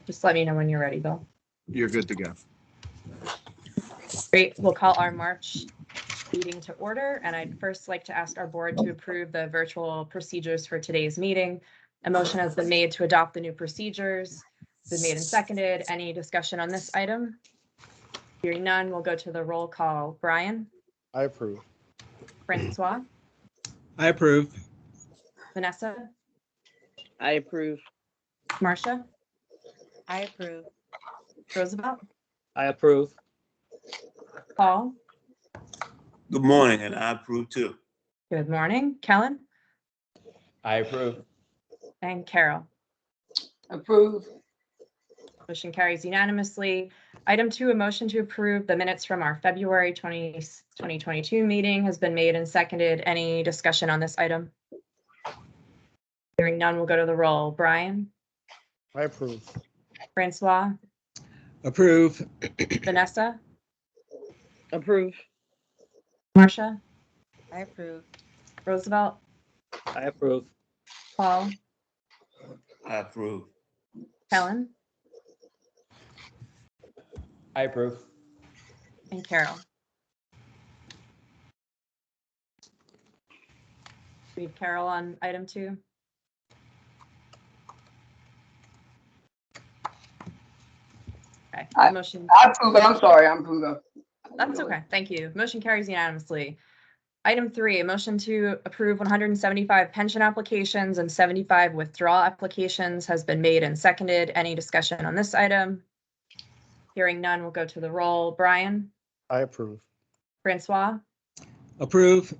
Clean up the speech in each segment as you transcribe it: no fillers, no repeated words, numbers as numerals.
Just let me know when you're ready, Bill. You're good to go. Great. We'll call our March meeting to order, and I'd first like to ask our board to approve the virtual procedures for today's meeting. A motion has been made to adopt the new procedures. It's been made and seconded. Any discussion on this item? Hearing none, we'll go to the roll call. Brian? I approve. Francois? I approve. Vanessa? I approve. Marcia? I approve. Roosevelt? I approve. Paul? Good morning, and I approve too. Good morning. Kellen? I approve. And Carol? Approve. Motion carries unanimously. Item 2, a motion to approve the minutes from our February 2022 meeting has been made and seconded. Any discussion on this item? Hearing none, we'll go to the roll. Brian? I approve. Francois? Approve. Vanessa? Approve. Marcia? I approve. Roosevelt? I approve. Paul? I approve. Helen? I approve. And Carol? We have Carol on item 2. Okay, motion. I approve it. I'm sorry. I'm approving. That's okay. Thank you. Motion carries unanimously. Item 3, a motion to approve 175 pension applications and 75 withdrawal applications has been made and seconded. Any discussion on this item? Hearing none, we'll go to the roll. Brian? I approve. Francois? Approve.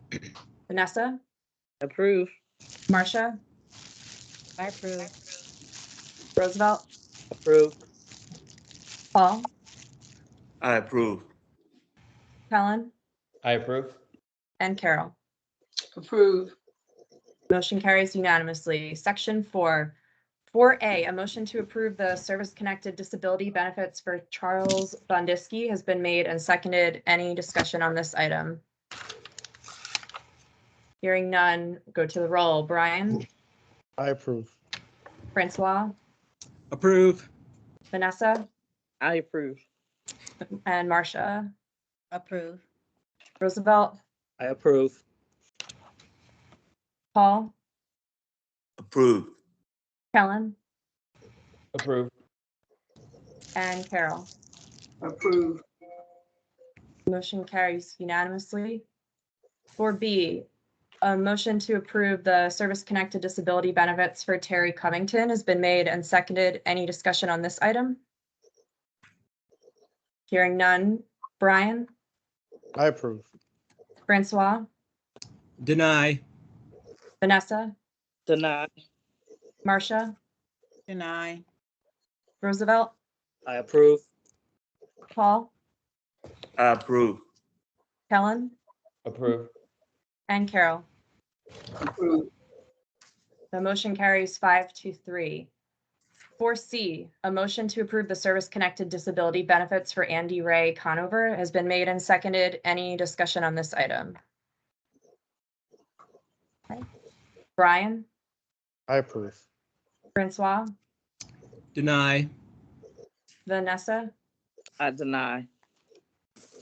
Vanessa? Approve. Marcia? I approve. Roosevelt? Approve. Paul? I approve. Helen? I approve. And Carol? Approve. Motion carries unanimously. Section 4. 4A, a motion to approve the service-connected disability benefits for Charles Bondiski has been made and seconded. Any discussion on this item? Hearing none, go to the roll. Brian? I approve. Francois? Approve. Vanessa? I approve. And Marcia? Approve. Roosevelt? I approve. Paul? Approve. Kellen? Approve. And Carol? Approve. Motion carries unanimously. 4B, a motion to approve the service-connected disability benefits for Terry Covington has been made and seconded. Any discussion on this item? Hearing none. Brian? I approve. Francois? Deny. Vanessa? Deny. Marcia? Deny. Roosevelt? I approve. Paul? I approve. Kellen? Approve. And Carol? Approve. The motion carries 5-3. 4C, a motion to approve the service-connected disability benefits for Andy Ray Conover has been made and seconded. Any discussion on this item? Okay. Brian? I approve. Francois? Deny. Vanessa? I deny.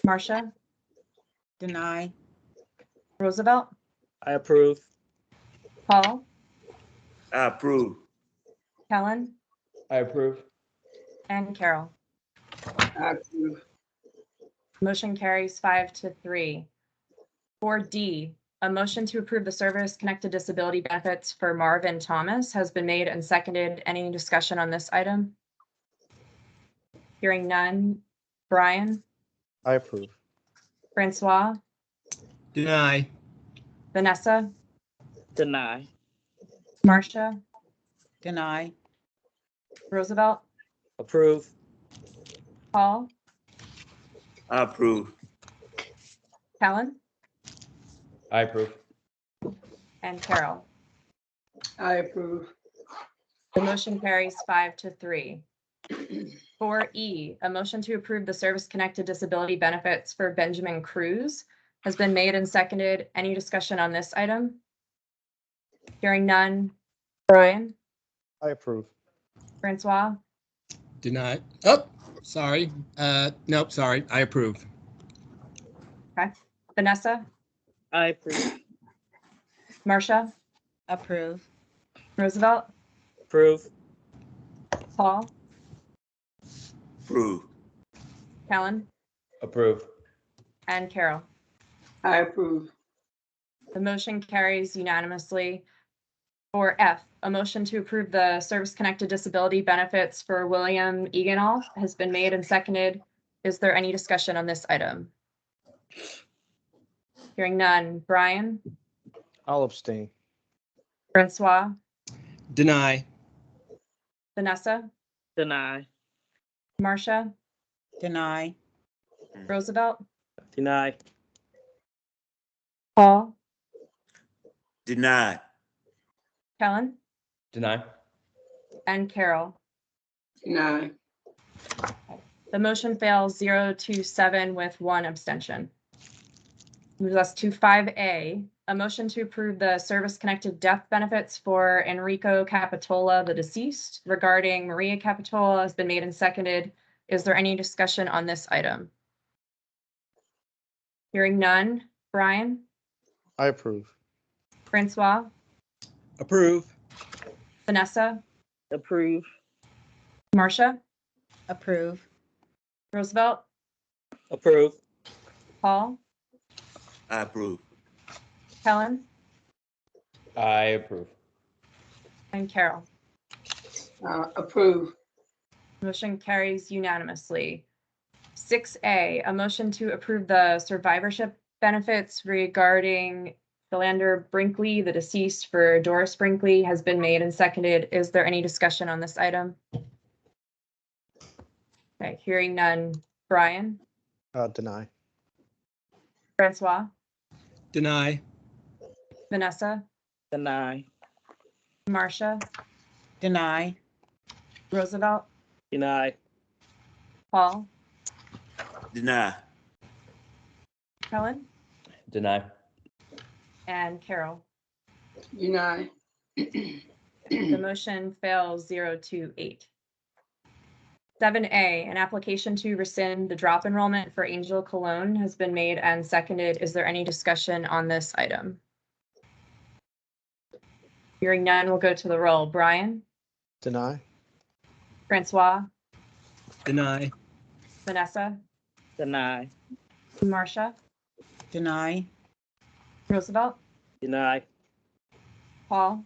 Marcia? Deny. Roosevelt? I approve. Paul? I approve. Kellen? I approve. And Carol? I approve. Motion carries 5-3. 4D, a motion to approve the service-connected disability benefits for Marvin Thomas has been made and seconded. Any discussion on this item? Hearing none. Brian? I approve. Francois? Deny. Vanessa? Deny. Marcia? Deny. Roosevelt? Approve. Paul? I approve. Helen? I approve. And Carol? I approve. The motion carries 5-3. 4E, a motion to approve the service-connected disability benefits for Benjamin Cruz has been made and seconded. Any discussion on this item? Hearing none. Brian? I approve. Francois? Deny. Oh, sorry. Nope, sorry. I approve. Vanessa, I approve. Marcia, Approve. Roosevelt, Approve. Paul, Approve. Kellen, Approve. and Carol. I approve. The motion carries unanimously. For F, a motion to approve the service-connected disability benefits for William Eganol has been made and seconded. Is there any discussion on this item? Hearing none. Brian, I'll abstain. Francois, Deny. Vanessa, Deny. Marcia, Deny. Roosevelt, Deny. Paul, Deny. Kellen, Deny. and Carol. Deny. The motion fails 0-7 with 1 abstention. Moves us to 5A, a motion to approve the service-connected death benefits for Enrico Capitola, the deceased, regarding Maria Capitola has been made and seconded. Is there any discussion on this item? Hearing none. Brian, I approve. Francois, Approve. Vanessa, Approve. Marcia, Approve. Roosevelt, Approve. Paul, I approve. Helen, I approve. and Carol. Approve. Motion carries unanimously. 6A, a motion to approve the survivorship benefits regarding Philander Brinkley, the deceased, for Doris Brinkley has been made and seconded. Is there any discussion on this item? Okay, hearing none. Brian, Deny. Francois, Deny. Vanessa, Deny. Marcia, Deny. Roosevelt, Deny. Paul, Deny. Helen, Deny. and Carol. Deny. The motion fails 0-8. 7A, an application to rescind the drop enrollment for Angel Cologne has been made and seconded. Is there any discussion on this item? Hearing none, we'll go to the roll. Brian, Deny. Francois, Deny. Vanessa, Deny. Marcia, Deny. Roosevelt, Deny. Paul,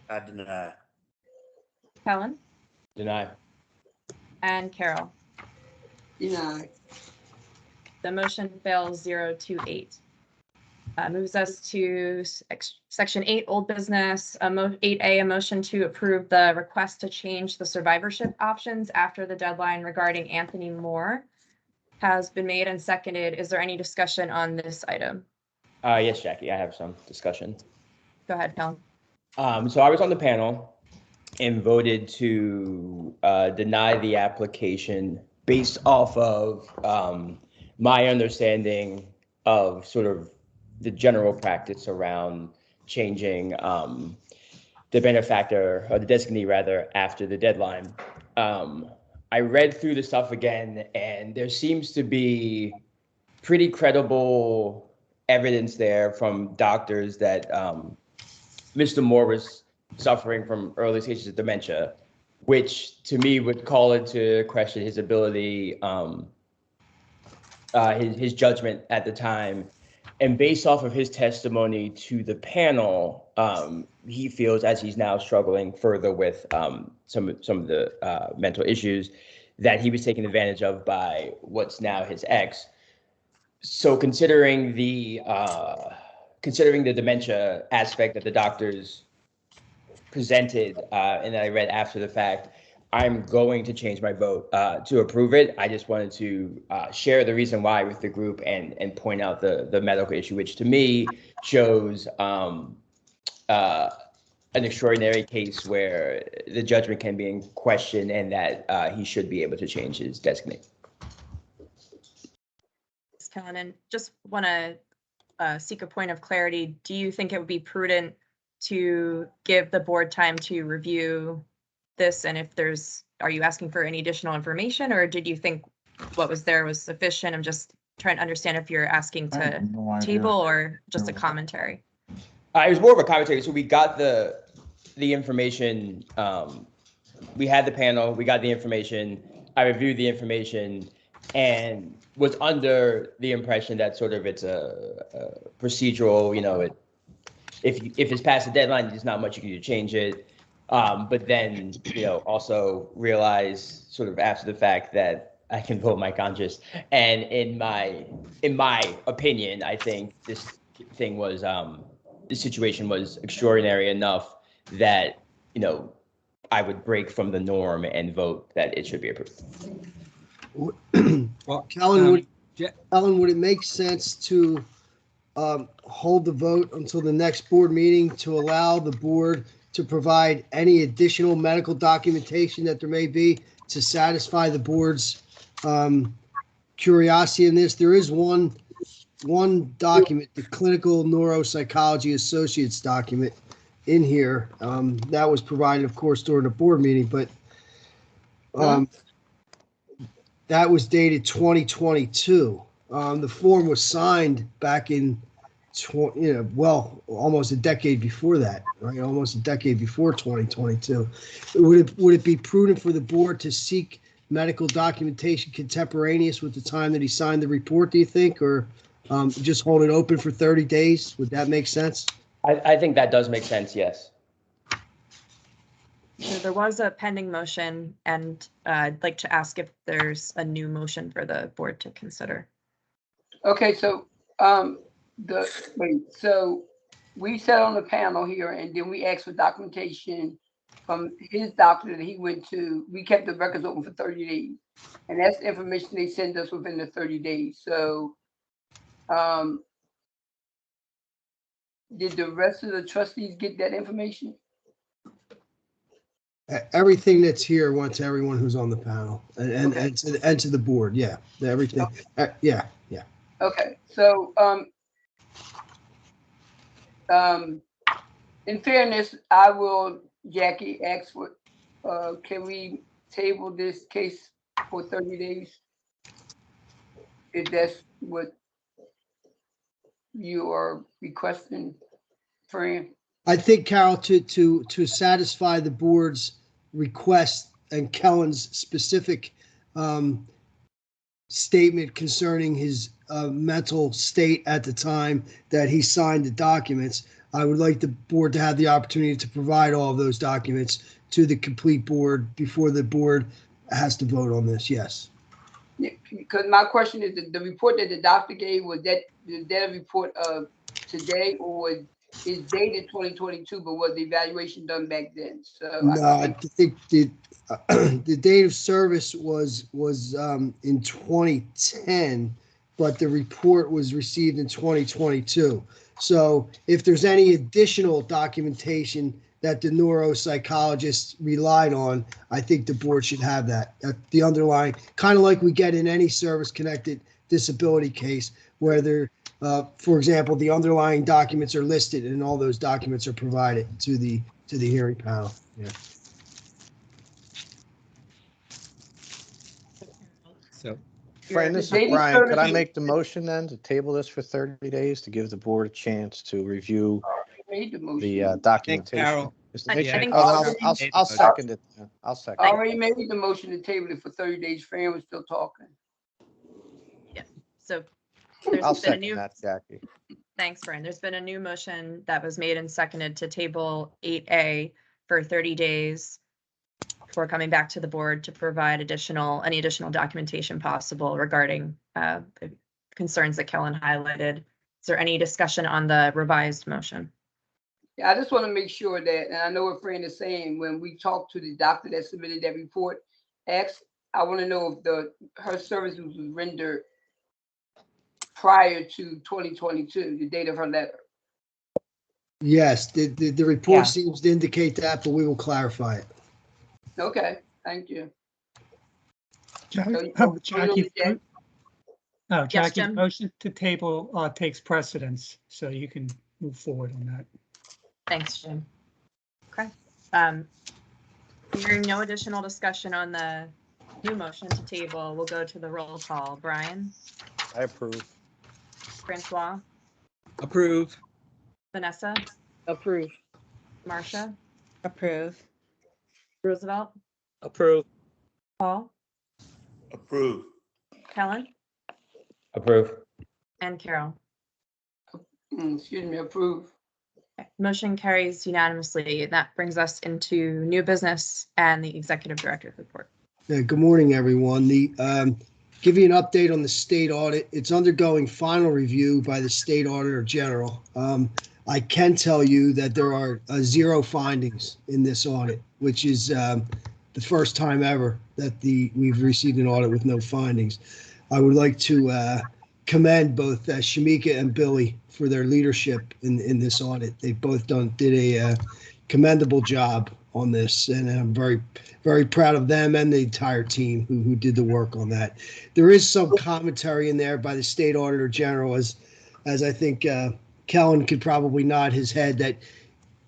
I deny. Helen, Deny. and Carol. Deny. The motion fails 0-8. Moves us to section 8, old business. 8A, a motion to approve the request to change the survivorship options after the deadline regarding Anthony Moore has been made and seconded. Is there any discussion on this item? Yes, Jackie, I have some discussion. Go ahead, Helen. So I was on the panel and voted to deny the application based off of my understanding of sort of the general practice around changing the benefactor, or the designee rather, after the deadline. I read through the stuff again, and there seems to be pretty credible evidence there from doctors that Mr. Moore was suffering from early stages of dementia, which to me would call into question his ability, his judgment at the time. And based off of his testimony to the panel, he feels, as he's now struggling further with some of the mental issues, that he was taken advantage of by what's now his ex. So considering the dementia aspect that the doctors presented and that I read after the fact, I'm going to change my vote to approve it. I just wanted to share the reason why with the group and point out the medical issue, which to me shows an extraordinary case where the judgment can be in question and that he should be able to change his designate. Kellen, and just want to seek a point of clarity. Do you think it would be prudent to give the board time to review this, and if there's are you asking for any additional information, or did you think what was there was sufficient? I'm just trying to understand if you're asking to table or just a commentary. It was more of a commentary. So we got the information. We had the panel. We got the information. I reviewed the information and was under the impression that sort of it's a procedural. If it's past the deadline, there's not much you can do to change it. But then also realize sort of after the fact that I can vote my conscience. And in my opinion, I think this thing was this situation was extraordinary enough that I would break from the norm and vote that it should be approved. Well, Kellen, Ja- would it make sense to hold the vote until the next board meeting to allow the board to provide any additional medical documentation that there may be to satisfy the board's curiosity in this? There is one document, the Clinical Neuropsychology Associates document in here. That was provided, of course, during the board meeting, but that was dated 2022. The form was signed back in, almost a decade before that, right? Almost a decade before 2022. Would it be prudent for the board to seek medical documentation contemporaneous with the time that he signed the report, do you think, or just hold it open for 30 days? Would that make sense? I think that does make sense. Yes. So there was a pending motion, and I'd like to ask if there's a new motion for the board to consider. Okay, so, so we sat on the panel here and then we asked for documentation from his doctor that he went to. We kept the records open for 30 days. And that's the information they send us within the 30 days. So, did the rest of the trustees get that information? Everything that's here went to everyone who's on the panel and Okay. and to the board. Yeah, everything. Yeah. Okay, so, in fairness, I will, Jackie, ask for, can we table this case for 30 days? If that's what you are requesting, Fran? I think, Carol, to satisfy the board's request and Kellen's specific statement concerning his mental state at the time that he signed the documents, I would like the board to have the opportunity to provide all of those documents to the complete board before the board has to vote on this. Yes. Yeah, because my question is, the report that the doctor gave, was that a report of today, or is dated 2022, but was the evaluation done back then? So No, I think the date of service was in 2010, but the report was received in 2022. So if there's any additional documentation that the neuropsychologist relied on, I think the board should have that. The underlying, kind of like we get in any service-connected disability case, where there, for example, the underlying documents are listed and all those documents are provided to the hearing panel. Yeah. So, Fran, this is Lady Brian. Could I Service- make the motion then to table this for 30 days to give the board a chance to review Made the motion. the documentation? Carol, Is I the- think oh, then I'll second it. I'll second it. Already made the motion to table it for 30 days. Fran was still talking. So I'll there's been a second new, that, Jackie. thanks, Fran. There's been a new motion that was made and seconded to table 8A for 30 days before coming back to the board to provide any additional documentation possible regarding the concerns that Kellen highlighted. Is there any discussion on the revised motion? Yeah, I just want to make sure that, and I know what Fran is saying, when we talk to the doctor that submitted that report, I want to know if her services was rendered prior to 2022, the date of her letter. Yes, the report Yeah. seems to indicate that, but we will clarify it. Okay, thank you. Jackie, Jack- Jackie's Jim? motion to table takes precedence, so you can move forward on that. Thanks, Jim. Okay. Hearing no additional discussion on the new motion to table, we'll go to the roll call. Brian, I approve. Francois, Approve. Vanessa, Approve. Marcia, Approve. Roosevelt, Approve. Paul, Approve. Helen, Approve. and Carol. Excuse me, approve. Motion carries unanimously. That brings us into new business and the executive director's report. Yeah, good morning, everyone. Give you an update on the state audit. It's undergoing final review by the state auditor general. I can tell you that there are 0 findings in this audit, which is the first time ever that we've received an audit with no findings. I would like to commend both Shamika and Billy for their leadership in this audit. They both did a commendable job on this, and I'm very, very proud of them and the entire team who did the work on that. There is some commentary in there by the state auditor general, as I think Kellen could probably nod his head, that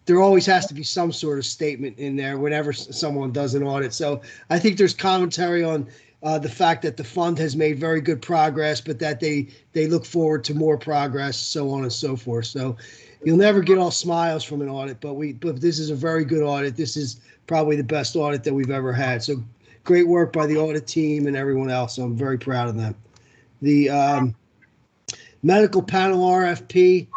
there always has to be some sort of statement in there whenever someone does an audit. So I think there's commentary on the fact that the fund has made very good progress, but that they look forward to more progress, so on and so forth. So you'll never get all smiles from an audit, but this is a very good audit. This is probably the best audit that we've ever had. So great work by the audit team and everyone else. I'm very proud of them. The medical panel RFP,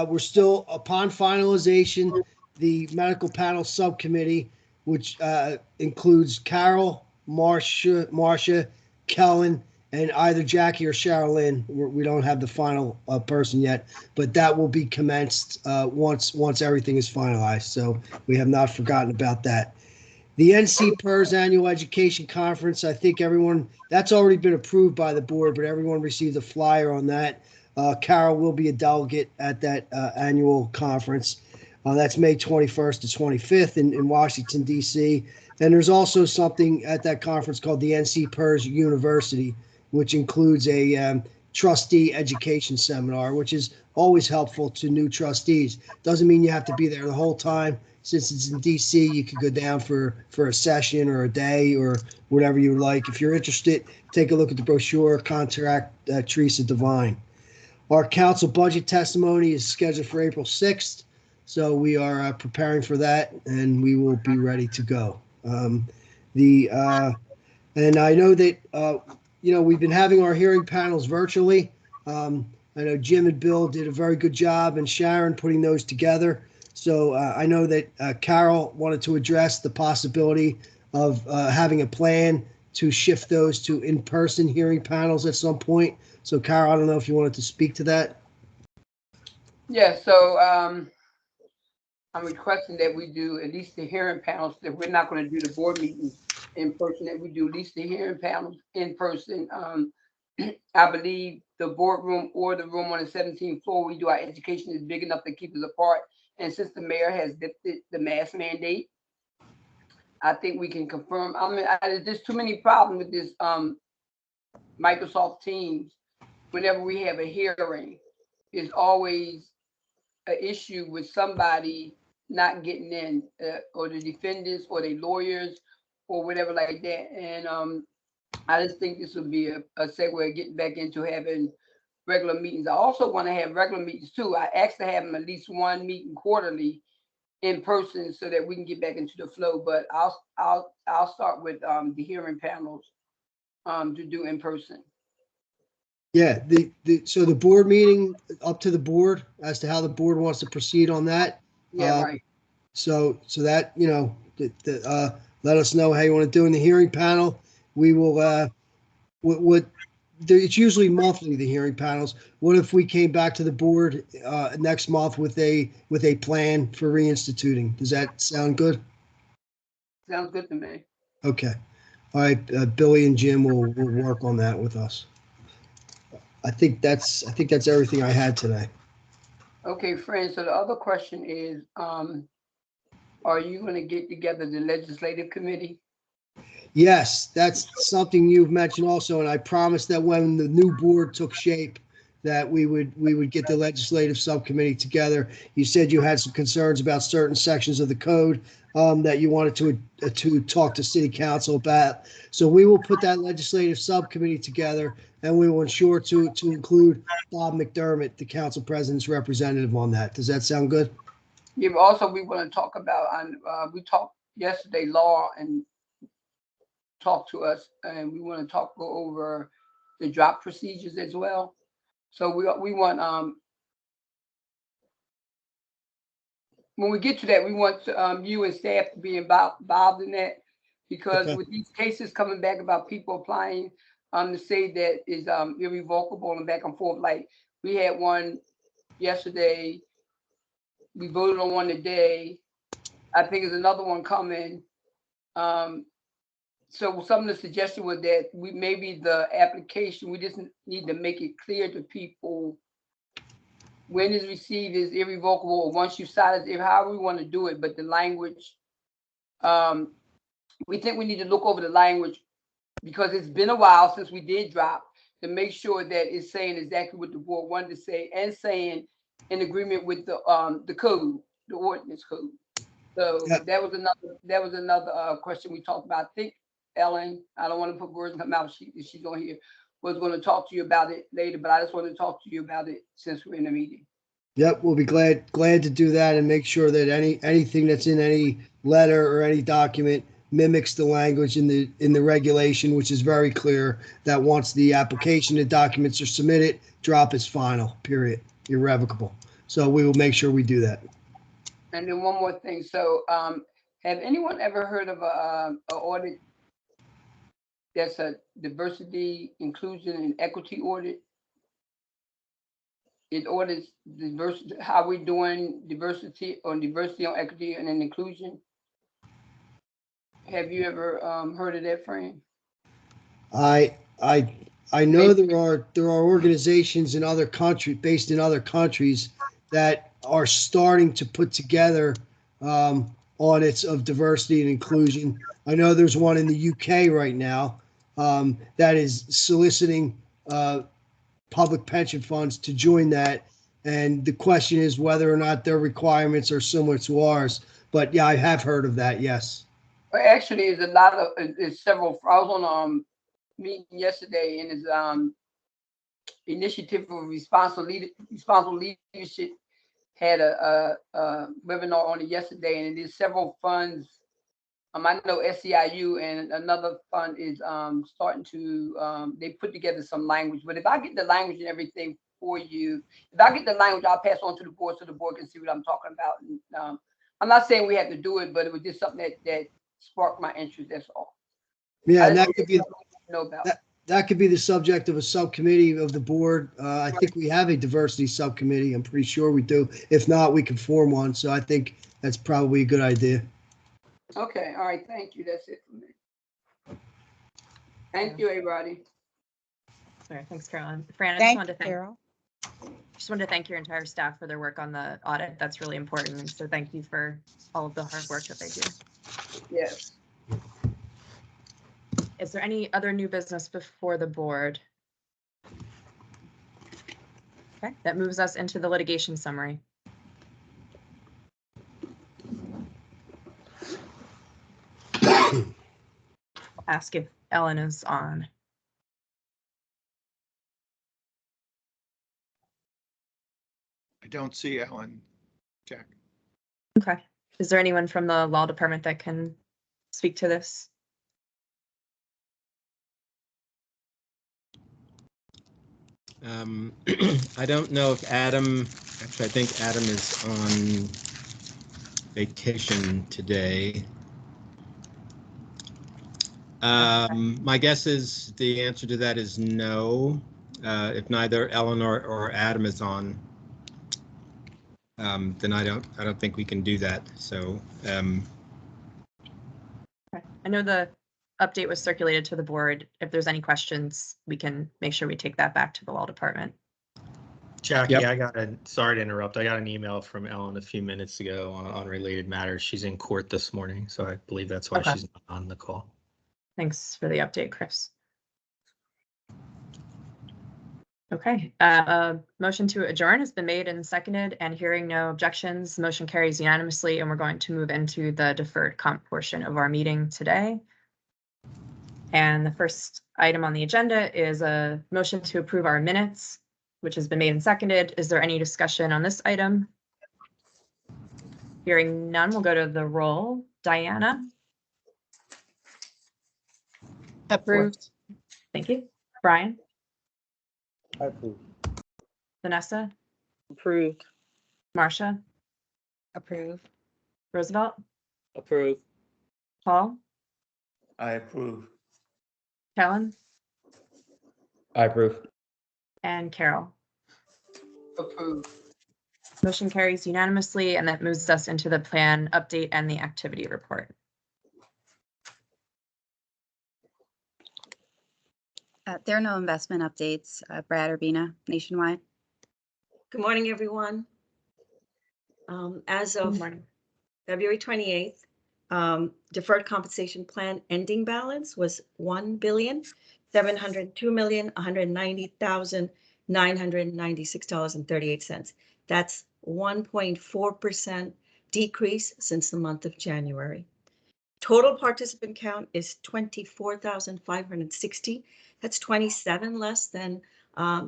we're still upon finalization. The medical panel subcommittee, which includes Carol, Marcia, Kellen, and either Jackie or Sherilyn. We don't have the final person yet, but that will be commenced once everything is finalized. So we have not forgotten about that. The NC PERS Annual Education Conference, I think everyone, that's already been approved by the board, but everyone received a flyer on that. Carol will be a delegate at that annual conference. That's May 21st to 25th in Washington, D.C. And there's also something at that conference called the NC PERS University, which includes a trustee education seminar, which is always helpful to new trustees. Doesn't mean you have to be there the whole time. Since it's in DC, you could go down for a session or a day or whatever you would like. If you're interested, take a look at the brochure, contact Teresa Devine. Our council budget testimony is scheduled for April 6th. So we are preparing for that, and we will be ready to go. And I know that, we've been having our hearing panels virtually. I know Jim and Bill did a very good job, and Sharon putting those together. So I know that Carol wanted to address the possibility of having a plan to shift those to in-person hearing panels at some point. So Carol, I don't know if you wanted to speak to that. Yeah, so I'm requesting that we do at least the hearing panels, that we're not going to do the board meetings in person, that we do at least the hearing panels in person. I believe the boardroom or the room on the 17th floor we do our education is big enough to keep us apart. And since the mayor has lifted the mask mandate, I think we can confirm. I mean, there's too many problems with this Microsoft Teams. Whenever we have a hearing, there's always an issue with somebody not getting in, or the defendants or the lawyers or whatever like that. And I just think this would be a segue getting back into having regular meetings. I also want to have regular meetings too. I asked to have them at least one meeting quarterly in person so that we can get back into the flow. But I'll start with the hearing panels to do in person. Yeah, so the board meeting, up to the board as to how the board wants to proceed on that. Yeah, right. So that, let us know how you want to do in the hearing panel. We will, it's usually monthly, the hearing panels. What if we came back to the board next month with a plan for reinstituting? Does that sound good? Sounds good to me. Okay. All right, Billy and Jim will work on that with us. I think that's everything I had today. Okay, friends. So the other question is, are you going to get together the legislative committee? Yes, that's something you've mentioned also, and I promised that when the new board took shape, that we would get the legislative subcommittee together. You said you had some concerns about certain sections of the code that you wanted to talk to city council about. So we will put that legislative subcommittee together, and we will ensure to include Bob McDermott, the council president's representative, on that. Does that sound good? Yeah, but also we want to talk about, we talked yesterday, Law and talked to us, and we want to go over the drop procedures as well. So we want, when we get to that, we want you and staff to be involved in that, because Okay. with these cases coming back about people applying to say that is irrevocable and back and forth, like we had one yesterday, we voted on one today. I think there's another one coming. So some of the suggestion was that maybe the application, we just need to make it clear to people when it's received is irrevocable, or once you sign it, however we want to do it, but the language, we think we need to look over the language, because it's been a while since we did drop, to make sure that it's saying exactly what the board wanted to say, and saying in agreement with the code, the ordinance code. So Yep. that was another question we talked about. I think Ellen, I don't want to put words in her mouth, she's on here, was going to talk to you about it later, but I just wanted to talk to you about it since we're in the meeting. Yep, we'll be glad to do that and make sure that anything that's in any letter or any document mimics the language in the regulation, which is very clear that once the application and documents are submitted, drop is final, period, irrevocable. So we will make sure we do that. And then one more thing. So have anyone ever heard of a audit that's a diversity, inclusion, and equity audit? It audits diversity, how we're doing diversity on equity and then inclusion. Have you ever heard of that, Fran? I know there are organizations in other countries, based in other countries, that are starting to put together audits of diversity and inclusion. I know there's one in the UK right now that is soliciting public pension funds to join that. And the question is whether or not their requirements are similar to ours. But yeah, I have heard of that, yes. Well, actually, it's several. I was on meeting yesterday, and it's Initiative for Responsible Leadership had a webinar on it yesterday, and there's several funds. I know SEIU and another fund is starting to they put together some language. But if I get the language and everything for you, if I get the language, I'll pass on to the board so the board can see what I'm talking about. And, I'm not saying we have to do it, but it was just something that sparked my interest. That's all. Yeah, and that could be know about. that could be the subject of a subcommittee of the board. I think we have a diversity subcommittee. I'm pretty sure we do. If not, we can form one. So I think that's probably a good idea. Okay, all right, thank you. That's it for me. Thank you, everybody. All right, thanks, Carolyn. Fran, I Thank you, Carol. just wanted to thank your entire staff for their work on the audit. That's really important. And so thank you for all of the hard work that they do. Yes. Is there any other new business before the board? Okay, that moves us into the litigation summary. I'll ask if Ellen is on. I don't see Ellen. Check. Okay. Is there anyone from the law department that can speak to this? I don't know if Adam, actually, I think Adam is on vacation today. My guess is the answer to that is no. If neither Ellen or Adam is on, then I don't think we can do that. So, Okay. I know the update was circulated to the board. If there's any questions, we can make sure we take that back to the law department. Jackie, Yep. sorry to interrupt. I got an email from Ellen a few minutes ago on related matters. She's in court this morning, so I believe that's why Okay. she's not on the call. Thanks for the update, Chris. Okay, a motion to adjourn has been made and seconded, and hearing no objections, motion carries unanimously, and we're going to move into the deferred comp portion of our meeting today. And the first item on the agenda is a motion to approve our minutes, which has been made and seconded. Is there any discussion on this item? Hearing none, we'll go to the roll. Diana? Approved. Thank you. Brian? I approve. Vanessa? Approved. Marcia? Approve. Roosevelt? Approve. Paul? I approve. Kellen? I approve. And Carol? Approved. Motion carries unanimously, and that moves us into the plan update and the activity report. There are no investment updates. Brad or Bina, Nationwide. Good morning, everyone. As Good of morning. February 28th, deferred compensation plan ending balance was $1,702,190,996.38. That's 1.4% decrease since the month of January. Total participant count is 24,560. That's 27 less than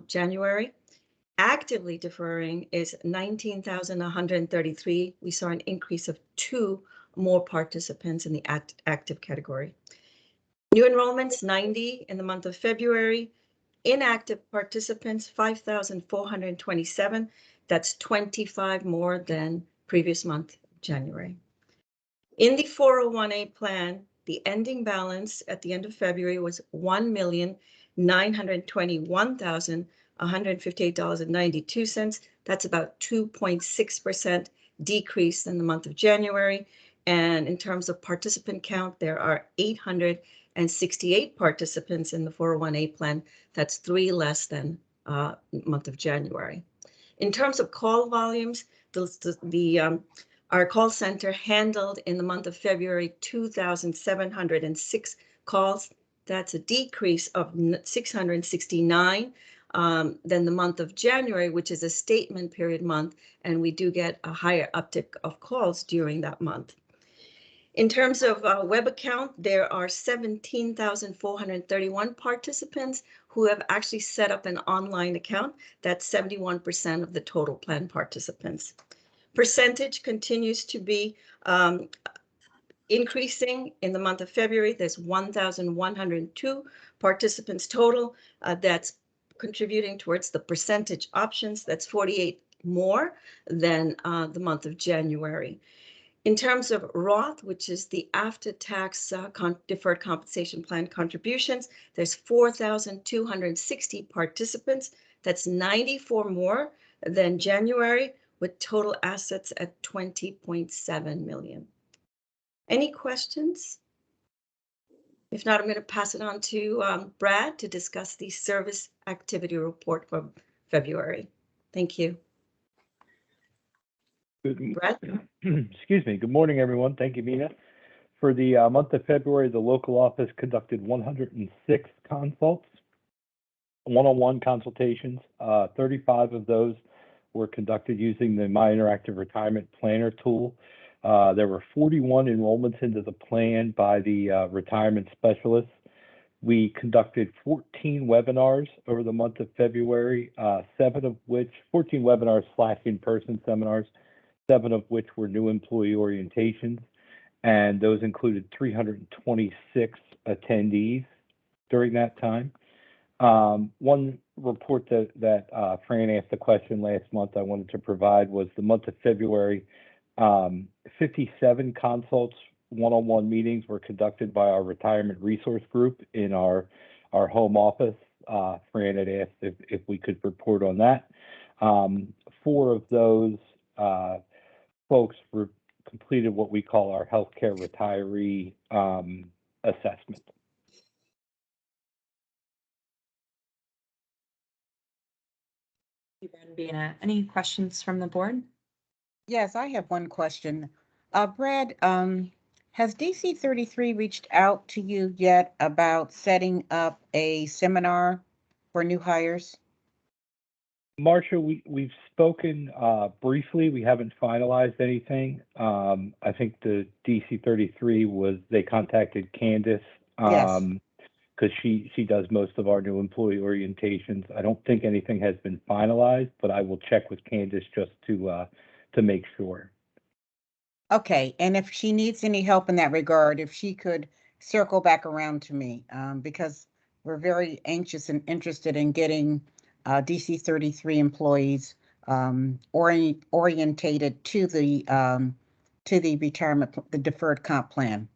January. Actively deferring is 19,133. We saw an increase of 2 more participants in the active category. New enrollments 90 in the month of February. Inactive participants 5,427. That's 25 more than previous month, January. In the 401A plan, the ending balance at the end of February was $1,921,158.92. That's about 2.6% decrease in the month of January. And in terms of participant count, there are 868 participants in the 401A plan. That's 3 less than month of January. In terms of call volumes, our call center handled in the month of February 2,706 calls. That's a decrease of 669 than the month of January, which is a statement period month, and we do get a higher uptick of calls during that month. In terms of web account, there are 17,431 participants who have actually set up an online account. That's 71% of the total plan participants. Percentage continues to be increasing. In the month of February, there's 1,102 participants total. That's contributing towards the percentage options. That's 48 more than the month of January. In terms of Roth, which is the after-tax deferred compensation plan contributions, there's 4,260 participants. That's 94 more than January, with total assets at 20.7 million. Any questions? If not, I'm going to pass it on to Brad to discuss the service activity report for February. Thank you. Brad? Excuse me. Good morning, everyone. Thank you, Mina. For the month of February, the local office conducted 106 consults, one-on-one consultations. 35 of those were conducted using the My Interactive Retirement Planner tool. There were 41 enrollments into the plan by the retirement specialists. We conducted 14 webinars over the month of February, 14 webinars / in-person seminars, 7 of which were new employee orientations, and those included 326 attendees during that time. One report that Fran asked the question last month I wanted to provide was the month of February, 57 consults, one-on-one meetings were conducted by our retirement resource group in our home office. Fran had asked if we could report on that. 4 of those folks completed what we call our healthcare retiree assessment. Bina, any questions from the board? Yes, I have one question. Brad, has DC 33 reached out to you yet about setting up a seminar for new hires? Marcia, we've spoken briefly. We haven't finalized anything. I think the DC 33 they contacted Candace Yes. because she does most of our new employee orientations. I don't think anything has been finalized, but I will check with Candace just to make sure. Okay, and if she needs any help in that regard, if she could circle back around to me, because we're very anxious and interested in getting DC 33 employees orientated to the retirement, the deferred comp plan.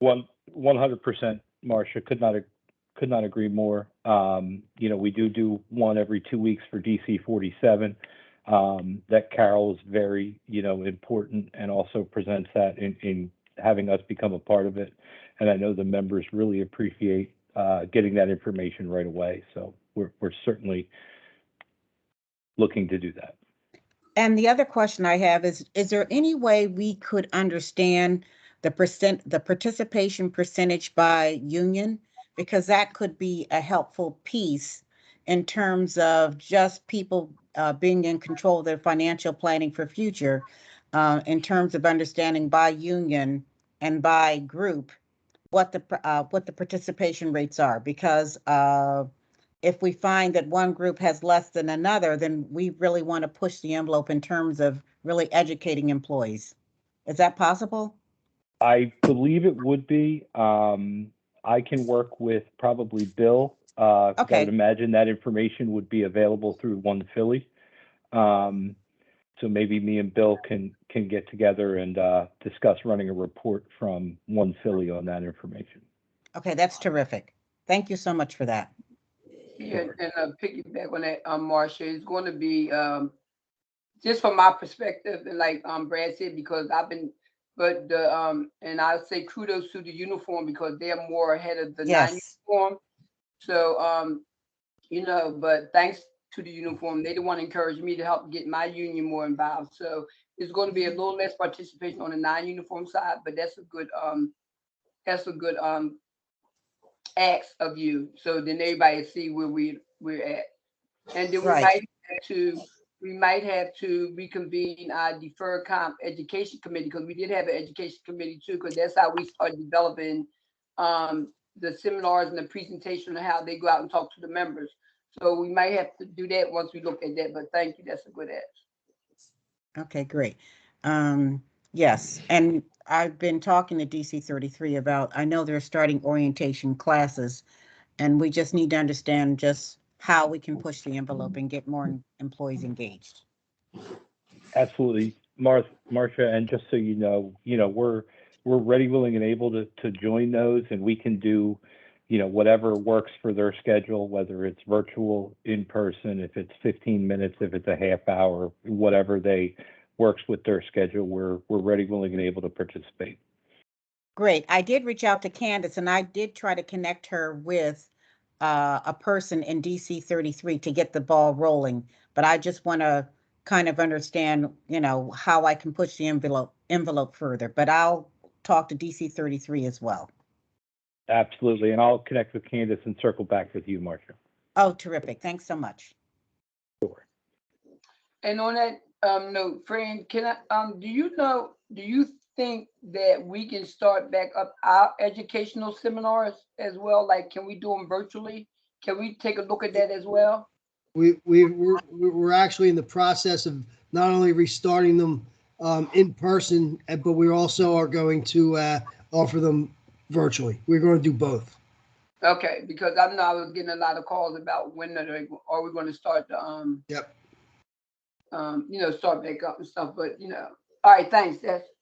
100%, Marcia, could not agree more. We do one every 2 weeks for DC 47. That Carol is very, important and also presents that in having us become a part of it. And I know the members really appreciate getting that information right away. So we're certainly looking to do that. And the other question I have is there any way we could understand the participation percentage by union? Because that could be a helpful piece in terms of just people being in control of their financial planning for future, in terms of understanding by union and by group what the participation rates are. Because if we find that one group has less than another, then we really want to push the envelope in terms of really educating employees. Is that possible? I believe it would be. I can work with probably Bill. I would imagine that information would be available through One Philly. So maybe me and Bill can get together and discuss running a report from One Philly on that information. Okay, that's terrific. Thank you so much for that. Yeah, and piggyback on that, Marcia, it's going to be just from my perspective, and like Brad said, because and I say kudos to the uniform because they're more ahead of the non-uniform. So but thanks to the uniform, they the one encouraged me to help get my union more involved. So it's going to be a little less participation on the non-uniform side, but that's a good acts of you, so then everybody see where we're at, and then we might have to reconvene our deferred comp education committee, because we did have an education committee too, because that's how we started developing the seminars and the presentation of how they go out and talk to the members. So we might have to do that once we look at that. But thank you, that's a good ask. Okay, great. Yes, and I've been talking to DC 33 about, I know they're starting orientation classes, and we just need to understand just how we can push the envelope and get more employees engaged. Absolutely, Marcia, and just so you know, we're ready, willing, and able to join those, and we can do, whatever works for their schedule, whether it's virtual, in person, if it's 15 minutes, if it's a half hour, whatever works with their schedule, we're ready, willing, and able to participate. Great. I did reach out to Candace, and I did try to connect her with a person in DC 33 to get the ball rolling, but I just want to kind of understand, how I can push the envelope further, but I'll talk to DC 33 as well. Absolutely, and I'll connect with Candace and circle back with you, Marcia. Oh, terrific. Thanks so much. Sure. And on that note, Fran, do you think that we can start back up our educational seminars as well? Like, can we do them virtually? Can we take a look at that as well? We're actually in the process of not only restarting them in person, but we also are going to offer them virtually. We're going to do both. Okay, because I know I was getting a lot of calls about when are we going to start the start back up and stuff. But all right, thanks.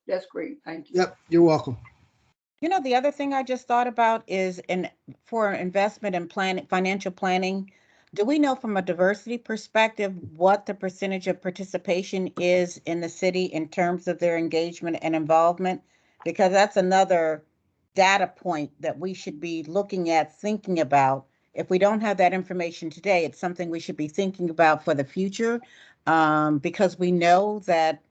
That's great. Thank you. Yep, you're welcome. The other thing I just thought about is for investment and financial planning, do we know from a diversity perspective what the percentage of participation is in the city in terms of their engagement and involvement? Because that's another data point that we should be looking at, thinking about. If we don't have that information today, it's something we should be thinking about for the future, because we know that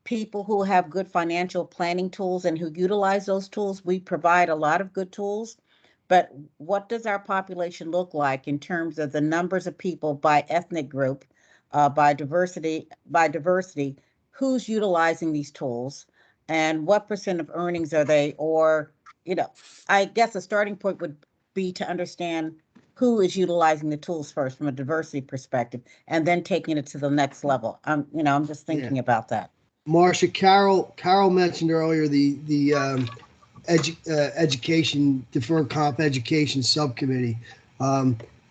people who have good financial planning tools and who utilize those tools, we provide a lot of good tools. but what does our population look like in terms of the numbers of people by ethnic group, by diversity, who's utilizing these tools, and what percent of earnings are they? Or, I guess a starting point would be to understand who is utilizing the tools first from a diversity perspective, and then taking it to the next level. I'm just thinking about that. Marcia, Carol mentioned earlier the education, Deferred Comp Education Subcommittee.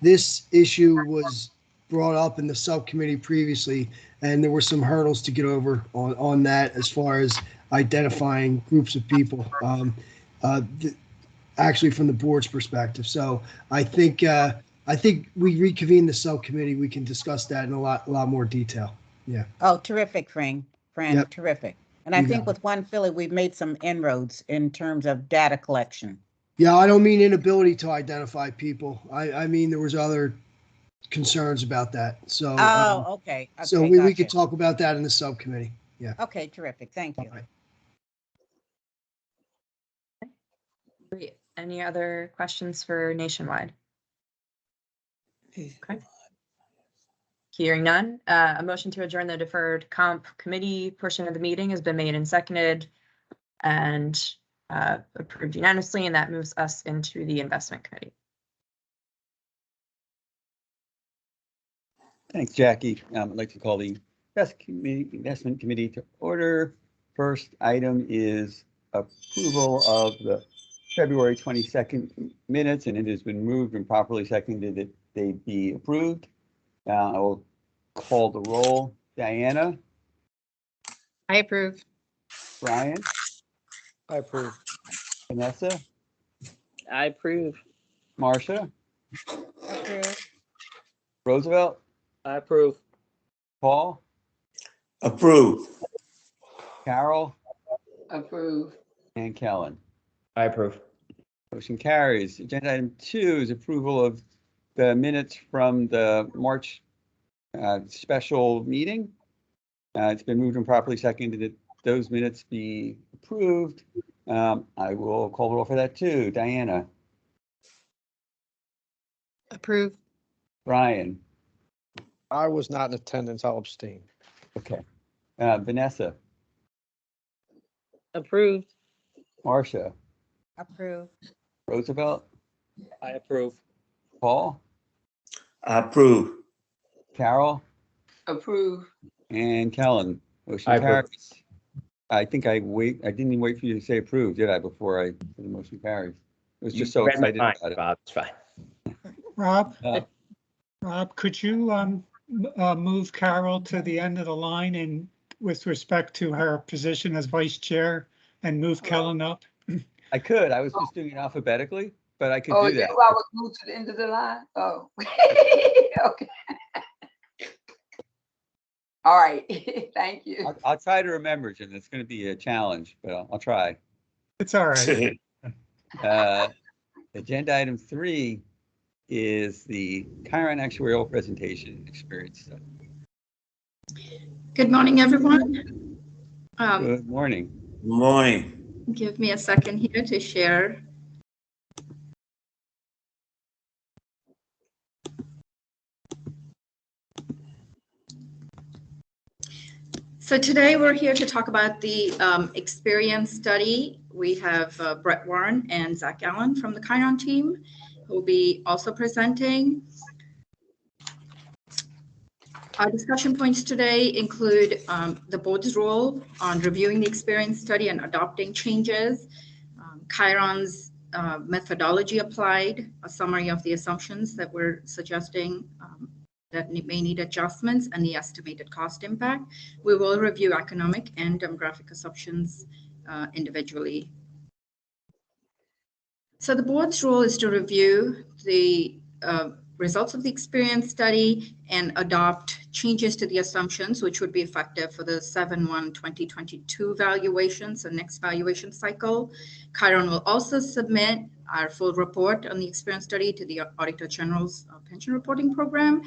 This issue was brought up in the subcommittee previously, and there were some hurdles to get over on that as far as identifying groups of people, actually from the board's perspective. So I think we reconvene the subcommittee. We can discuss that in a lot more detail. Yeah. Oh, terrific, Fran. Yep. Terrific. And I You think got with One Philly, we've made some inroads in terms of data collection. Yeah, I don't mean inability to identify people. I mean there was other concerns about that. So Okay. so we could talk about that in the subcommittee. Yeah. Okay, terrific. Thank you. All right. Great. Any other questions for Nationwide? Okay. Hearing none, a motion to adjourn the Deferred Comp Committee portion of the meeting has been made and seconded and approved unanimously, and that moves us into the Investment Committee. Thanks, Jackie. I'd like to call the Investment Committee to order. First item is approval of the February 22nd minutes, and it has been moved and properly seconded that they be approved. I will call the roll. Diana? I approve. Brian? I approve. Vanessa? I approve. Marcia? Approve. Roosevelt? I approve. Paul? Approve. Carol? Approve. And Kellen? I approve. Motion carries. Agenda item 2 is approval of the minutes from the March special meeting. It's been moved and properly seconded that those minutes be approved. I will call the roll for that too. Diana? Approve. Brian? I was not in attendance. I'll abstain. Okay. Vanessa? Approved. Marcia? Approve. Roosevelt? I approve. Paul? Approve. Carol? Approve. And Kellen? Motion I approve. carries. I think I didn't even wait for you to say approve, did I, before the motion carries? I was just so You read my excited mind, about it. Bob, it's fine. Rob, could you move Carol to the end of the line and with respect to her position as vice chair and move Kellen up? I could. I was just doing it alphabetically, but I could Oh, do that. I was moved to the end of the line? Oh. Okay. All right. Thank you. I'll try to remember, Jim. It's going to be a challenge, but I'll try. It's all right. Agenda item 3 is the Chiron Actuarial Presentation Experience Study. Good morning, everyone. Good morning. Good morning. Give me a second here to share. So today we're here to talk about the experience study. We have Brett Warren and Zach Allen from the Chiron team who will be also presenting. Our discussion points today include the board's role on reviewing the experience study and adopting changes, Chiron's methodology applied, a summary of the assumptions that we're suggesting that may need adjustments, and the estimated cost impact. We will review economic and demographic assumptions individually. So the board's role is to review the results of the experience study and adopt changes to the assumptions, which would be effective for the 7/1/2022 valuation, so next valuation cycle. Chiron will also submit our full report on the experience study to the Auditor General's pension reporting program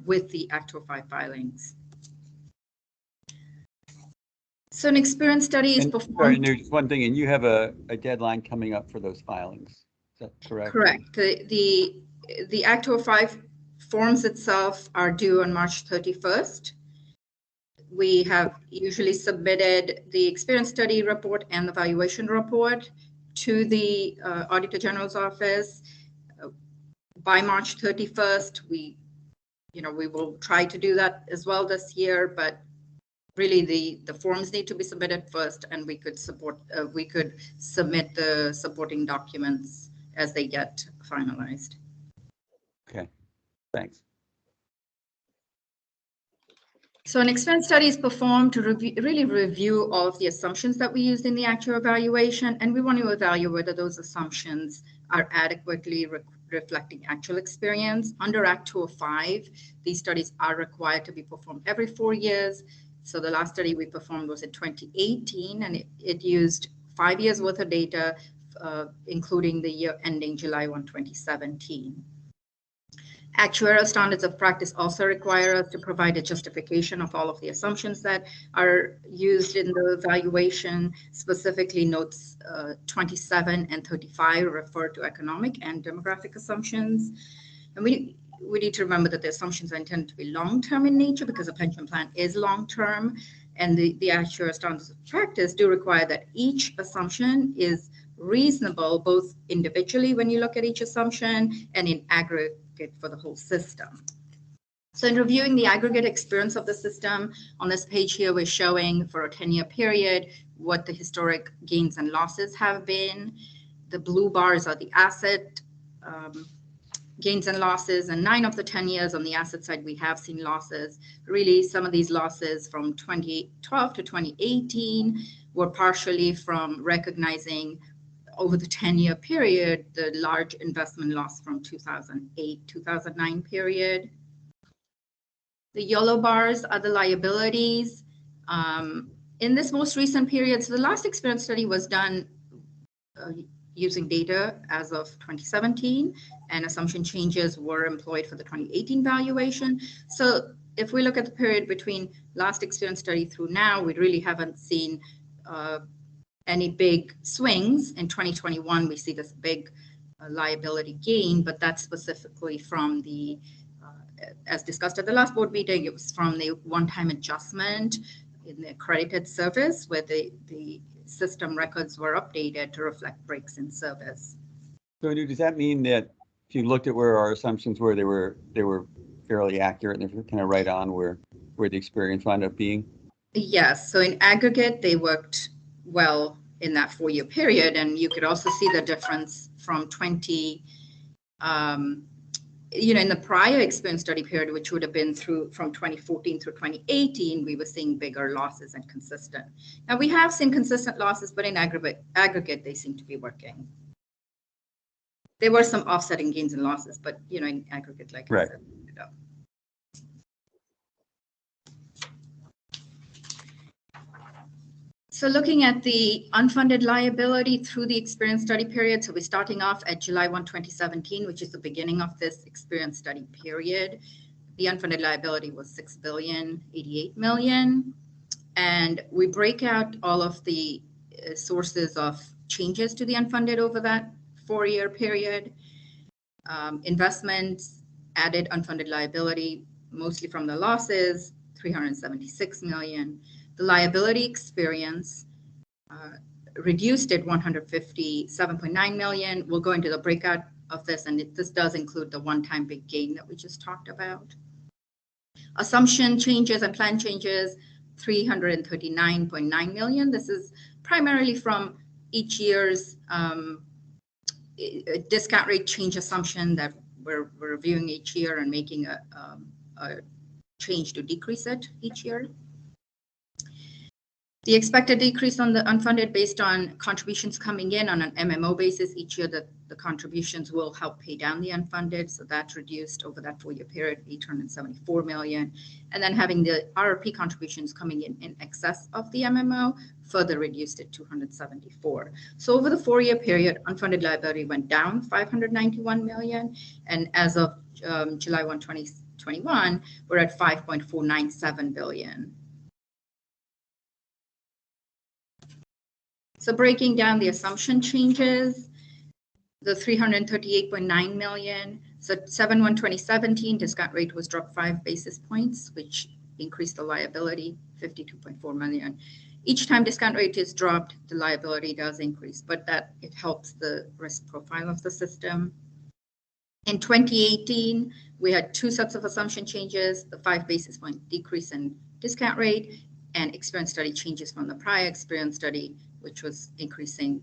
with the Act 205 filings. So an experience study is And, performed. sorry, and there's one thing, and you have a deadline coming up for those filings. that correct? Correct. The Act 205 forms itself are due on March 31st. We have usually submitted the experience study report and the valuation report to the Auditor General's office by March 31st. We will try to do that as well this year, but really the forms need to be submitted first, and we could submit the supporting documents as they get finalized. Okay, thanks. So an expense study is performed to review all of the assumptions that we used in the actual evaluation, and we want to evaluate whether those assumptions are adequately reflecting actual experience. Under Act 205, these studies are required to be performed every 4 years. So the last study we performed was in 2018, and it used 5 years worth of data, including the year ending July 1, 2017. Actuarial standards of practice also require us to provide a justification of all of the assumptions that are used in the evaluation. Specifically, notes 27 and 35 refer to economic and demographic assumptions. And we need to remember that the assumptions are intended to be long-term in nature because a pension plan is long-term, and the actuarial standards of practice do require that each assumption is reasonable, both individually when you look at each assumption and in aggregate for the whole system. So in reviewing the aggregate experience of the system, on this page here, we're showing for a 10-year period what the historic gains and losses have been. The blue bars are the asset gains and losses, and 9 of the 10 years on the asset side, we have seen losses. Really, some of these losses from 2012 to 2018 were partially from recognizing over the 10-year period, the large investment loss from 2008-2009 period. The yellow bars are the liabilities. In this most recent period, so the last experience study was done using data as of 2017, and assumption changes were employed for the 2018 valuation. So if we look at the period between last experience study through now, we really haven't seen any big swings. In 2021, we see this big liability gain, but that's specifically from the, as discussed at the last board meeting, it was from the one-time adjustment in the accredited service where the system records were updated to reflect breaks in service. So does that mean that if you looked at where our assumptions were, they were fairly accurate and they're kind of right on where the experience wound up being? Yes. So in aggregate, they worked well in that 4-year period, and you could also see the difference from in the prior experience study period, which would have been from 2014 through 2018, we were seeing bigger losses and consistent. Now we have seen consistent losses, but in aggregate, they seem to be working. There were some offsetting gains and losses, but in aggregate, like I said, So looking at the unfunded liability through the experience study period, so we're starting off at July 1, 2017, which is the beginning of this experience study period. The unfunded liability was $6,088 million. And we break out all of the sources of changes to the unfunded over that 4-year period. Investments added unfunded liability, mostly from the losses, $376 million. The liability experience reduced it $157.9 million. We'll go into the breakout of this, and this does include the one-time big gain that we just talked about. Assumption changes and plan changes, $339.9 million. This is primarily from each year's discount rate change assumption that we're reviewing each year and making a change to decrease it each year. The expected decrease on the unfunded based on contributions coming in on an MMO basis each year, that the contributions will help pay down the unfunded. So that's reduced over that 4-year period, $874 million. And then having the RRP contributions coming in excess of the MMO further reduced it $274. So over the 4-year period, unfunded liability went down $591 million. And as of July 1, 2021, we're at $5.497 billion. So breaking down the assumption changes, the 338.9 million. So 7/1/2017 discount rate was dropped 5 basis points, which increased the liability 52.4 million. Each time discount rate is dropped, the liability does increase, but that it helps the risk profile of the system. In 2018, we had 2 sets of assumption changes, the 5 basis point decrease in discount rate and experience study changes from the prior experience study, which was increasing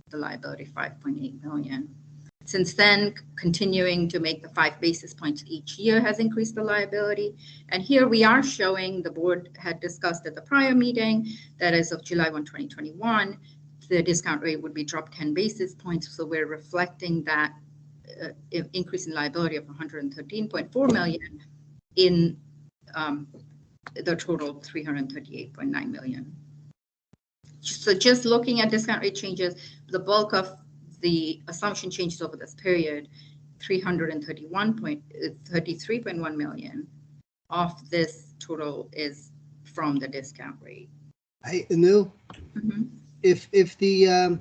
the liability 5.8 million. Since then, continuing to make the 5 basis points each year has increased the liability. And here we are showing, the board had discussed at the prior meeting that as of July 1, 2021, the discount rate would be dropped 10 basis points. So we're reflecting that increase in liability of 113.4 million in the total 338.9 million. So just looking at discount rate changes, the bulk of the assumption changes over this period, 33.1 million of this total is from the discount rate. Hey, Anu, if the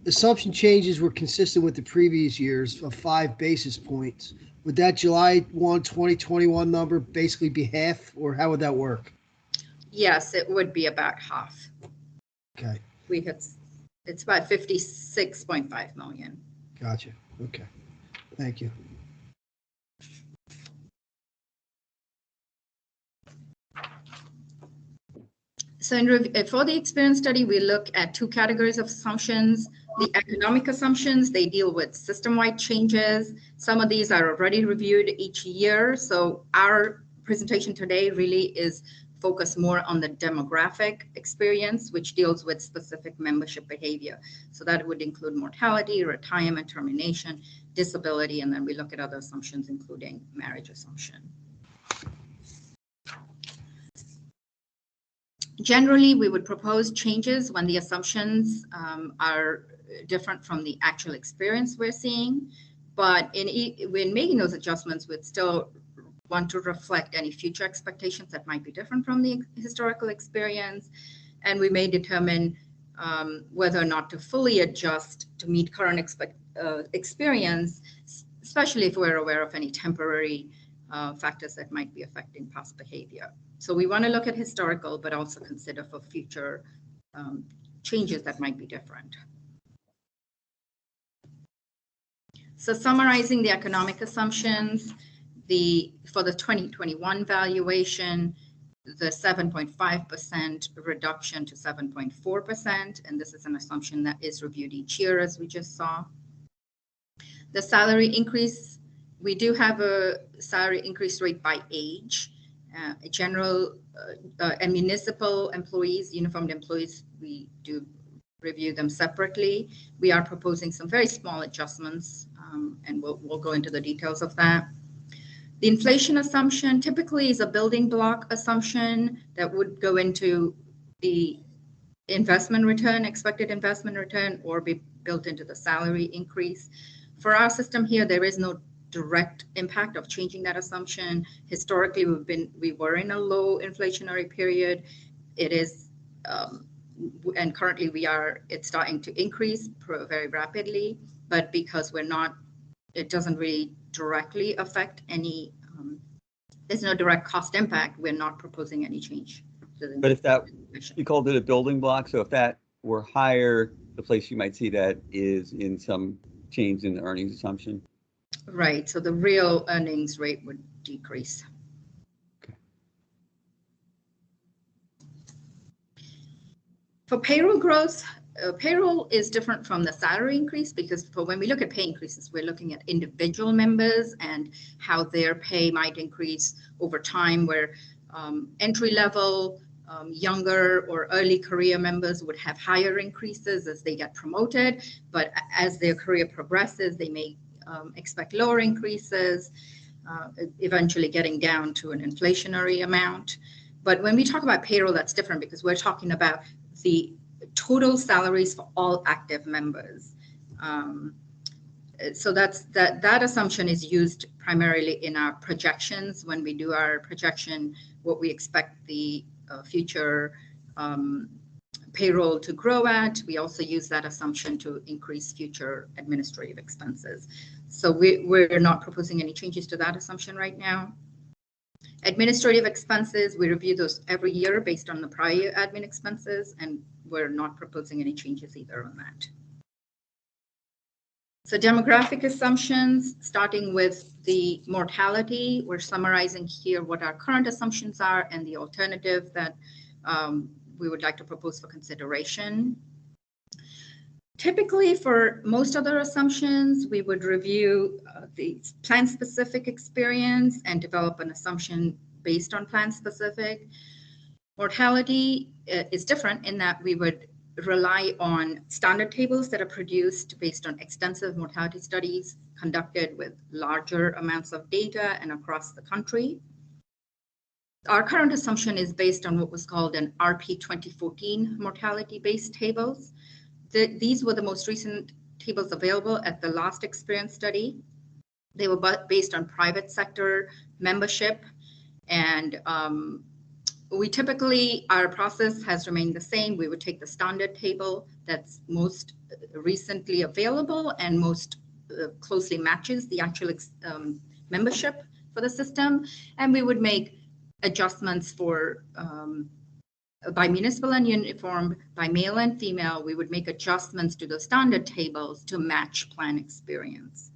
assumption changes were consistent with the previous years of 5 basis points, would that July 1, 2021 number basically be half, or how would that work? Yes, it would be about half. Okay, It's about 56.5 million. gotcha. Okay, thank you. So for the experience study, we look at 2 categories of assumptions. The economic assumptions, they deal with system-wide changes. Some of these are already reviewed each year. So our presentation today really is focused more on the demographic experience, which deals with specific membership behavior. So that would include mortality, retirement, termination, disability, and then we look at other assumptions, including marriage assumption. Generally, we would propose changes when the assumptions are different from the actual experience we're seeing. But when making those adjustments, we'd still want to reflect any future expectations that might be different from the historical experience. And we may determine whether or not to fully adjust to meet current experience, especially if we're aware of any temporary factors that might be affecting past behavior. So we want to look at historical, but also consider for future changes that might be different. So summarizing the economic assumptions, for the 2021 valuation, the 7.5% reduction to 7.4%, and this is an assumption that is reviewed each year, as we just saw. The salary increase, we do have a salary increase rate by age. General and municipal employees, uniformed employees, we do review them separately. We are proposing some very small adjustments, and we'll go into the details of that. The inflation assumption typically is a building block assumption that would go into the investment return, expected investment return, or be built into the salary increase. For our system here, there is no direct impact of changing that assumption. Historically, we were in a low inflationary period. It is, and currently it's starting to increase very rapidly, but because it doesn't really directly affect any, there's no direct cost impact, we're not proposing any change. But if you called it a building block, so if that were higher, the place you might see that is in some change in the earnings assumption. Right, so the real earnings rate would decrease. Okay. For payroll growth, payroll is different from the salary increase because when we look at pay increases, we're looking at individual members and how their pay might increase over time, where entry level, younger or early career members would have higher increases as they get promoted, but as their career progresses, they may expect lower increases, eventually getting down to an inflationary amount. But when we talk about payroll, that's different because we're talking about the total salaries for all active members. So that assumption is used primarily in our projections. When we do our projection, what we expect the future payroll to grow at. We also use that assumption to increase future administrative expenses. So we're not proposing any changes to that assumption right now. Administrative expenses, we review those every year based on the prior admin expenses, and we're not proposing any changes either on that. So demographic assumptions, starting with the mortality, we're summarizing here what our current assumptions are and the alternative that we would like to propose for consideration. Typically, for most other assumptions, we would review the plan-specific experience and develop an assumption based on plan-specific. Mortality is different in that we would rely on standard tables that are produced based on extensive mortality studies conducted with larger amounts of data and across the country. Our current assumption is based on what was called an RP 2014 mortality-based tables. These were the most recent tables available at the last experience study. They were based on private sector membership, and we typically, our process has remained the same. We would take the standard table that's most recently available and most closely matches the actual membership for the system, and we would make adjustments for by municipal and uniform, by male and female. We would make adjustments to the standard tables to match plan experience.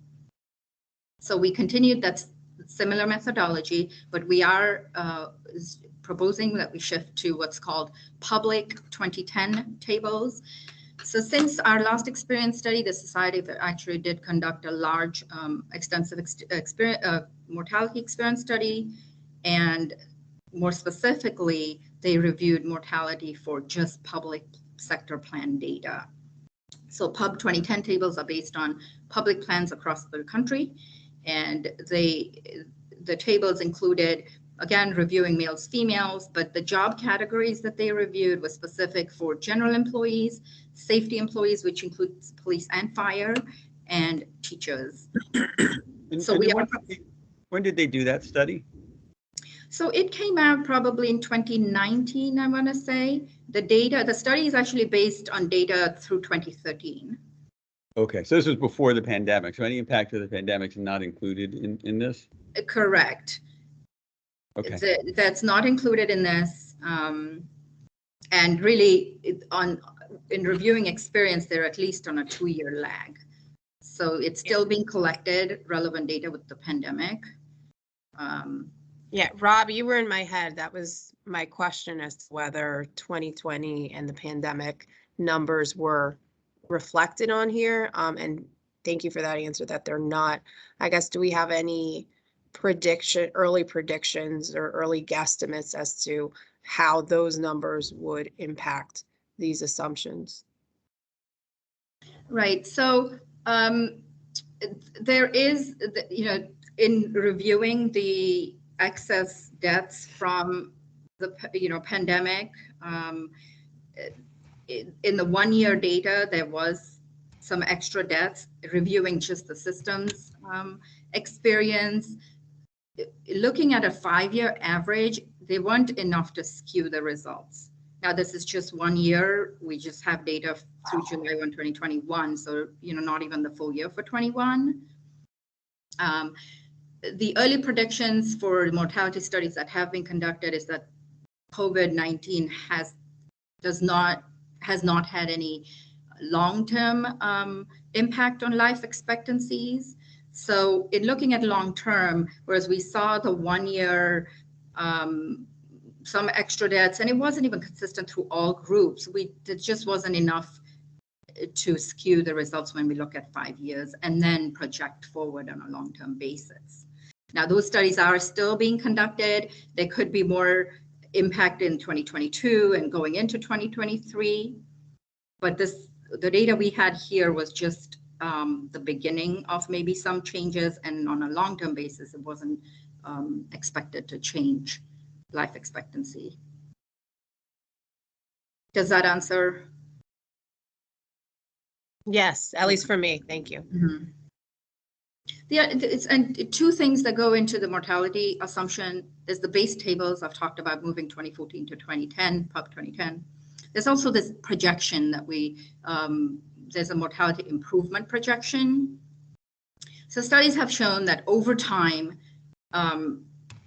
So we continued that similar methodology, but we are proposing that we shift to what's called public 2010 tables. So since our last experience study, the society actually did conduct a large, extensive mortality experience study, and more specifically, they reviewed mortality for just public sector plan data. So Pub 2010 tables are based on public plans across the country, and the tables included, again, reviewing males, females, but the job categories that they reviewed was specific for general employees, safety employees, which includes police and fire, and teachers. So when did they do that study? So it came out probably in 2019, I want to say. The study is actually based on data through 2013. Okay, so this was before the pandemic. So any impact of the pandemic is not included in this? Correct. Okay. That's not included in this. And really, in reviewing experience, they're at least on a 2-year lag. So it's still being collected, relevant data with the pandemic. Yeah, Rob, you were in my head. That was my question as to whether 2020 and the pandemic numbers were reflected on here. And thank you for that answer that they're not. I guess, do we have any early predictions or early guesstimates as to how those numbers would impact these assumptions? Right. So there is, in reviewing the excess deaths from the pandemic, in the 1-year data, there was some extra deaths. Reviewing just the systems experience, looking at a 5-year average, they weren't enough to skew the results. Now, this is just 1 year. We just have data through July 1, 2021. So, not even the full year for 21. The early predictions for mortality studies that have been conducted is that COVID-19 has not had any long-term impact on life expectancies. So in looking at long-term, whereas we saw the 1 year, some extra deaths, and it wasn't even consistent through all groups. It just wasn't enough to skew the results when we look at 5 years and then project forward on a long-term basis. Now, those studies are still being conducted. There could be more impact in 2022 and going into 2023. But the data we had here was just the beginning of maybe some changes, and on a long-term basis, it wasn't expected to change life expectancy. Does that answer? Yes, at least for me. Thank you. Mm-hmm. And two things that go into the mortality assumption is the base tables. I've talked about moving 2014 to 2010, Pub 2010. There's also this projection that there's a mortality improvement projection. So studies have shown that over time,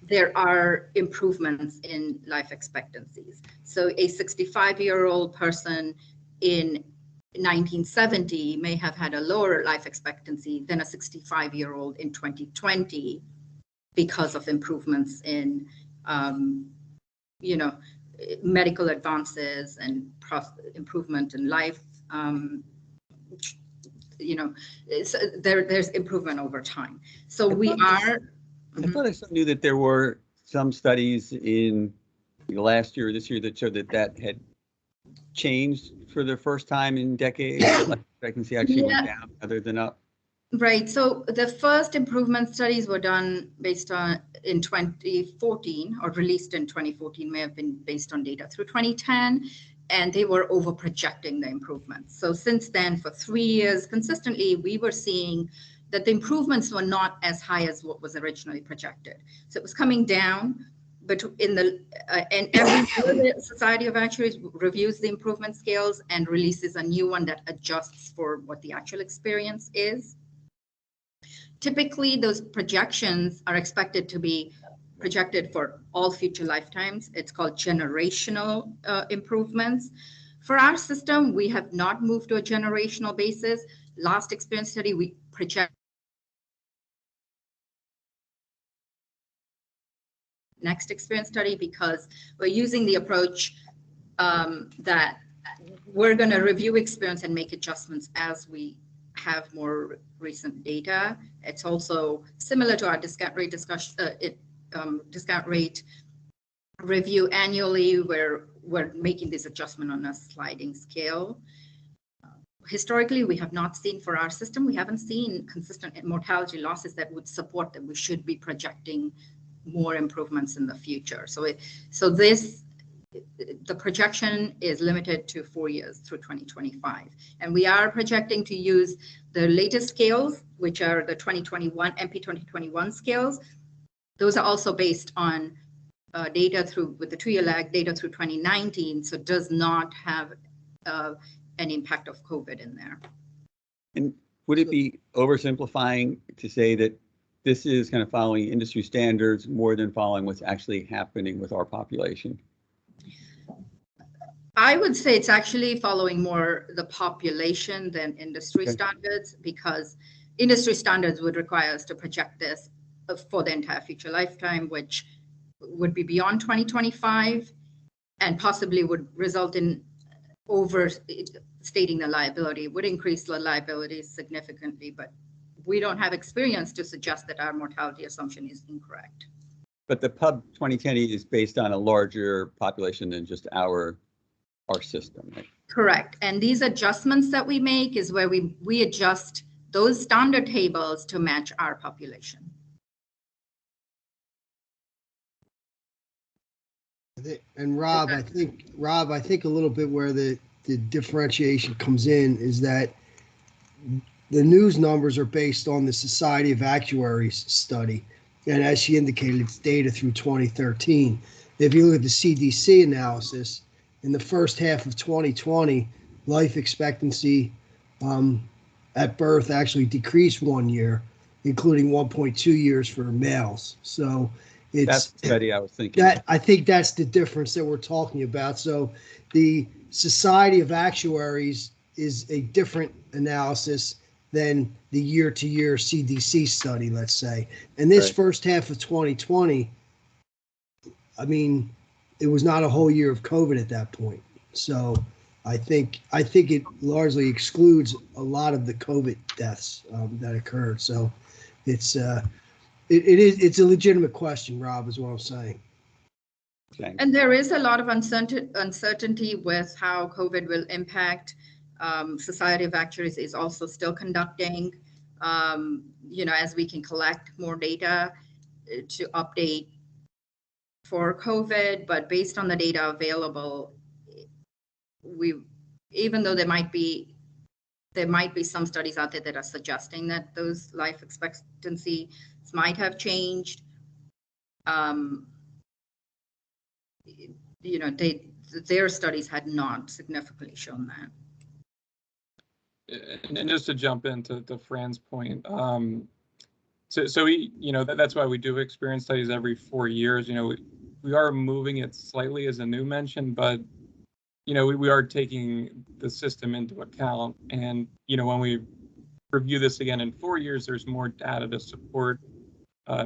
there are improvements in life expectancies. So a 65-year-old person in 1970 may have had a lower life expectancy than a 65-year-old in 2020 because of improvements in, medical advances and improvement in life. There's improvement over time. So we are. I thought I knew that there were some studies in last year or this year that showed that had changed for the first time in decades. Life expectancy actually went down rather than up. Right. So the first improvement studies were done based on in 2014 or released in 2014, may have been based on data through 2010, and they were over projecting the improvements. So since then, for 3 years consistently, we were seeing that the improvements were not as high as what was originally projected. So it was coming down, but and every year the Society of Actuaries reviews the improvement scales and releases a new one that adjusts for what the actual experience is. Typically, those projections are expected to be projected for all future lifetimes. It's called generational improvements. For our system, we have not moved to a generational basis. Last experience study, we project next experience study because we're using the approach that we're going to review experience and make adjustments as we have more recent data. It's also similar to our discount rate discount rate review annually, where we're making this adjustment on a sliding scale. Historically, we have not seen for our system, we haven't seen consistent mortality losses that would support that we should be projecting more improvements in the future. The projection is limited to 4 years through 2025. And we are projecting to use the latest scales, which are the 2021, MP 2021 scales. Those are also based on data with the 2-year lag data through 2019, so it does not have an impact of COVID in there. And would it be oversimplifying to say that this is kind of following industry standards more than following what's actually happening with our population? I would say it's actually following more the population than industry standards, because industry standards would require us to project this for the entire future lifetime, which would be beyond 2025 and possibly would result in overstating the liability. It would increase the liability significantly, but we don't have experience to suggest that our mortality assumption is incorrect. But the Pub 2010 is based on a larger population than just our system, right? Correct. And these adjustments that we make is where we adjust those standard tables to match our population. And Rob, I think a little bit where the differentiation comes in is that the news numbers are based on the Society of Actuaries study. And as she indicated, it's data through 2013. If you look at the CDC analysis, in the first half of 2020, life expectancy at birth actually decreased 1 year, including 1.2 years for males. So that's the study I was thinking. I think that's the difference that we're talking about. So the Society of Actuaries is a different analysis than the year-to-year CDC study, let's say. And this first half of 2020, I mean, it was not a whole year of COVID at that point. So I think it largely excludes a lot of the COVID deaths that occurred. So it's a legitimate question, Rob, is what I'm saying. Thanks. And there is a lot of uncertainty with how COVID will impact. Society of Actuaries is also still conducting, as we can collect more data to update for COVID, but based on the data available, even though there might be some studies out there that are suggesting that those life expectancies might have changed. The their studies had not significantly shown that. And just to jump into Fran's point, so we, that's why we do experience studies every 4 years. We are moving it slightly, as Anu mentioned, but we are taking the system into account. And when we review this again in 4 years, there's more data to support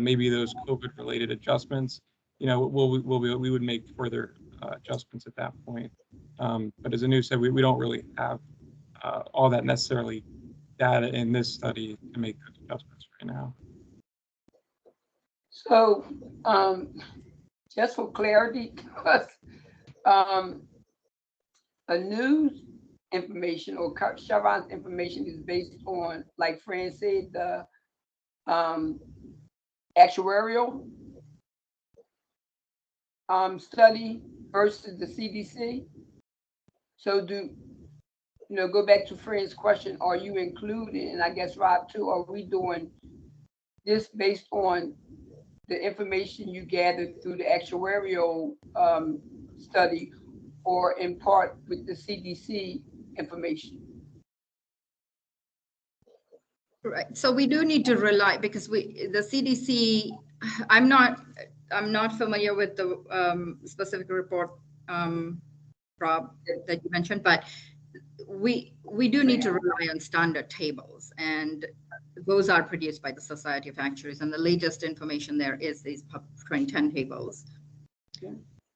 maybe those COVID-related adjustments. We would make further adjustments at that point. But as Anu said, we don't really have all that necessarily data in this study to make those adjustments right now. So, just for clarity, because Anu's information or Chevron's information is based on, like Fran said, the actuarial study versus the CDC. So go back to Fran's question, are you including, and I guess Rob too, are we doing this based on the information you gathered through the actuarial study, or in part with the CDC information? Right. So we do need to rely, because the CDC, I'm not familiar with the specific report, Rob, that you mentioned, but we do need to rely on standard tables, and those are produced by the Society of Actuaries, and the latest information there is these 2010 tables. Okay.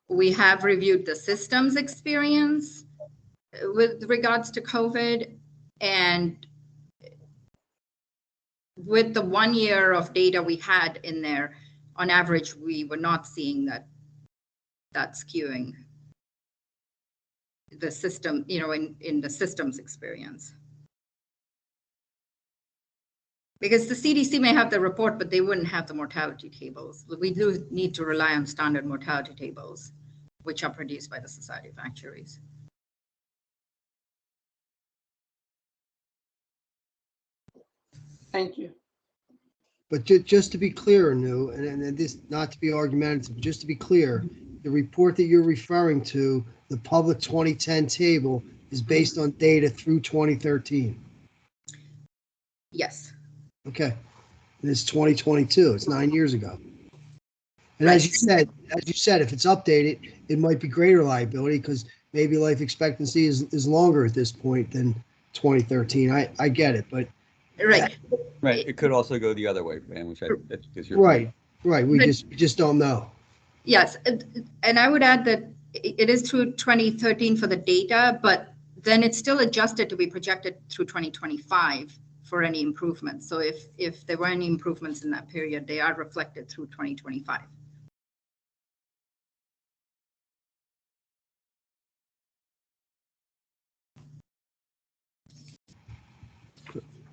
We have reviewed the systems experience with regards to COVID, and with the 1 year of data we had in there, on average, we were not seeing that skewing the system, in the systems experience. Because the CDC may have the report, but they wouldn't have the mortality tables. We do need to rely on standard mortality tables, which are produced by the Society of Actuaries. Thank you. But just to be clear, Anu, and this, not to be argumentative, but just to be clear, the report that you're referring to, the public 2010 table, is based on data through 2013. Yes. Okay. And it's 2022. It's 9 years ago. And Right. as you said, if it's updated, it might be greater liability because maybe life expectancy is longer at this point than 2013. I get it, but right. Right. It could also go the other way, man, which that's because you're right. We just don't know. Yes, and I would add that it is through 2013 for the data, but then it's still adjusted to be projected through 2025 for any improvements. So if there were any improvements in that period, they are reflected through 2025.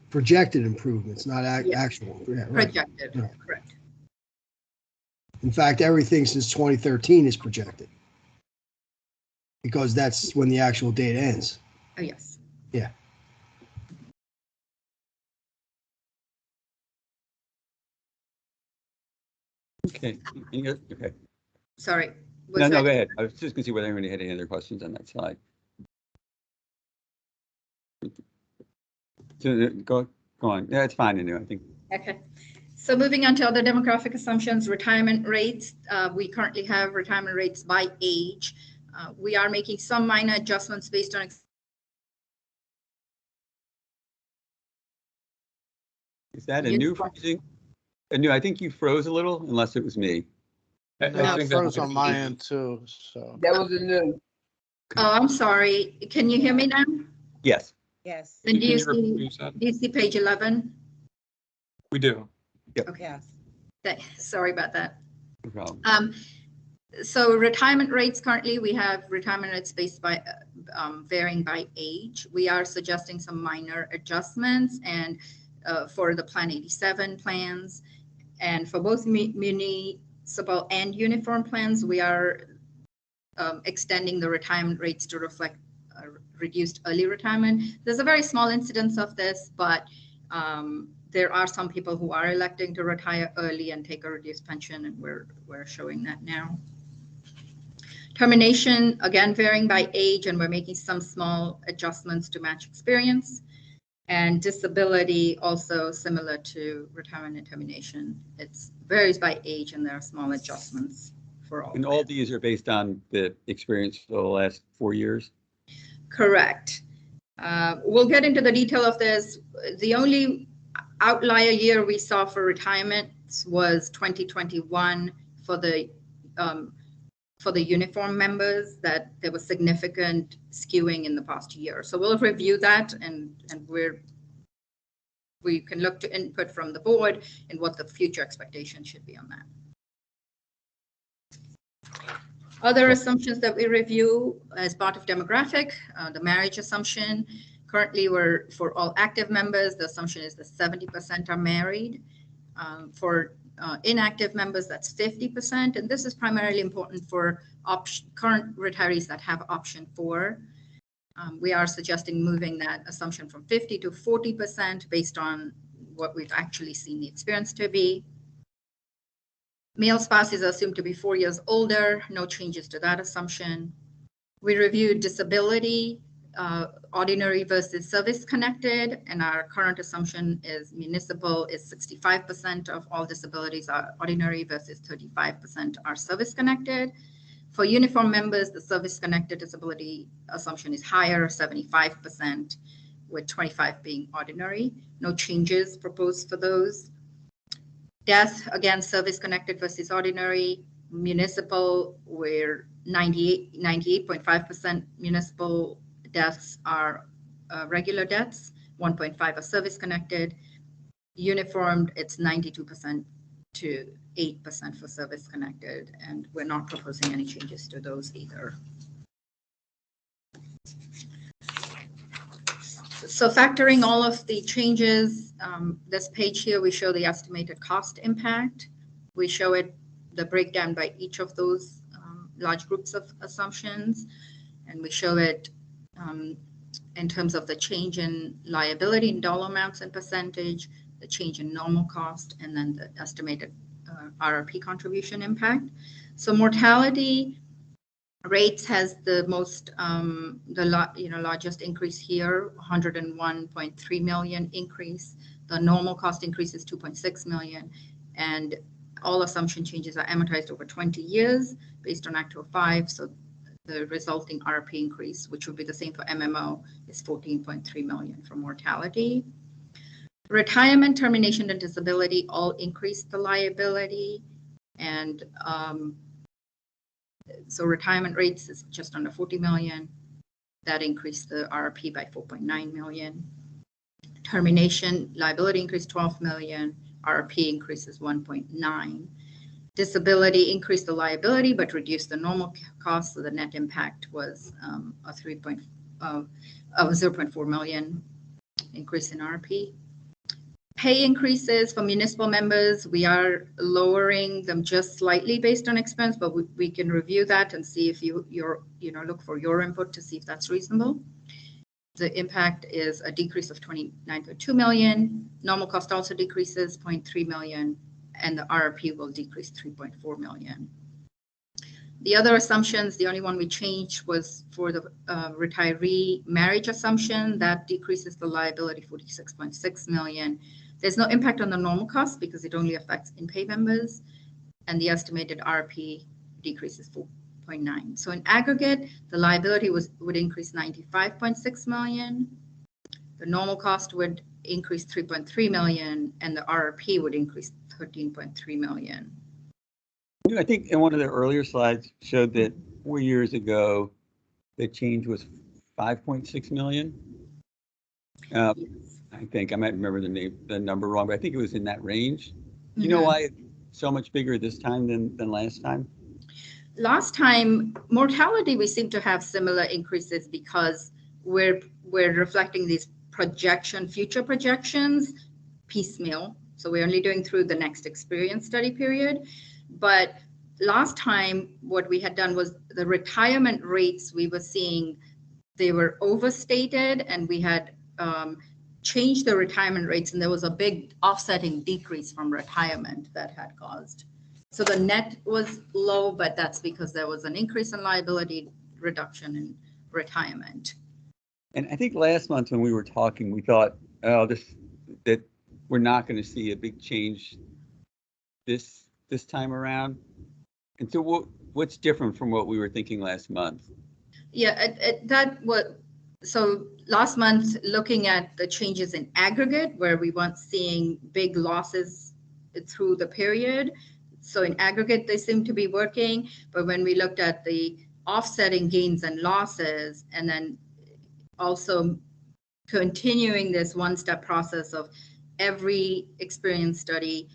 Projected improvements, not Yes. actual. Yeah, right. Projected, Right. correct. In fact, everything since 2013 is projected because that's when the actual data ends. Oh, yes. Yeah. okay. Okay. Sorry. No, go ahead. I was just going to see whether anybody had any other questions on that slide. So go on. Yeah, it's fine, Anu, I think. Okay. So moving on to other demographic assumptions, retirement rates. We currently have retirement rates by age. We are making some minor adjustments based on. Is that a new freezing? Anu, I think you froze a little, unless it was me. No, it froze on my end too, so. That was a new. Oh, I'm sorry. Can you hear me now? Yes. Yes. And do you Can you repeat that? see page 11? We do. Yep. Okay. Sorry about that. No problem. So retirement rates, currently we have retirement rates based by varying by age. We are suggesting some minor adjustments and for the Plan 87 plans, and for both municipal and uniform plans, we are extending the retirement rates to reflect reduced early retirement. There's a very small incidence of this, but there are some people who are electing to retire early and take a reduced pension, and we're showing that now. Termination, again, varying by age, and we're making some small adjustments to match experience. And disability, also similar to retirement and termination. It varies by age, and there are small adjustments for all. And all these are based on the experience for the last 4 years? Correct. We'll get into the detail of this. The only outlier year we saw for retirement was 2021 for the uniform members, that there was significant skewing in the past year. So we'll review that, and we can look to input from the board and what the future expectation should be on that. Other assumptions that we review as part of demographic, the marriage assumption. Currently, for all active members, the assumption is that 70% are married. For inactive members, that's 50%. And this is primarily important for current retirees that have option 4. We are suggesting moving that assumption from 50 to 40% based on what we've actually seen the experience to be. Male spouse is assumed to be 4 years older, no changes to that assumption. We reviewed disability, ordinary versus service-connected, and our current assumption is municipal is 65% of all disabilities are ordinary versus 35% are service-connected. For uniform members, the service-connected disability assumption is higher, 75%, with 25% being ordinary. No changes proposed for those. Death, again, service-connected versus ordinary. Municipal, where 98.5% municipal deaths are regular deaths, 1.5% are service-connected. Uniformed, it's 92% to 8% for service-connected, and we're not proposing any changes to those either. So factoring all of the changes, this page here, we show the estimated cost impact. We show the breakdown by each of those large groups of assumptions, and we show it in terms of the change in liability in dollar amounts and percentage, the change in normal cost, and then the estimated RRP contribution impact. So mortality rates has the most, largest increase here, 101.3 million increase. The normal cost increase is 2.6 million, and all assumption changes are amortized over 20 years based on Act 205. So the resulting RRP increase, which would be the same for MMO, is 14.3 million for mortality. Retirement, termination, and disability all increased the liability, and so retirement rates is just under 40 million. That increased the RRP by 4.9 million. Termination liability increased 12 million. RRP increases 1.9. Disability increased the liability but reduced the normal cost, so the net impact was a 0.4 million increase in RRP. Pay increases for municipal members, we are lowering them just slightly based on expense, but we can review that and see if look for your input to see if that's reasonable. The impact is a decrease of 29.2 million. Normal cost also decreases 0.3 million, and the RRP will decrease 3.4 million. The other assumptions, the only one we changed was for the retiree marriage assumption. That decreases the liability 46.6 million. There's no impact on the normal cost because it only affects in-pay members, and the estimated RRP decreases 4.9. So in aggregate, the liability would increase 95.6 million. The normal cost would increase 3.3 million, and the RRP would increase 13.3 million. I think in one of the earlier slides showed that 4 years ago, the change was 5.6 million. I think I might remember the number wrong, but I think it was in that range. Do you know why it's so much bigger this time than last time? Last time, mortality, we seem to have similar increases because we're reflecting these future projections piecemeal. So we're only doing through the next experience study period. But last time, what we had done was the retirement rates we were seeing, they were overstated, and we had changed the retirement rates, and there was a big offsetting decrease from retirement that had caused So the net was low, but that's because there was an increase in liability, reduction in retirement. And I think last month when we were talking, we thought, oh, that we're not going to see a big change this time around. And so what's different from what we were thinking last month? Yeah, so last month, looking at the changes in aggregate, where we weren't seeing big losses through the period. So in aggregate, they seem to be working. But when we looked at the offsetting gains and losses, and then also continuing this one-step process of every experience study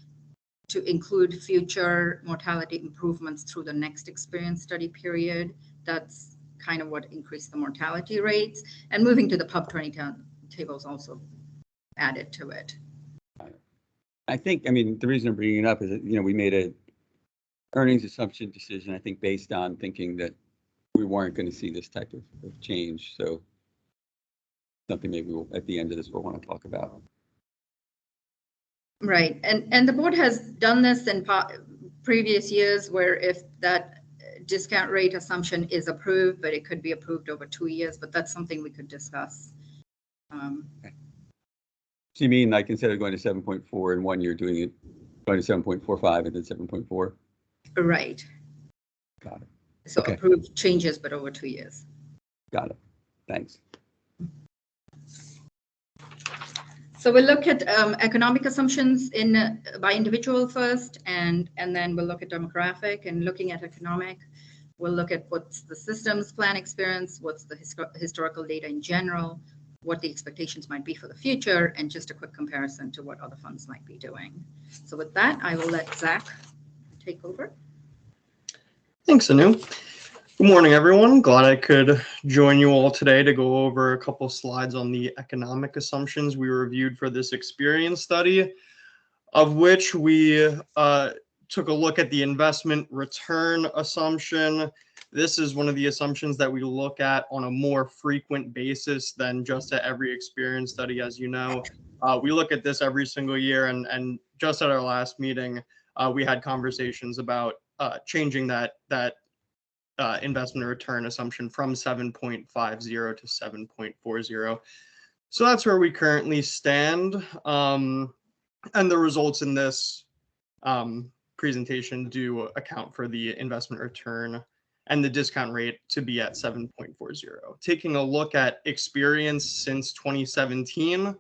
to include future mortality improvements through the next experience study period, that's kind of what increased the mortality rates. And moving to the Pub 20 tables also added to it. I think, I mean, the reason I'm bringing it up is that, we made a earnings assumption decision, I think, based on thinking that we weren't going to see this type of change. So something maybe at the end of this we'll want to talk about. Right. And the board has done this in previous years where if that discount rate assumption is approved, but it could be approved over 2 years, but that's something we could discuss. Okay. So you mean like instead of going to 7.4 in 1 year, going to 7.45 and then 7.4? Right. Got it. So Okay. approved changes, but over 2 years. Got it. Thanks. So we'll look at economic assumptions by individual first, and then we'll look at demographic. And looking at economic, we'll look at what's the systems plan experience, what's the historical data in general, what the expectations might be for the future, and just a quick comparison to what other funds might be doing. So with that, I will let Zach take over. Thanks, Anu. Good morning, everyone. Glad I could join you all today to go over a couple slides on the economic assumptions we reviewed for this experience study, of which we took a look at the investment return assumption. This is one of the assumptions that we look at on a more frequent basis than just at every experience study. As you know, we look at this every single year, and just at our last meeting, we had conversations about changing that investment return assumption from 7.50 to 7.40. So that's where we currently stand. And the results in this presentation do account for the investment return and the discount rate to be at 7.40. Taking a look at experience since 2017,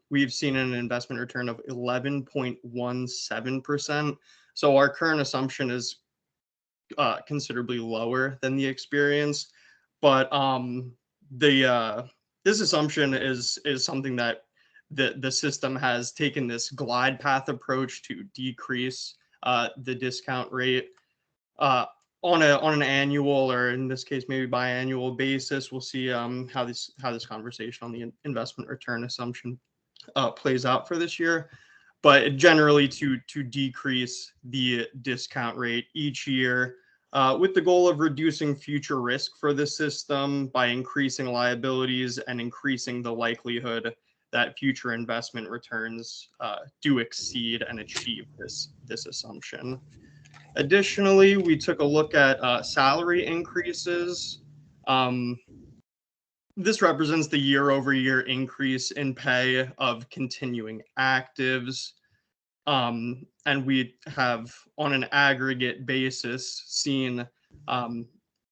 we've seen an investment return of 11.17%. So our current assumption is considerably lower than the experience, but this assumption is something that the system has taken this glide path approach to decrease the discount rate on an annual, or in this case maybe biannual basis. We'll see how this conversation on the investment return assumption plays out for this year. But generally to decrease the discount rate each year, with the goal of reducing future risk for the system by increasing liabilities and increasing the likelihood that future investment returns do exceed and achieve this assumption. Additionally, we took a look at salary increases. This represents the year-over-year increase in pay of continuing actives. And we have, on an aggregate basis, seen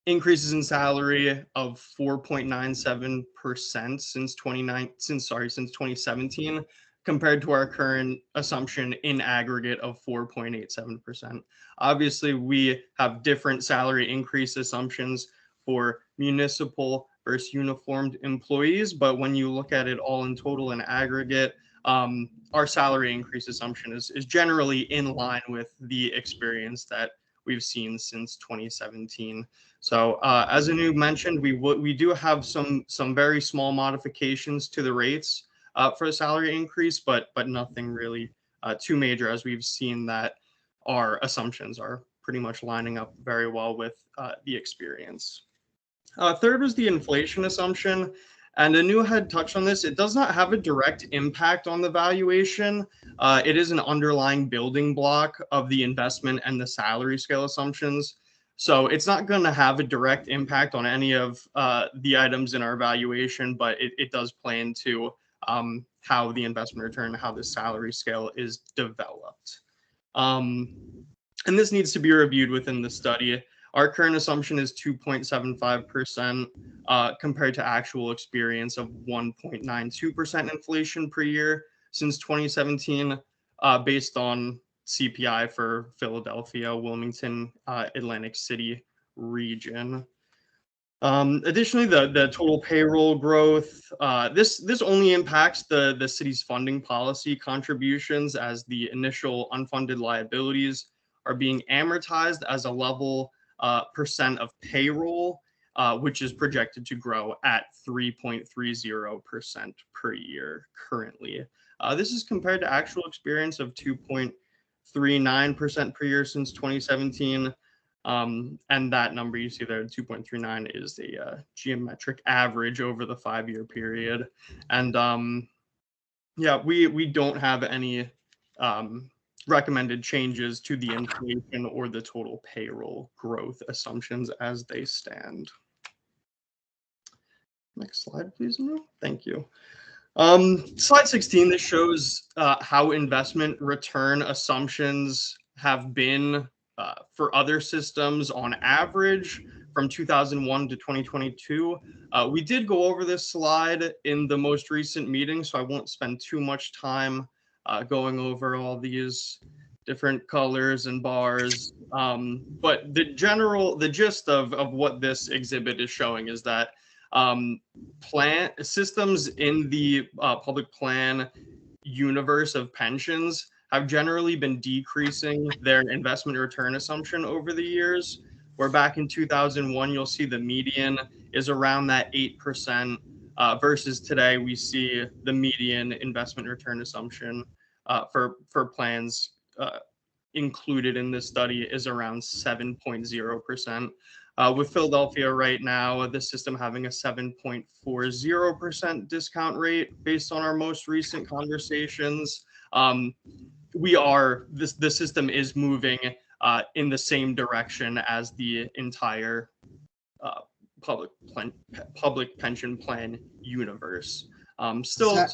increases in salary of 4.97% since 2017, compared to our current assumption in aggregate of 4.87%. Obviously, we have different salary increase assumptions for municipal versus uniformed employees, but when you look at it all in total in aggregate, our salary increase assumption is generally in line with the experience that we've seen since 2017. So as Anu mentioned, we do have some very small modifications to the rates for a salary increase, but nothing really too major, as we've seen that our assumptions are pretty much lining up very well with the experience. Third was the inflation assumption. And Anu had touched on this. It does not have a direct impact on the valuation. It is an underlying building block of the investment and the salary scale assumptions. So it's not going to have a direct impact on any of the items in our valuation, but it does play into how the investment return, how the salary scale is developed. And this needs to be reviewed within the study. Our current assumption is 2.75% compared to actual experience of 1.92% inflation per year since 2017, based on CPI for Philadelphia, Wilmington, Atlantic City region. Additionally, the total payroll growth, this only impacts the city's funding policy contributions, as the initial unfunded liabilities are being amortized as a level percent of payroll, which is projected to grow at 3.30% per year currently. This is compared to actual experience of 2.39% per year since 2017. And that number you see there, 2.39, is a geometric average over the 5-year period. And yeah, we don't have any recommended changes to the inflation or the total payroll growth assumptions as they stand. Next slide, please. Thank you. Slide 16, this shows how investment return assumptions have been for other systems on average from 2001 to 2022. We did go over this slide in the most recent meeting, so I won't spend too much time going over all these different colors and bars. But the gist of what this exhibit is showing is that plan systems in the public plan universe of pensions have generally been decreasing their investment return assumption over the years, where back in 2001, you'll see the median is around that 8%, versus today we see the median investment return assumption for plans included in this study is around 7.0%. With Philadelphia right now, the system having a 7.40% discount rate based on our most recent conversations. The system is moving in the same direction as the entire public pension plan universe. Still,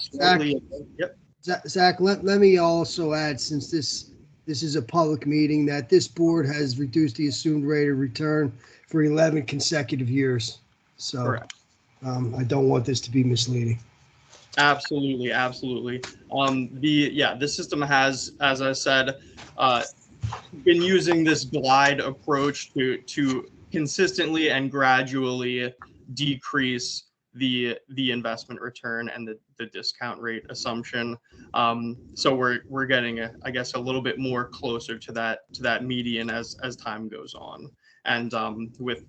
Zach, let me also add, since this is a public meeting, that this board has reduced the assumed rate of return for 11 consecutive years. So I don't want this to be misleading. Absolutely. The system has, as I said, been using this glide approach to consistently and gradually decrease the investment return and the discount rate assumption. So we're getting I guess a little bit more closer to that median as time goes on, and with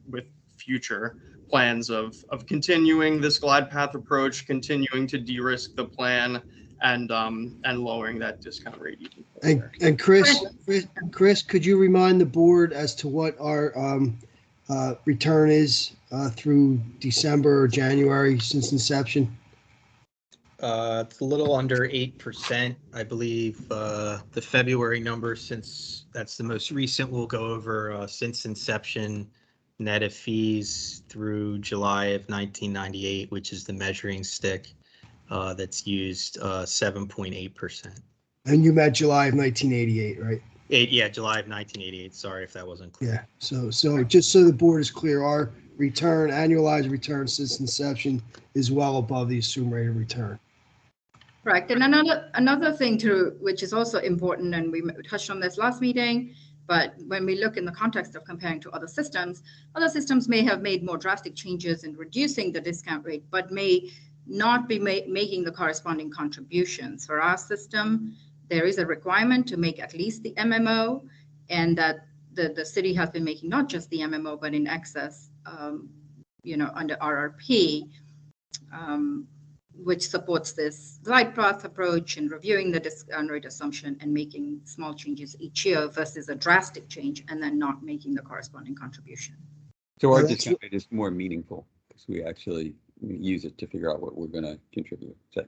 future plans of continuing this glide path approach, continuing to de-risk the plan, and lowering that discount rate even further. And Chris, could you remind the board as to what our return is through December or January since inception? It's a little under 8%, I believe. The February number, since that's the most recent, we'll go over since inception, net of fees through July of 1998, which is the measuring stick that's used, 7.8%. And you met July of 1988, right? July of 1988. Sorry if that wasn't clear. Yeah. So just so the board is clear, our return, annualized return since inception, is well above the assumed rate of return. Correct. And another thing which is also important, and we touched on this last meeting, but when we look in the context of comparing to other systems may have made more drastic changes in reducing the discount rate, but may not be making the corresponding contributions. For our system, there is a requirement to make at least the MMO, and that the city has been making not just the MMO, but in excess, under RRP, which supports this glide path approach and reviewing the discount rate assumption and making small changes each year versus a drastic change and then not making the corresponding contribution. So our discount rate is more meaningful because we actually use it to figure out what we're gonna contribute. So,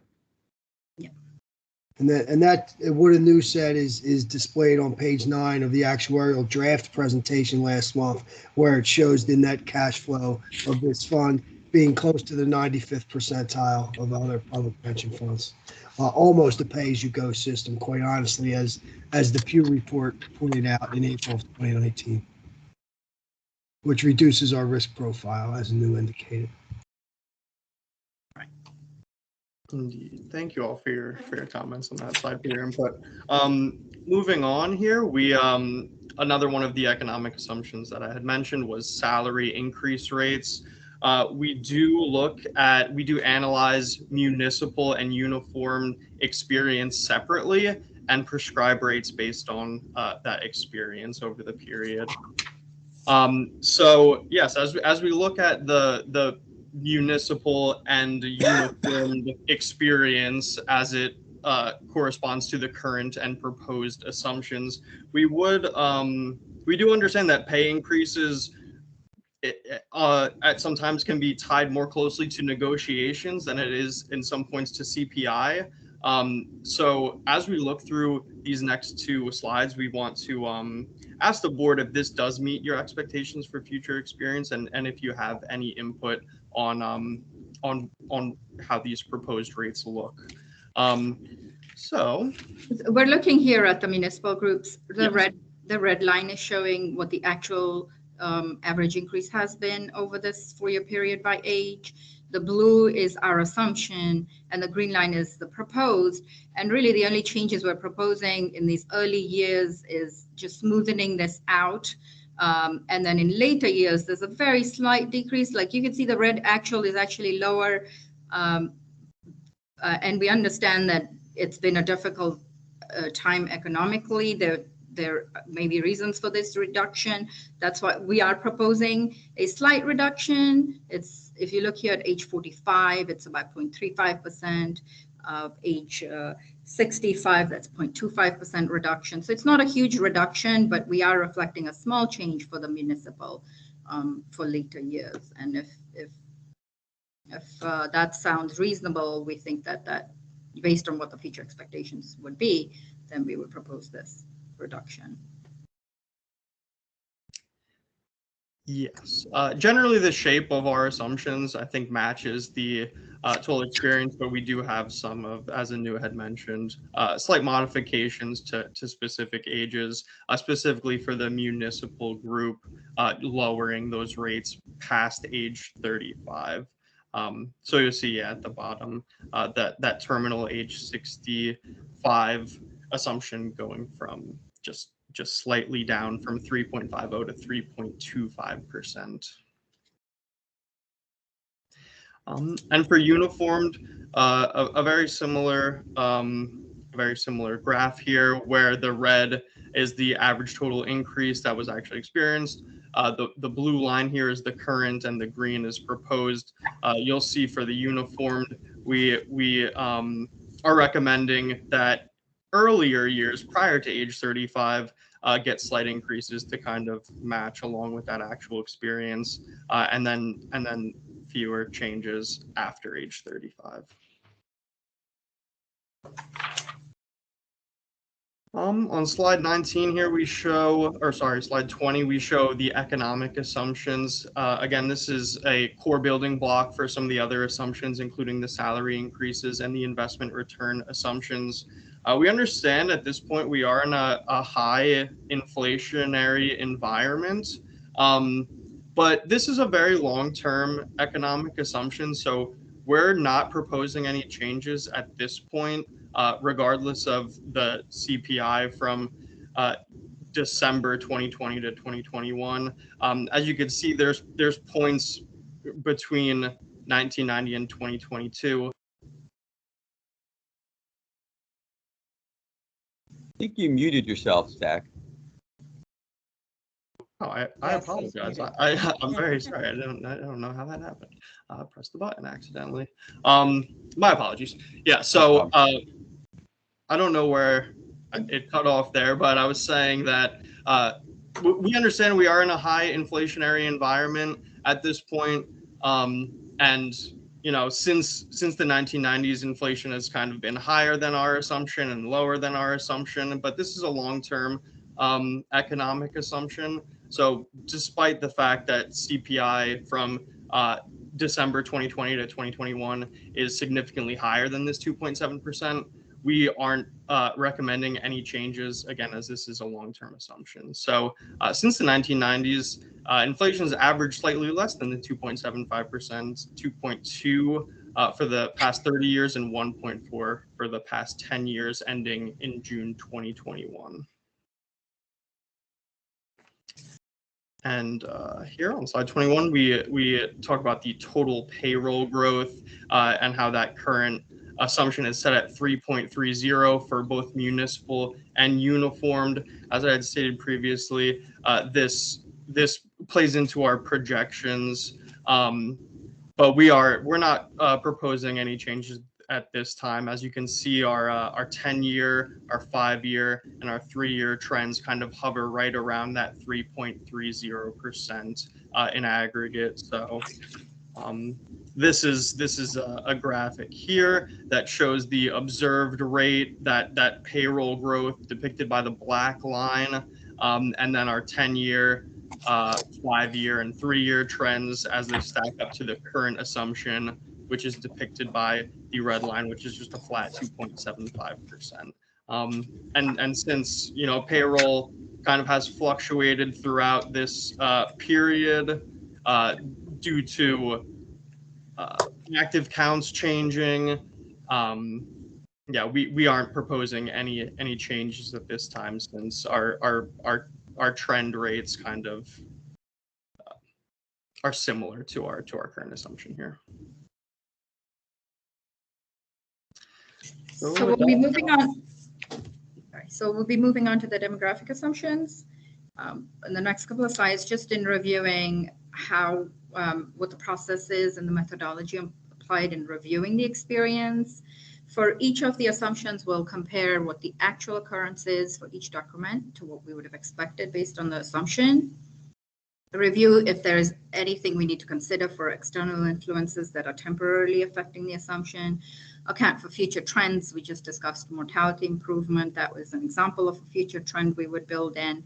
And that what Anu said is displayed on page 9 of the actuarial draft presentation last month, where it shows the net cash flow of this fund being close to the 95th percentile of other public pension funds. Almost a pay-as-you-go system, quite honestly, as the Pew report pointed out in April of 2019, which reduces our risk profile, as Anu indicated. Indeed. Thank you all for your comments on that side, for your input. Moving on here, we another one of the economic assumptions that I had mentioned was salary increase rates. We do analyze municipal and uniform experience separately and prescribe rates based on that experience over the period. So yes, as we look at the municipal and uniform experience as it corresponds to the current and proposed assumptions, we do understand that pay increases at sometimes can be tied more closely to negotiations than it is in some points to CPI. So as we look through these next two slides, we want to ask the board if this does meet your expectations for future experience, and if you have any input on how these proposed rates look. So we're looking here at the municipal groups. The red line is showing what the actual average increase has been over this 4-year period by age. The blue is our assumption, and the green line is the proposed. And really, the only changes we're proposing in these early years is just smoothing this out. And then in later years, there's a very slight decrease. Like you can see, the red actual is actually lower. And we understand that it's been a difficult time economically. There may be reasons for this reduction. That's why we are proposing a slight reduction. If you look here at age 45, it's about 0.35%. Of age 65, that's 0.25% reduction. So it's not a huge reduction, but we are reflecting a small change for the municipal for later years. And if that sounds reasonable, we think that based on what the future expectations would be, then we would propose this reduction. yes, generally the shape of our assumptions, I think, matches the total experience, but we do have some of, as Anu had mentioned, slight modifications to specific ages, specifically for the municipal group, lowering those rates past age 35. So you'll see at the bottom that terminal age 65 assumption going from just slightly down from 3.50 to 3.25%. And for uniformed, a very similar graph here, where the red is the average total increase that was actually experienced. The blue line here is the current, and the green is proposed. You'll see for the uniformed, we are recommending that earlier years prior to age 35 get slight increases to kind of match along with that actual experience, and then fewer changes after age 35. On slide 19 here, we show, or sorry, slide 20, we show the economic assumptions. Again, this is a core building block for some of the other assumptions, including the salary increases and the investment return assumptions. We understand at this point we are in a high inflationary environment, but this is a very long-term economic assumption, so we're not proposing any changes at this point, regardless of the CPI from December 2020 to 2021. As you can see, there's points between 1990 and 2022. I think you muted yourself, Zach. Oh, I apologize. I'm very sorry. I don't know how that happened. I pressed the button accidentally. My apologies. Yeah. So I don't know where it cut off there, but I was saying that we understand we are in a high inflationary environment at this point, and since the 1990s, inflation has kind of been higher than our assumption and lower than our assumption, but this is a long-term economic assumption. So despite the fact that CPI from December 2020 to 2021 is significantly higher than this 2.7%, we aren't recommending any changes, again, as this is a long-term assumption. So since the 1990s, inflation has averaged slightly less than the 2.75%, 2.2 for the past 30 years and 1.4 for the past 10 years ending in June 2021. And here on slide 21, we talk about the total payroll growth and how that current assumption is set at 3.30 for both municipal and uniformed. As I had stated previously, this plays into our projections, but we're not proposing any changes at this time. As you can see, our 10-year, our 5-year, and our 3-year trends kind of hover right around that 3.30% in aggregate. So this is a graphic here that shows the observed rate, that payroll growth depicted by the black line, and then our 10-year, 5-year, and 3-year trends as they stack up to the current assumption, which is depicted by the red line, which is just a flat 2.75%. And since payroll kind of has fluctuated throughout this period due to active counts changing, we aren't proposing any changes at this time, since our trend rates kind of are similar to our current assumption here. So we'll be moving on. So we'll be moving on to the demographic assumptions in the next couple of slides, just in reviewing how what the process is and the methodology applied in reviewing the experience. For each of the assumptions, we'll compare what the actual occurrence is for each decrement to what we would have expected based on the assumption. Review if there is anything we need to consider for external influences that are temporarily affecting the assumption. Account for future trends. We just discussed mortality improvement. That was an example of a future trend we would build in.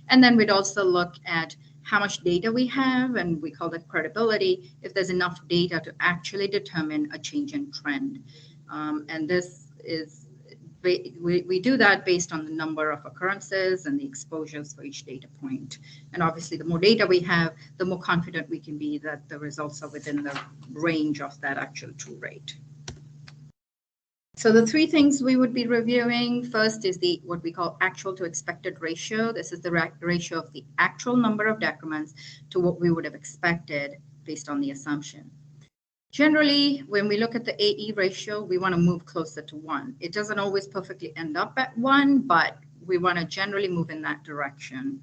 And then we'd also look at how much data we have, and we call that credibility, if there's enough data to actually determine a change in trend. And this is, we do that based on the number of occurrences and the exposures for each data point. And obviously, the more data we have, the more confident we can be that the results are within the range of that actual true rate. So the three things we would be reviewing first is the what we call actual to expected ratio. This is the ratio of the actual number of decrements to what we would have expected based on the assumption. Generally, when we look at the AE ratio, we want to move closer to 1. It doesn't always perfectly end up at 1, but we want to generally move in that direction.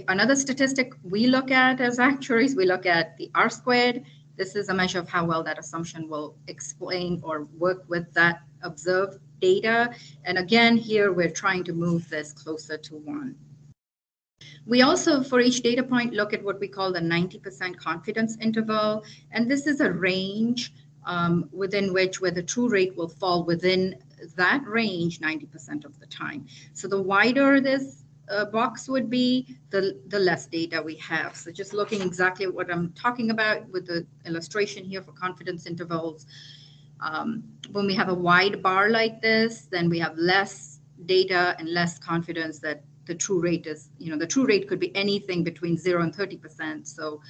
Another statistic we look at as actuaries, we look at the R squared. This is a measure of how well that assumption will explain or work with that observed data. And again, here we're trying to move this closer to 1. We also, for each data point, look at what we call the 90% confidence interval. And this is a range within which where the true rate will fall within that range 90% of the time. So the wider this box would be, the less data we have. So just looking exactly what I'm talking about with the illustration here for confidence intervals. When we have a wide bar like this, then we have less data and less confidence that the true rate is, the true rate could be anything between 0 and 30%. So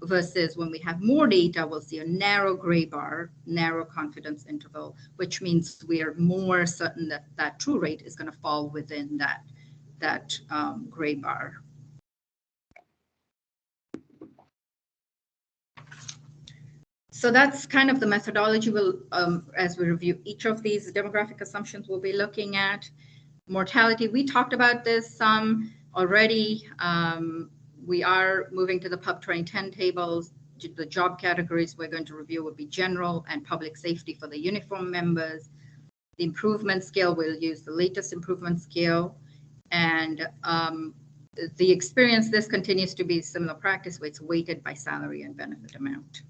versus when we have more data, we'll see a narrow gray bar, narrow confidence interval, which means we are more certain that that true rate is going to fall within that gray bar. So that's kind of the methodology we'll, as we review each of these demographic assumptions we'll be looking at. Mortality, we talked about this some already. We are moving to the Pub 2010 tables. The job categories we're going to review will be general and public safety for the uniform members. The improvement scale, we'll use the latest improvement scale. And the experience, this continues to be similar practice where it's weighted by salary and benefit amount.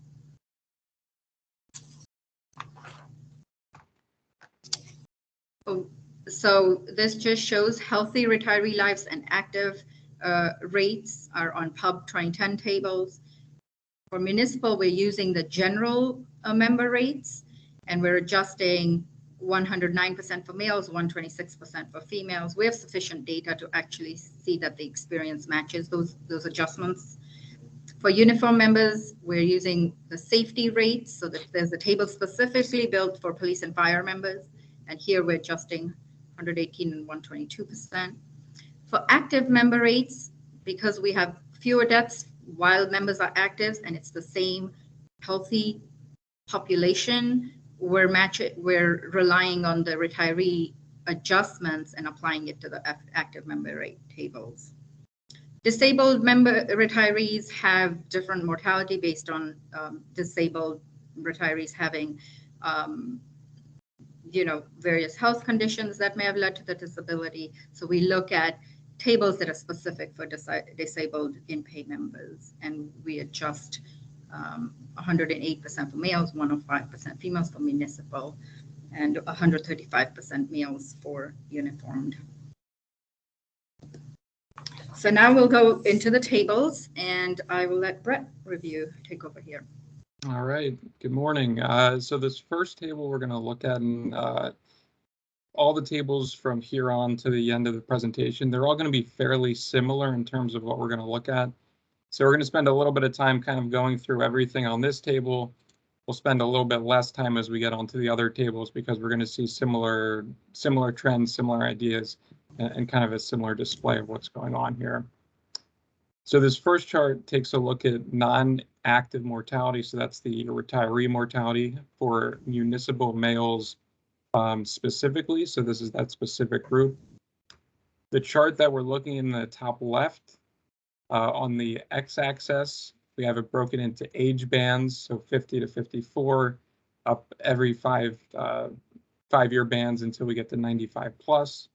So this just shows healthy retiree lives and active rates are on Pub 2010 tables. For municipal, we're using the general member rates, and we're adjusting 109% for males, 126% for females. We have sufficient data to actually see that the experience matches those adjustments. For uniform members, we're using the safety rates, so that there's a table specifically built for police and fire members, and here we're adjusting 118 and 122%. For active member rates, because we have fewer deaths while members are active and it's the same healthy population, we're relying on the retiree adjustments and applying it to the active member rate tables. Disabled member retirees have different mortality based on disabled retirees having various health conditions that may have led to the disability. So we look at tables that are specific for disabled in-pay members, and we adjust 108% for males, 105% females for municipal, and 135% males for uniformed. So now we'll go into the tables, and I will let Brett take over here. All right, good morning. So this first table we're going to look at, and all the tables from here on to the end of the presentation, they're all going to be fairly similar in terms of what we're going to look at. So we're going to spend a little bit of time kind of going through everything on this table. We'll spend a little bit less time as we get onto the other tables because we're going to see similar trends, similar ideas, and kind of a similar display of what's going on here. So this first chart takes a look at non-active mortality. So that's the retiree mortality for municipal males specifically. So this is that specific group. The chart that we're looking in the top left, on the x-axis, we have it broken into age bands, so 50 to 54, up every five-year bands until we get to 95 plus.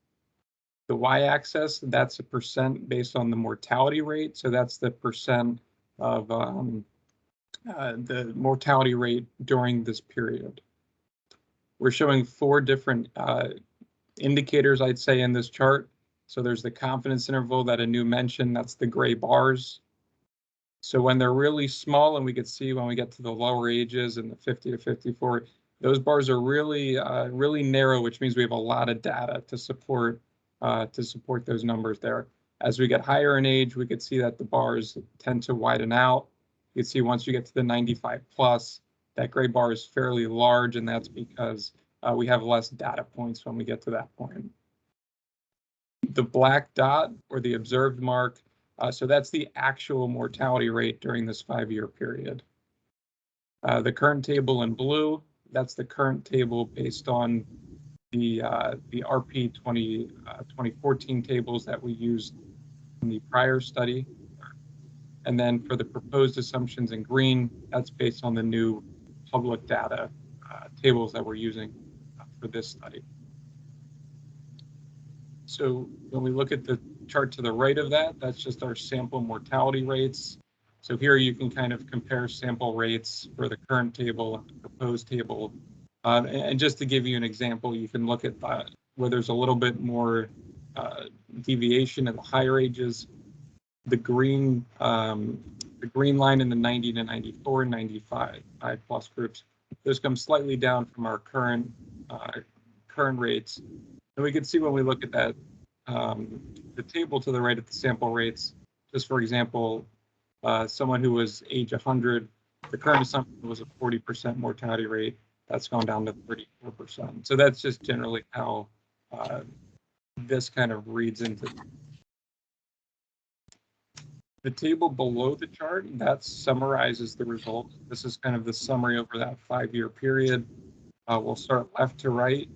The y-axis, that's a percent based on the mortality rate, so that's the percent of the mortality rate during this period. We're showing four different indicators, I'd say, in this chart. So there's the confidence interval that Anu mentioned, that's the gray bars. So when they're really small, and we can see when we get to the lower ages and the 50 to 54, those bars are really, really narrow, which means we have a lot of data to support those numbers there. As we get higher in age, we could see that the bars tend to widen out. You can see once you get to the 95 plus, that gray bar is fairly large, and that's because we have less data points when we get to that point. The black dot, or the observed mark, so that's the actual mortality rate during this 5-year period. The current table in blue, that's the current table based on the RP 2014 tables that we used in the prior study. And then for the proposed assumptions in green, that's based on the new public data tables that we're using for this study. So when we look at the chart to the right of that, that's just our sample mortality rates. So here you can kind of compare sample rates for the current table and the proposed table. And just to give you an example, you can look at where there's a little bit more deviation in the higher ages. The green line in the 90 to 94, 95 plus groups, those come slightly down from our current rates. And we can see when we look at that, the table to the right at the sample rates, just for example, someone who was age 100, the current assumption was a 40% mortality rate. That's gone down to 34%. So that's just generally how this kind of reads into the table below the chart. That summarizes the results. This is kind of the summary over that 5-year period. We'll start left to right.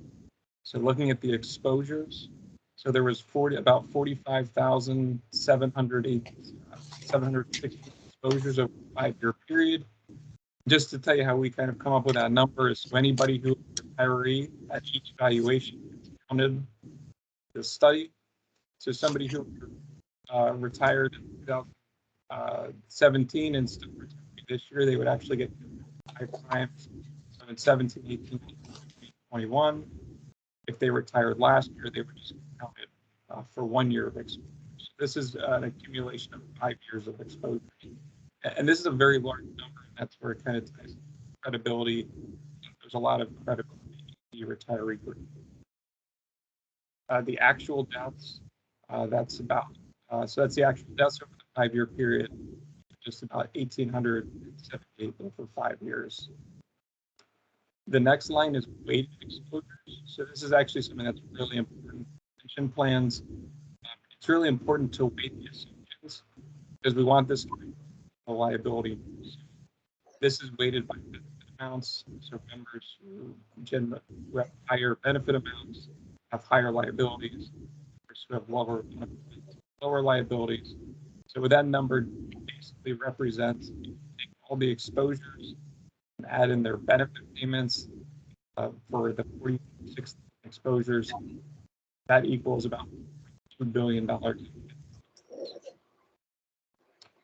So looking at the exposures, so there was about 45,760 exposures over a 5-year period. Just to tell you how we kind of come up with that number is so anybody who is a retiree at each evaluation is counted the study. So somebody who retired in 2017 and still retired this year, they would actually get 5 times. So in 17, 18, 21. if they retired last year, they were just counted for 1 year of exposure. So this is an accumulation of 5 years of exposure. And this is a very large number, and that's where it kind of ties credibility. There's a lot of credibility in the retiree group. The actual deaths, that's about, so that's the actual deaths over the 5-year period, just about 1,878 over 5 years. The next line is weighted exposures. So this is actually something that's really important. Pension plans, it's really important to weight the assumptions because we want this to be a liability. This is weighted by benefit amounts. So members who have higher benefit amounts have higher liabilities, members who have lower liabilities. So with that number basically represents all the exposures and add in their benefit payments for the 46 exposures. That equals about $2 billion.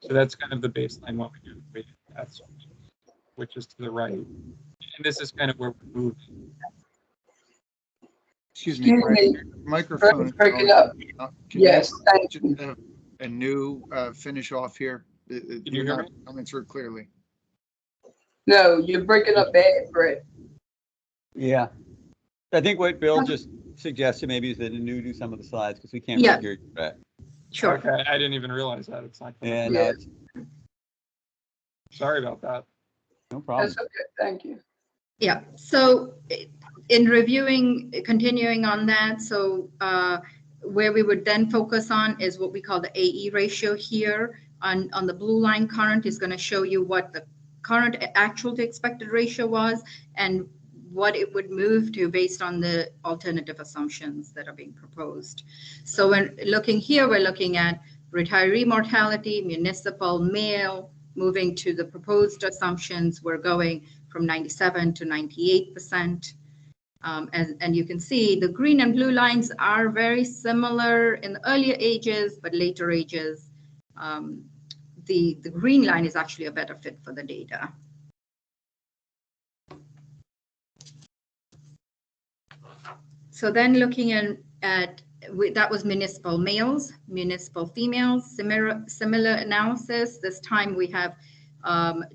So that's kind of the baseline what we do with weighted deaths, which is to the right. And this is kind of where we're moving. Excuse me, Brad, your microphone is break it going up. Can Yes, you thank just have a new finish off here? Can you You're hear not me? coming through clearly. No, you're breaking up bad, Brett. Yeah. I think what Bill just suggested maybe is that Anu do some of the slides because we can't Yeah. really hear you, Brett. Sure. Okay, I didn't even realize that. It's not coming. Yeah, Yeah. no, it's Sorry about that. no problem. That's okay, thank you. Yeah, so in reviewing, continuing on that, so where we would then focus on is what we call the AE ratio here. On the blue line, current is going to show you what the current actual to expected ratio was and what it would move to based on the alternative assumptions that are being proposed. So when looking here, we're looking at retiree mortality, municipal, male, moving to the proposed assumptions. We're going from 97 to 98%. And you can see the green and blue lines are very similar in the earlier ages, but later ages, the green line is actually a better fit for the data. So then looking at that was municipal males, municipal females, similar analysis. This time we have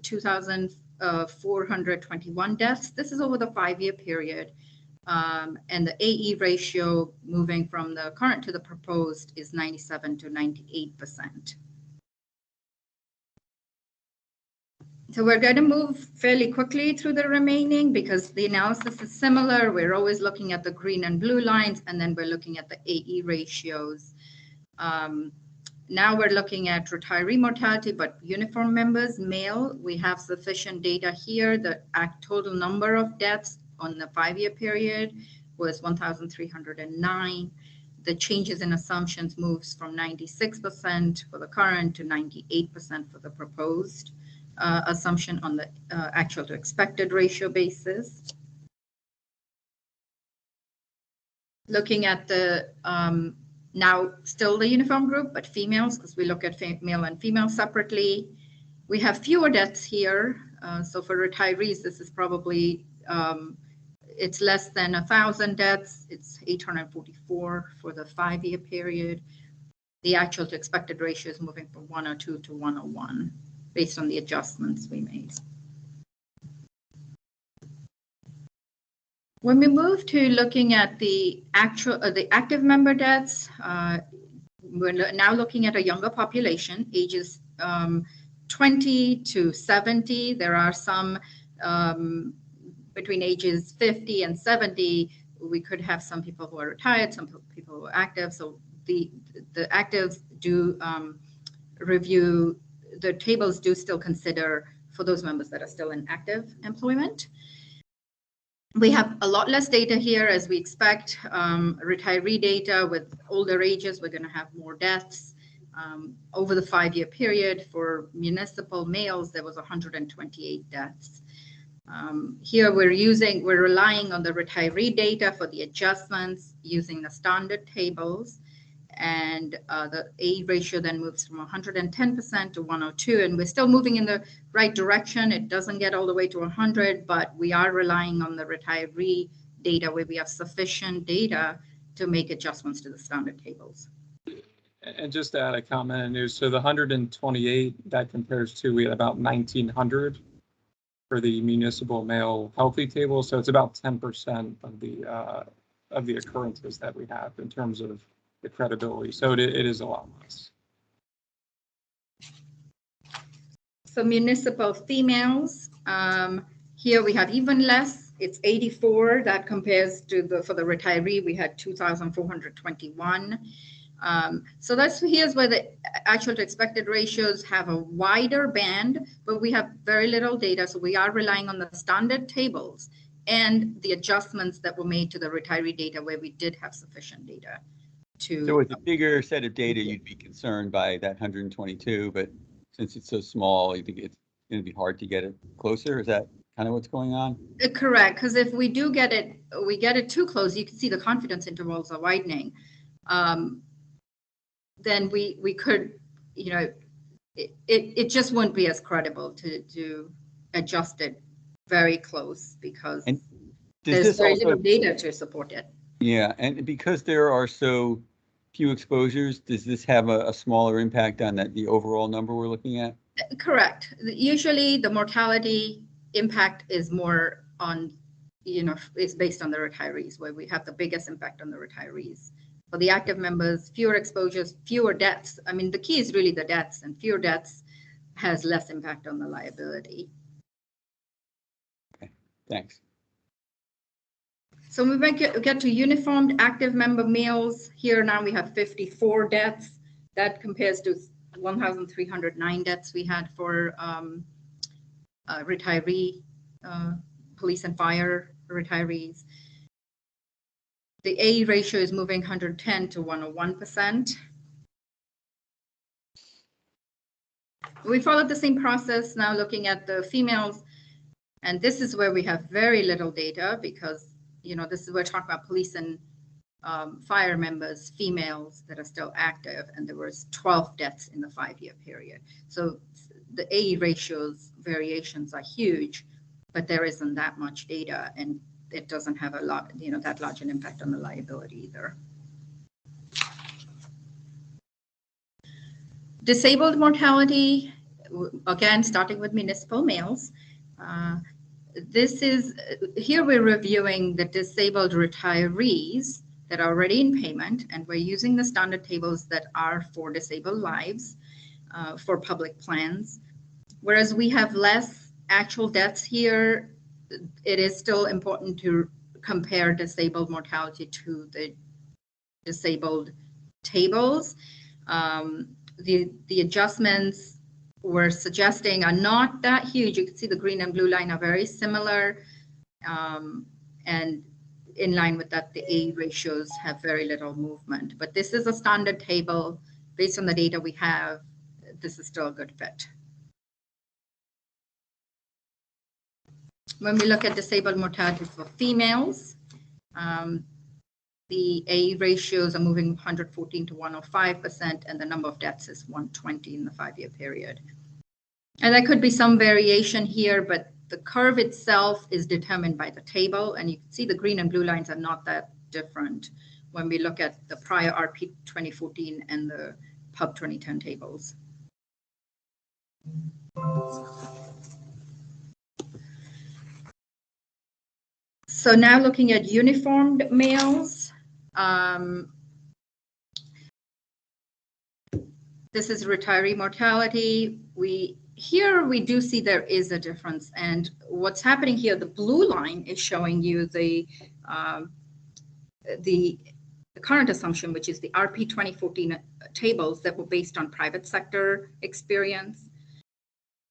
2,421 deaths. This is over the 5-year period. And the AE ratio moving from the current to the proposed is 97 to 98%. So we're going to move fairly quickly through the remaining because the analysis is similar. We're always looking at the green and blue lines, and then we're looking at the AE ratios. Now we're looking at retiree mortality, but uniform members, male, we have sufficient data here. The total number of deaths on the 5-year period was 1,309. The changes in assumptions moves from 96% for the current to 98% for the proposed assumption on the actual to expected ratio basis. Looking at the now still the uniform group, but females, because we look at male and female separately. We have fewer deaths here. So for retirees, this is probably, it's less than 1,000 deaths. It's 844 for the 5-year period. The actual to expected ratio is moving from 102 to 101 based on the adjustments we made. When we move to looking at the active member deaths, we're now looking at a younger population, ages 20 to 70. There are some between ages 50 and 70. We could have some people who are retired, some people who are active. So the actives do review, the tables do still consider for those members that are still in active employment. We have a lot less data here as we expect. Retiree data with older ages, we're going to have more deaths. Over the 5-year period for municipal males, there was 128 deaths. Here we're relying on the retiree data for the adjustments using the standard tables. And the AE ratio then moves from 110% to 102, and we're still moving in the right direction. It doesn't get all the way to 100, but we are relying on the retiree data where we have sufficient data to make adjustments to the standard tables. And just to add a comment in news, so the 128 that compares to, we had about 1,900 for the municipal male healthy table. So it's about 10% of the occurrences that we have in terms of the credibility. So it is a lot less. So municipal females, here we have even less. It's 84. That compares to for the retiree, we had 2,421. So here's where the actual to expected ratios have a wider band, but we have very little data. So we are relying on the standard tables and the adjustments that were made to the retiree data where we did have sufficient data to. So with a bigger set of data, you'd be concerned by that 122, but since it's so small, you think it's going to be hard to get it closer? Is that kind of what's going on? Correct, because if we do get it too close, you can see the confidence intervals are widening. Then we could, it just won't be as credible to adjust it very close because there's very little data to support it. Yeah, and because there are so few exposures, does this have a smaller impact on the overall number we're looking at? Correct. Usually the mortality impact is more on, it's based on the retirees, where we have the biggest impact on the retirees. For the active members, fewer exposures, fewer deaths. I mean, the key is really the deaths, and fewer deaths has less impact on the liability. Okay, thanks. So we might get to uniformed active member males. Here now we have 54 deaths. That compares to 1,309 deaths we had for retiree, police and fire retirees. The A ratio is moving 110 to 101%. We followed the same process now looking at the females. And this is where we have very little data because, this is where we're talking about police and fire members, females that are still active. And there was 12 deaths in the 5-year period. So the A ratios variations are huge, but there isn't that much data. And it doesn't have a lot, that large an impact on the liability either. Disabled mortality, again, starting with municipal males. Here we're reviewing the disabled retirees that are already in payment, and we're using the standard tables that are for disabled lives for public plans. Whereas we have less actual deaths here, it is still important to compare disabled mortality to the disabled tables. The adjustments we're suggesting are not that huge. You can see the green and blue line are very similar. And in line with that, the A ratios have very little movement. But this is a standard table. Based on the data we have, this is still a good fit. When we look at disabled mortality for females, the A ratios are moving 114 to 105%, and the number of deaths is 120 in the 5-year period. And there could be some variation here, but the curve itself is determined by the table, and you can see the green and blue lines are not that different when we look at the prior RP 2014 and the Pub 2010 tables. So now looking at uniformed males, this is retiree mortality. Here we do see there is a difference, and what's happening here, the blue line is showing you the current assumption, which is the RP 2014 tables that were based on private sector experience.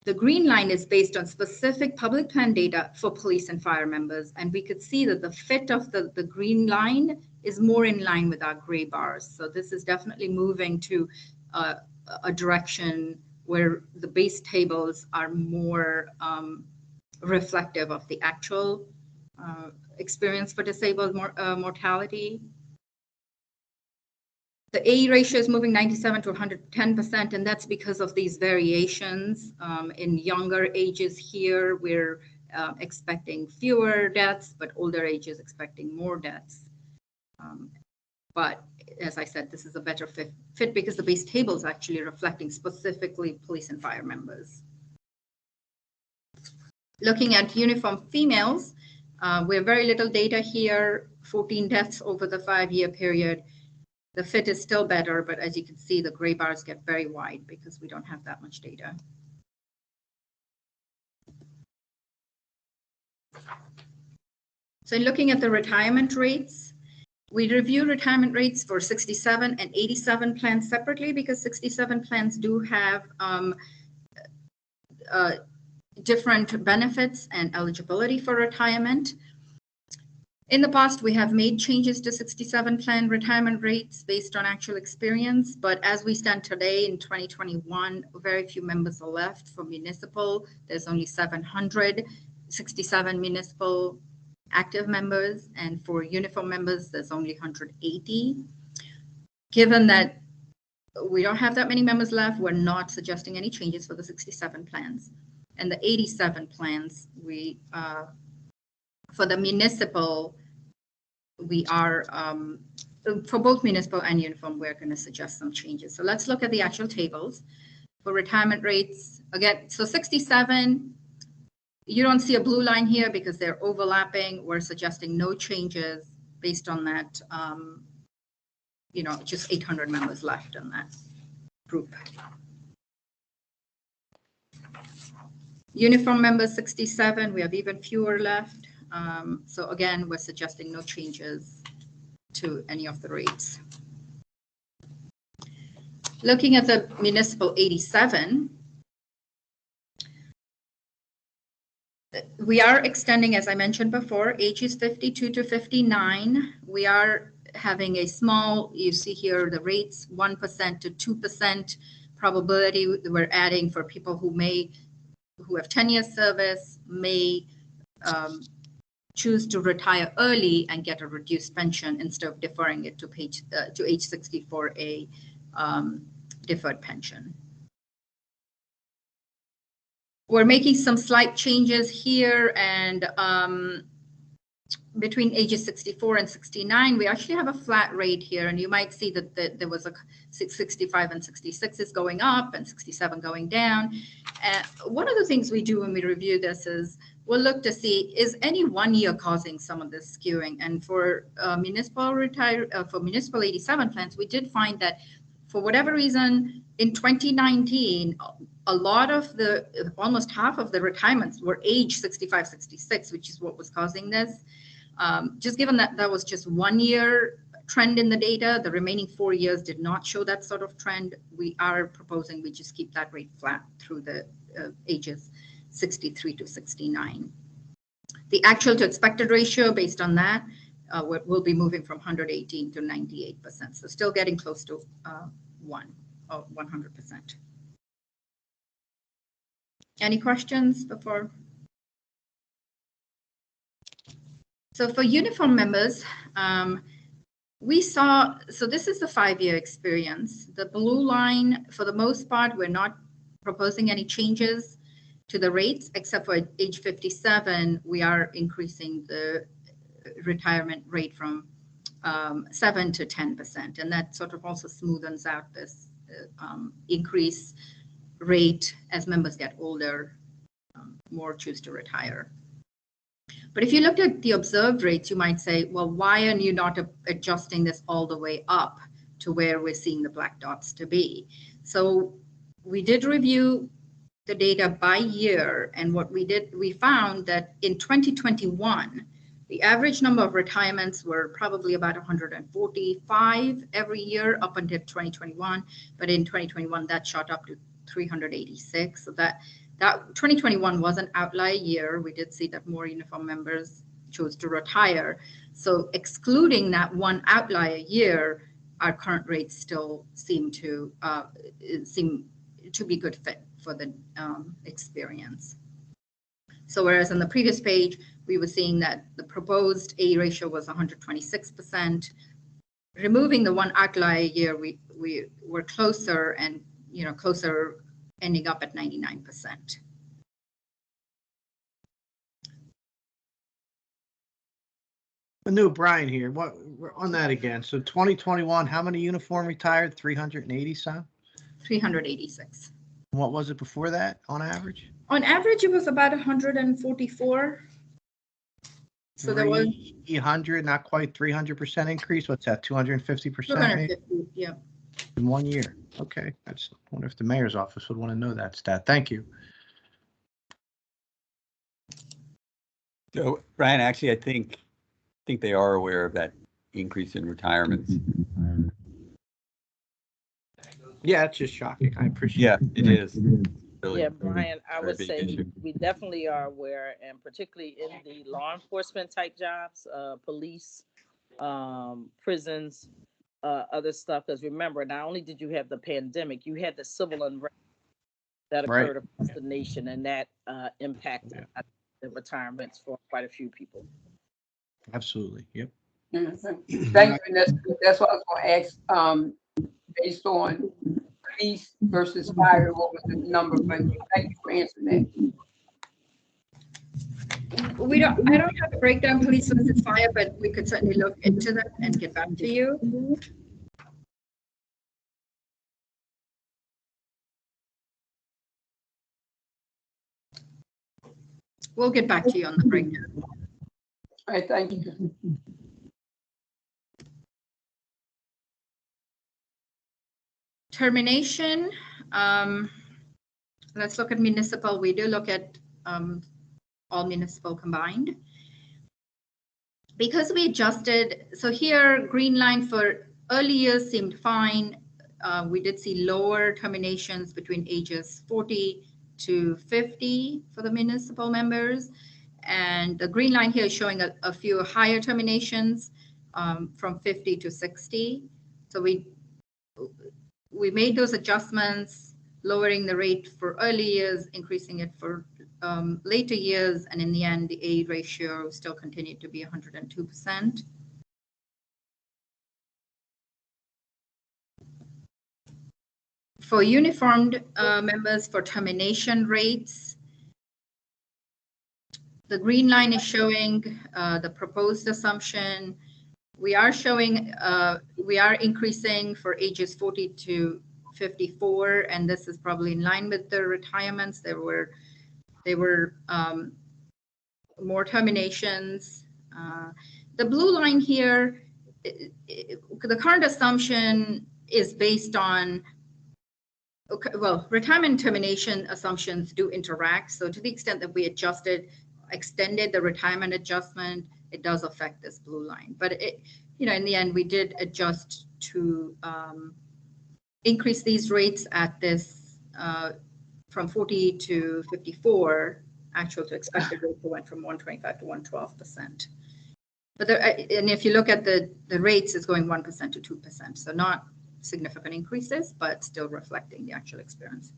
The green line is based on specific public plan data for police and fire members, and we could see that the fit of the green line is more in line with our gray bars. So this is definitely moving to a direction where the base tables are more reflective of the actual experience for disabled mortality. The A ratio is moving 97 to 110%, and that's because of these variations in younger ages here, where expecting fewer deaths, but older ages expecting more deaths. But as I said, this is a better fit because the base table is actually reflecting specifically police and fire members. Looking at uniform females, we have very little data here, 14 deaths over the 5-year period. The fit is still better, but as you can see, the gray bars get very wide because we don't have that much data. So in looking at the retirement rates, we review retirement rates for 67 and 87 plans separately because 67 plans do have different benefits and eligibility for retirement. In the past, we have made changes to 67 plan retirement rates based on actual experience, but as we stand today in 2021, very few members are left for municipal. There's only 767 municipal active members, and for uniform members, there's only 180. Given that we don't have that many members left, we're not suggesting any changes for the 67 plans. And the 87 plans, we for the municipal, we are, for both municipal and uniform, we're going to suggest some changes. So let's look at the actual tables. For retirement rates, again, so 67, you don't see a blue line here because they're overlapping. We're suggesting no changes based on that, just 800 members left in that group. Uniform members 67, we have even fewer left. So again, we're suggesting no changes to any of the rates. Looking at the municipal 87, we are extending, as I mentioned before, ages 52 to 59. We are having a small, you see here the rates, 1% to 2% probability we're adding for people who have 10 years service, may choose to retire early and get a reduced pension instead of deferring it to age 60 for a deferred pension. We're making some slight changes here, and between ages 64 and 69, we actually have a flat rate here, and you might see that there was a 65 and 66 is going up and 67 going down. One of the things we do when we review this is we'll look to see, is any one year causing some of this skewing? And for municipal 87 plans, we did find that for whatever reason, in 2019, a lot of almost half of the retirements were age 65, 66, which is what was causing this. Just given that that was just 1 year trend in the data, the remaining 4 years did not show that sort of trend. We are proposing we just keep that rate flat through the ages 63 to 69. The actual to expected ratio based on that will be moving from 118 to 98%. So still getting close to 100%. Any questions before? So for uniform members, we saw, so this is the 5-year experience. The blue line, for the most part, we're not proposing any changes to the rates, except for age 57, we are increasing the retirement rate from 7 to 10%. And that sort of also smoothens out this increase rate as members get older, more choose to retire. But if you looked at the observed rates, you might say, well, why are you not adjusting this all the way up to where we're seeing the black dots to be? So we did review the data by year, and what we did, we found that in 2021, the average number of retirements were probably about 145 every year up until 2021, but in 2021 that shot up to 386. So that 2021 was an outlier year. We did see that more uniform members chose to retire. So excluding that one outlier year, our current rates still seem to be good fit for the experience. So whereas on the previous page, we were seeing that the proposed A ratio was 126%. Removing the one outlier year, we were closer and, closer ending up at 99%. Anu, Brian here. What, we're on that again. So 2021, how many uniform retired? 380 some? 386. What was it before that on average? On average, it was about 144. So there was 300, not quite 300% increase. What's that? 250% 250, yeah. in 1 year. Okay, I wonder if the mayor's office would want to know that stat. Thank you. So Brian, actually, I think they are aware of that increase in retirements. Yeah, it's just shocking. I appreciate Yeah, it. it is. Really, Yeah, Brian, I very would big say issue. we definitely are aware, and particularly in the law enforcement type jobs, police, prisons, other stuff. Because remember, not only did you have the pandemic, you had the civil unrest that Right. occurred across the nation, and that impacted the retirements for quite a few people. Absolutely. Yep. Thank you, Vanessa. That's what I was going to ask. Based on police versus fire, what was the number? But thank you for answering that. I don't have a breakdown police versus fire, but we could certainly look into that and get back to you. We'll get back to you on the breakdown. All right, thank you. Termination. Let's look at municipal. We do look at all municipal combined. Because we adjusted, so here green line for early years seemed fine. We did see lower terminations between ages 40 to 50 for the municipal members. And the green line here is showing a few higher terminations from 50 to 60. So we made those adjustments, lowering the rate for early years, increasing it for later years, and in the end, the A ratio still continued to be 102%. For uniformed members for termination rates, the green line is showing the proposed assumption. We are showing, we are increasing for ages 40 to 54, and this is probably in line with the retirements. There were more terminations. The blue line here, the current assumption is based on, okay, well, retirement termination assumptions do interact. So to the extent that we extended the retirement adjustment, it does affect this blue line. But it, you know, in the end, we did adjust to increase these rates at this from 40 to 54. Actual to expected rate went from 125 to 112%. But there, and if you look at the rates, it's going 1% to 2%. So not significant increases, but still reflecting the actual experience.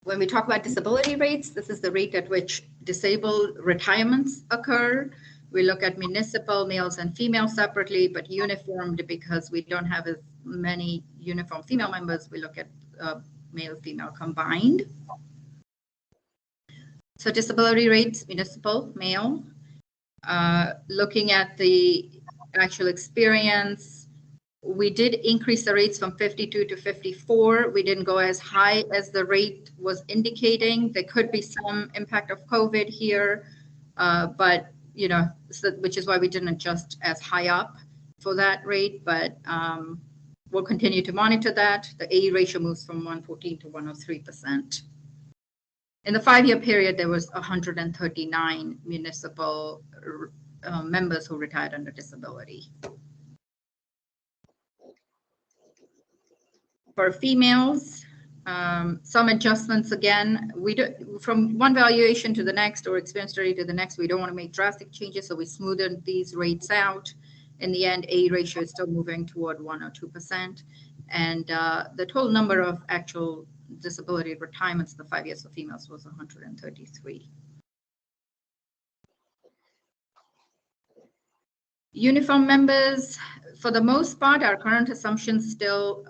When we talk about disability rates, this is the rate at which disabled retirements occur. We look at municipal males and females separately, but uniformed because we don't have as many uniform female members. We look at male, female combined. So disability rates, municipal, male. Looking at the actual experience, we did increase the rates from 52 to 54. We didn't go as high as the rate was indicating. There could be some impact of COVID here, but you know, so, which is why we didn't adjust as high up for that rate, but we'll continue to monitor that. The A ratio moves from 114 to 103%. In the 5-year period, there was 139 municipal members who retired under disability. For females, some adjustments again. We do from one valuation to the next or experience study to the next. We don't want to make drastic changes, so we smoothed these rates out. In the end, A ratio is still moving toward 1 or 2%, and the total number of actual disability retirements in the 5 years for females was 133. Uniform members, for the most part, our current assumption still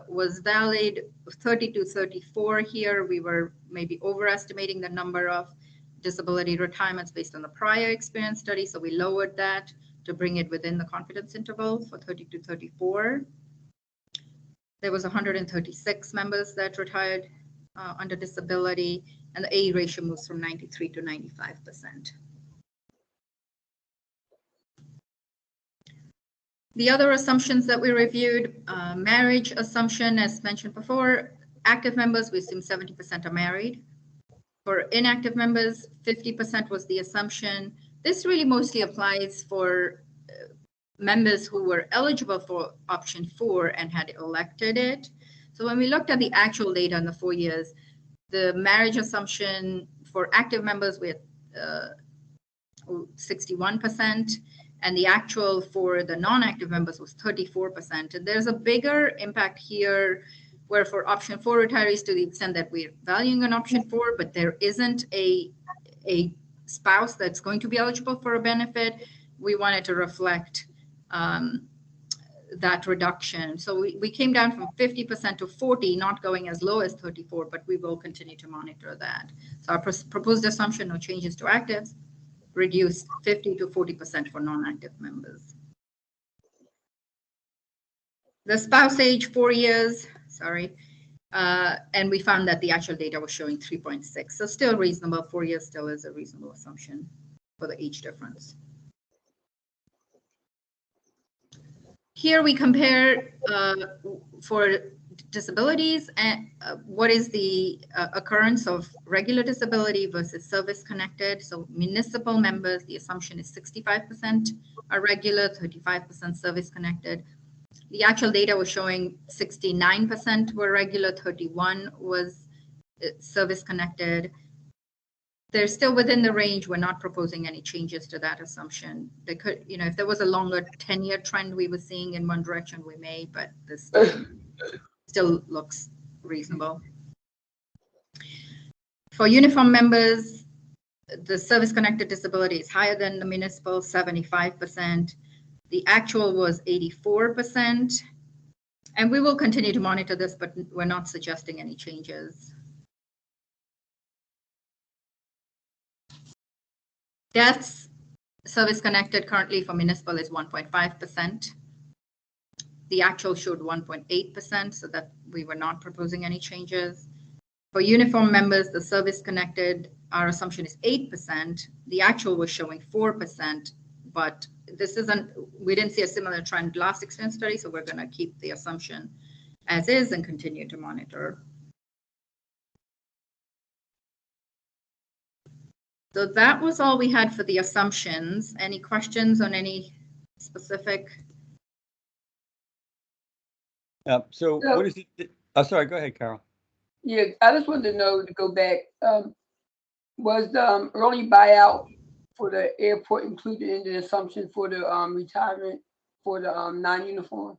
was valid. 30 to 34 here, we were maybe overestimating the number of disability retirements based on the prior experience study, so we lowered that to bring it within the confidence interval for 30 to 34. There was 136 members that retired under disability, and the AE ratio moves from 93 to 95%. The other assumptions that we reviewed, marriage assumption, as mentioned before, active members, we assume 70% are married. For inactive members, 50% was the assumption. This really mostly applies for members who were eligible for option 4 and had elected it. So when we looked at the actual data in the 4 years, the marriage assumption for active members, we had 61%, and the actual for the non-active members was 34%. And there's a bigger impact here where for option 4 retirees, to the extent that we're valuing an option 4, but there isn't a spouse that's going to be eligible for a benefit, we wanted to reflect that reduction. So we came down from 50% to 40, not going as low as 34, but we will continue to monitor that. So our proposed assumption, no changes to actives, reduced 50 to 40% for non-active members. The spouse age, 4 years, sorry, and we found that the actual data was showing 3.6, so still reasonable. 4 years still is a reasonable assumption for the age difference. Here we compare for disabilities and what is the occurrence of regular disability versus service-connected. So municipal members, the assumption is 65% are regular, 35% service-connected. The actual data was showing 69% were regular, 31% was service-connected. They're still within the range. We're not proposing any changes to that assumption. They could, you know, if there was a longer 10-year trend we were seeing in one direction, we may, but this still looks reasonable. For uniform members, the service-connected disability is higher than the municipal, 75%. The actual was 84%. And we will continue to monitor this, but we're not suggesting any changes. Deaths, service-connected currently for municipal is 1.5%. The actual showed 1.8%, so that we were not proposing any changes. For uniform members, the service-connected, our assumption is 8%. The actual was showing 4%, but this isn't, we didn't see a similar trend last experience study, so we're going to keep the assumption as is and continue to monitor. So that was all we had for the assumptions. Any questions on any specific? So what is it? Oh, sorry, go ahead, Carol. Yeah, I just wanted to know, to go back, was the early buyout for the airport included in the assumption for the retirement for the non-uniform?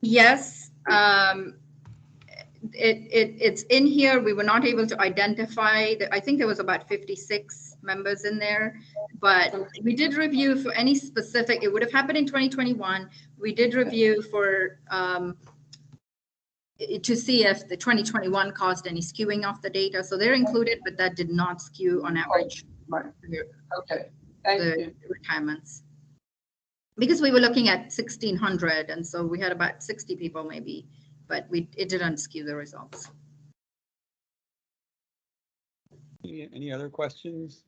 Yes. It's in here. We were not able to identify I think there was about 56 members in there, but we did review for any specific, it would have happened in 2021. We did review for to see if the 2021 caused any skewing of the data. So they're included, but that did not skew on average. Right. Okay. Thank you. Retirements. Because we were looking at 1,600, and so we had about 60 people maybe, but it didn't skew the results. Any other questions?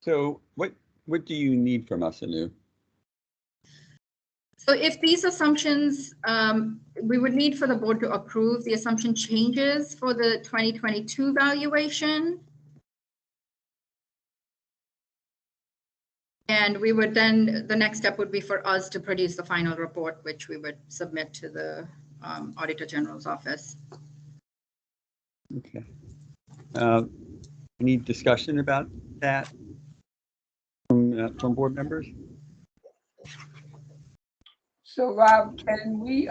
So what do you need from us, Anu? So if these assumptions, we would need for the board to approve the assumption changes for the 2022 valuation. And we would then, the next step would be for us to produce the final report, which we would submit to the Auditor General's office. Okay. Any discussion about that from board members? So Rob, can we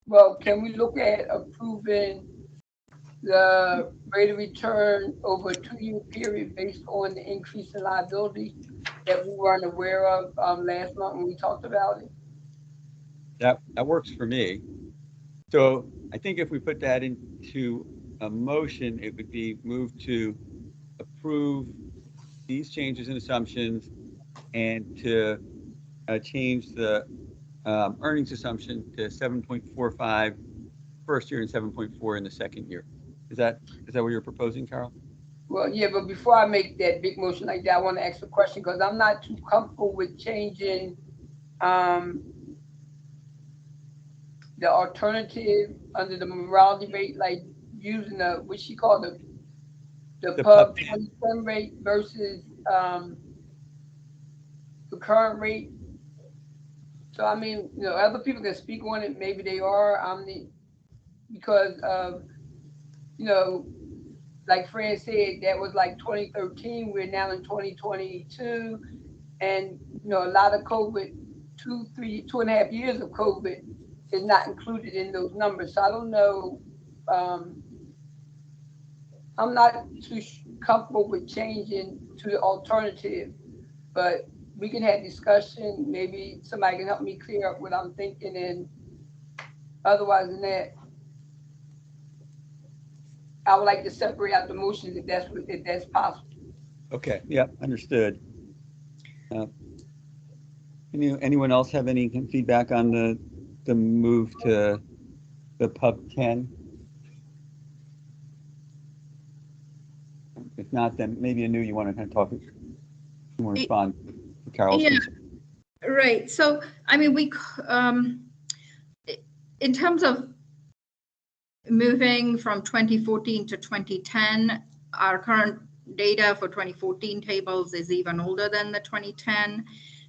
look at approving the rate of return over a 2-year period based on the increase in liability that we weren't aware of last month when we talked about it. That works for me. So I think if we put that into a motion, it would be moved to approve these changes in assumptions and to change the earnings assumption to 7.45 first year and 7.4 in the second year. Is that what you're proposing, Carol? Well, yeah, but before I make that big motion like that, I want to ask a question because I'm not too comfortable with changing the alternative under the mortality rate, like using what she called the pub 27 rate versus the current rate. So I mean, other people can speak on it. Maybe they are. Because like Fran said, that was like 2013. We're now in 2022, and a lot of COVID, 2.5 years of COVID is not included in those numbers. So I don't know. I'm not too comfortable with changing to the alternative, but we can have discussion. Maybe somebody can help me clear up what I'm thinking, and otherwise than that, I would like to separate out the motions if that's possible. Okay, yeah, understood. Anyone else have any feedback on the move to the pub 10? If not, then maybe Anu, you want to kind of respond to Carol's concern. Right. So, I mean, we, in terms of moving from 2014 to 2010, our current data for 2014 tables is even older than the 2010.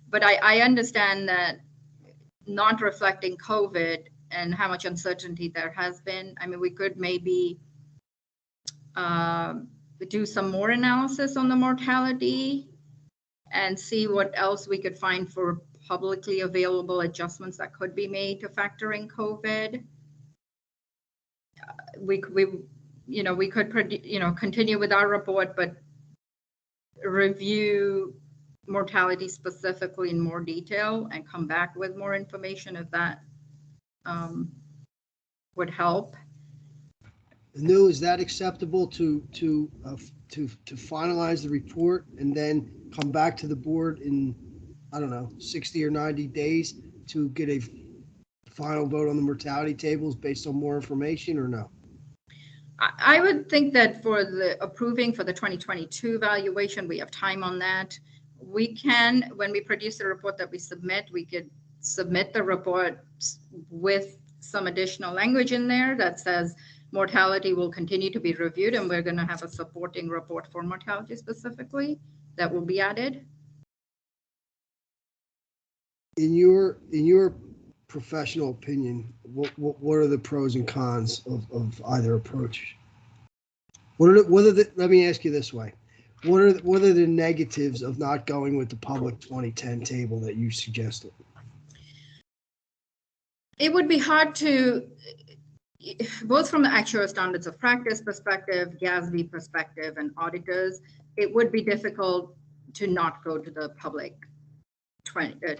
But I understand that not reflecting COVID and how much uncertainty there has been. I mean, we could maybe do some more analysis on the mortality and see what else we could find for publicly available adjustments that could be made to factor in COVID. We could continue with our report, but review mortality specifically in more detail and come back with more information if that would help. Anu, is that acceptable to finalize the report and then come back to the board in, I don't know, 60 or 90 days to get a final vote on the mortality tables based on more information, or no? I would think that for the approving for the 2022 valuation, we have time on that. We can, when we produce the report that we submit, we could submit the report with some additional language in there that says mortality will continue to be reviewed, and we're going to have a supporting report for mortality specifically that will be added. In your professional opinion, what are the pros and cons of either approach? Let me ask you this way. What are the negatives of not going with the public 2010 table that you suggested? It would be hard to, both from the actuarial standards of practice perspective, GASB perspective, and auditors, it would be difficult to not go to the public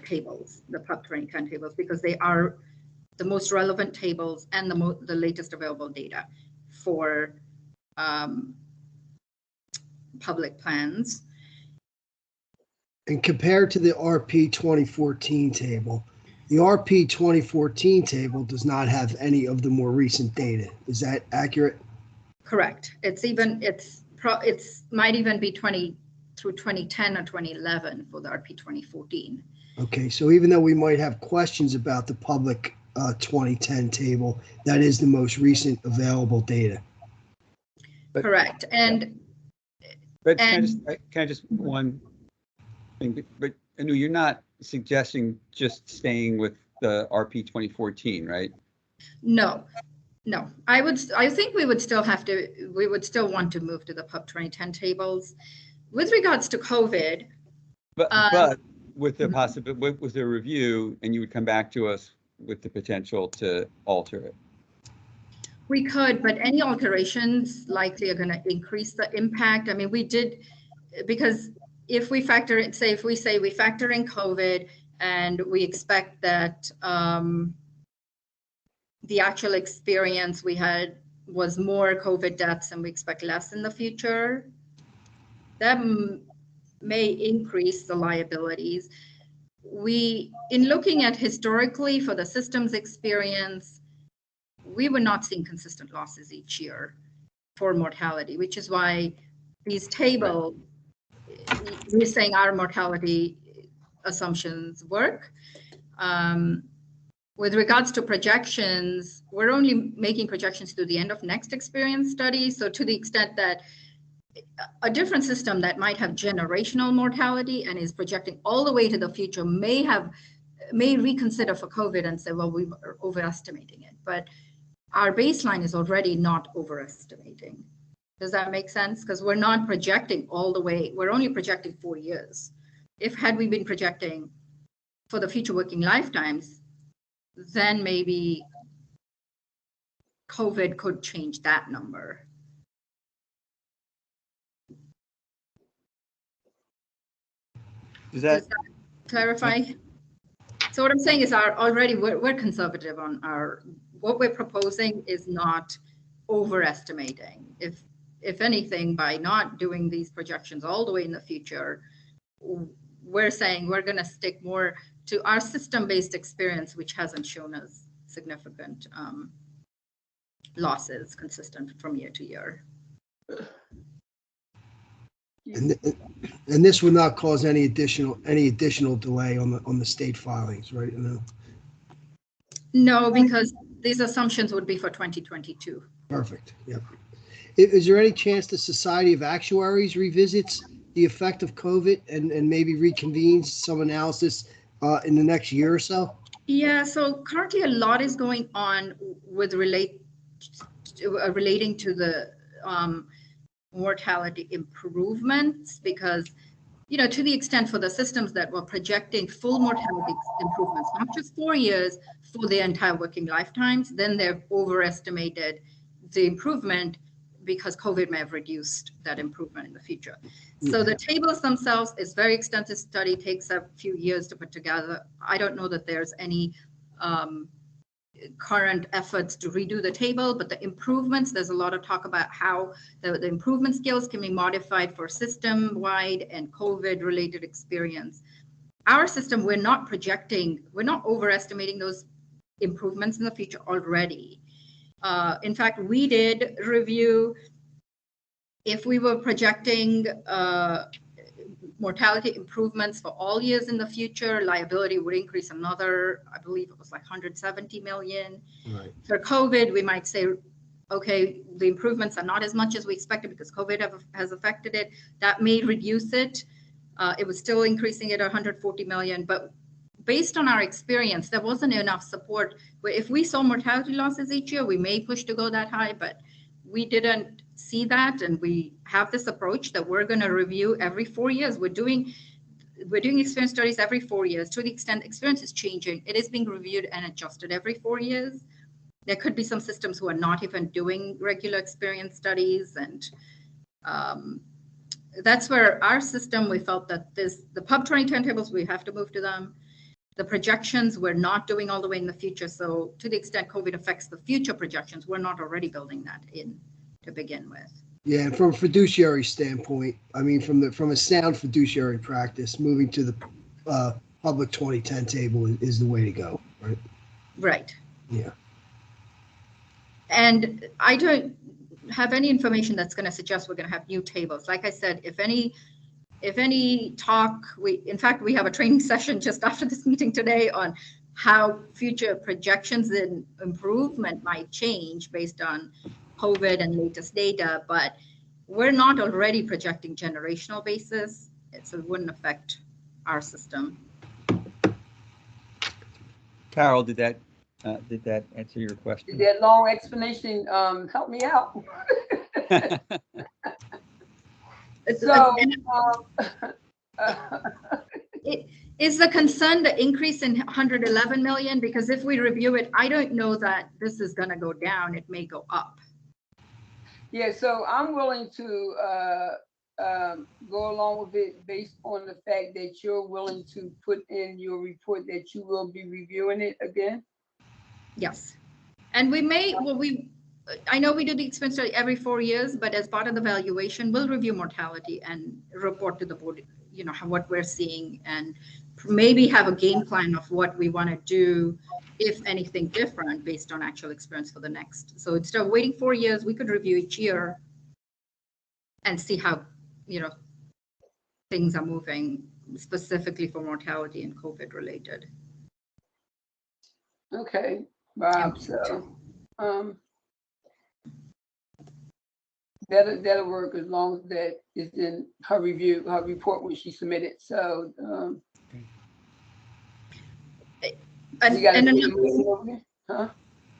tables, the Pub 2010 tables, because they are the most relevant tables and the latest available data for public plans. And compared to the RP 2014 table, the RP 2014 table does not have any of the more recent data. Is that accurate? Correct. It might even be 2010 or 2011 for the RP 2014. Okay, so even though we might have questions about the public 2010 table, that is the most recent available data. Correct. But can I just one thing? But Anu, you're not suggesting just staying with the RP 2014, right? No. I think we would still want to move to the Pub 2010 tables. With regards to COVID. But with the possibility, with the review, and you would come back to us with the potential to alter it. We could, but any alterations likely are going to increase the impact. I mean, we did, because if we factor in, say, if we say we factor in COVID and we expect that the actual experience we had was more COVID deaths and we expect less in the future, that may increase the liabilities. In looking at historically for the systems experience, we were not seeing consistent losses each year for mortality, which is why these tables, we're saying our mortality assumptions work. With regards to projections, we're only making projections to the end of next experience study. So to the extent that a different system that might have generational mortality and is projecting all the way to the future may reconsider for COVID and say, well, we were overestimating it. But our baseline is already not overestimating. Does that make sense? Because we're not projecting all the way. We're only projecting 4 years. Had we been projecting for the future working lifetimes, then maybe COVID could change that number. Does that clarify? So what I'm saying is we're conservative on what we're proposing is not overestimating. If anything, by not doing these projections all the way in the future, we're saying we're going to stick more to our system-based experience, which hasn't shown us significant losses consistent from year to year. And this would not cause any additional delay on the state filings, right? No, because these assumptions would be for 2022. Perfect. Yep. Is there any chance the Society of Actuaries revisits the effect of COVID and maybe reconvenes some analysis in the next year or so? Yeah, so currently a lot is going on with relating to the mortality improvements, because, to the extent for the systems that were projecting full mortality improvements, not just 4 years, for the entire working lifetimes, then they've overestimated the improvement because COVID may have reduced that improvement in the future. So the tables themselves is very extensive study, takes a few years to put together. I don't know that there's any current efforts to redo the table, but the improvements, there's a lot of talk about how the improvement scales can be modified for system-wide and COVID-related experience. Our system, we're not overestimating those improvements in the future already. In fact, we did review if we were projecting mortality improvements for all years in the future, liability would increase another, I believe it was like 170 million. Right. For COVID, we might say, okay, the improvements are not as much as we expected because COVID has affected it. That may reduce it. It was still increasing at 140 million, but based on our experience, there wasn't enough support. If we saw mortality losses each year, we may push to go that high, but we didn't see that. And we have this approach that we're going to review every 4 years. We're doing experience studies every 4 years. To the extent experience is changing, it is being reviewed and adjusted every 4 years. There could be some systems who are not even doing regular experience studies. And that's where our system, we felt that the Pub 2010 tables, we have to move to them. The projections we're not doing all the way in the future. So to the extent COVID affects the future projections, we're not already building that in to begin with. Yeah, and from a fiduciary standpoint, I mean, from a sound fiduciary practice, moving to the public 2010 table is the way to go, right? Right. Yeah. And I don't have any information that's going to suggest we're going to have new tables. Like I said, if any talk, in fact, we have a training session just after this meeting today on how future projections and improvement might change based on COVID and latest data, but we're not already projecting generational basis, so it wouldn't affect our system. Carol, did that answer your question? Did that long explanation help me out? Is the concern the increase in 111 million? Because if we review it, I don't know that this is gonna go down. It may go up. Yeah, so I'm willing to go along with it based on the fact that you're willing to put in your report that you will be reviewing it again. Yes. And we may, I know we do the expense study every 4 years, but as part of the valuation, we'll review mortality and report to the board, what we're seeing, and maybe have a game plan of what we want to do, if anything different, based on actual experience for the next. So instead of waiting 4 years, we could review each year and see how, things are moving, specifically for mortality and COVID related. Okay, Bob, so, that'll work as long as that is in her report when she submitted, so,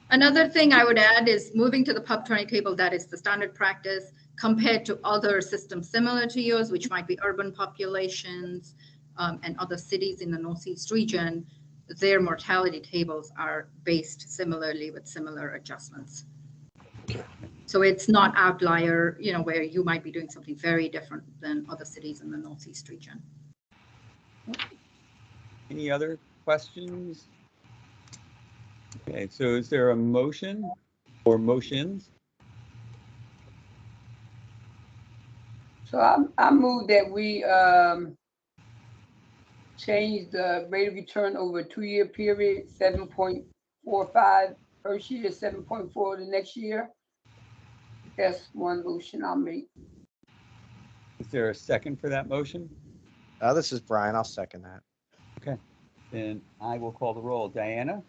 Another thing I would add is moving to the Pub 20 table, that is the standard practice compared to other systems similar to yours, which might be urban populations and other cities in the Northeast region. Their mortality tables are based similarly with similar adjustments. So it's not outlier, where you might be doing something very different than other cities in the Northeast region. Any other questions? Okay, so is there a motion or motions? So I move that we change the rate of return over a 2-year period, 7.45 first year, 7.4 the next year. That's one motion I'll make. Is there a second for that motion? This is Brian. I'll second that. Okay, then I will call the roll. Diana?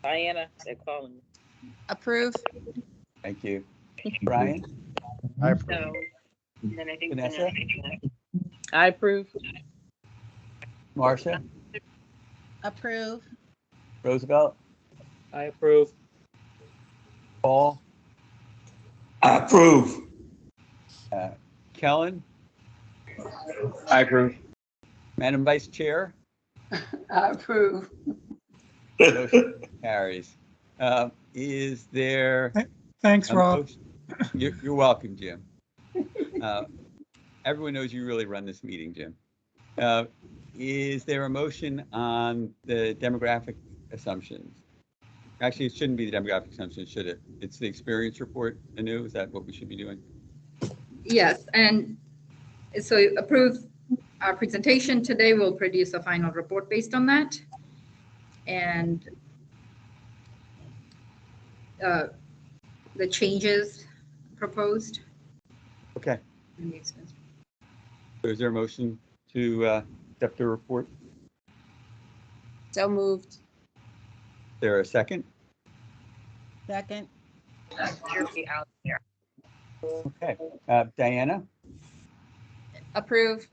Diana, they're calling me. Approve. Thank you. Brian? I approve. Vanessa? I approve. Marcia? Approve. Roosevelt? I approve. Paul? I approve. Kellen? I approve. Madam Vice Chair? I approve. Motion carries. Is there? Thanks, Rob. You're welcome, Jim. Everyone knows you really run this meeting, Jim. Is there a motion on the demographic assumptions? Actually, it shouldn't be the demographic assumptions, should it? It's the experience report, Anu. Is that what we should be doing? Yes, and so approve our presentation today. We'll produce a final report based on that. And the changes proposed. Okay. So is there a motion to accept the report? So moved. Is there a second? Second. Okay. Diana? Approve.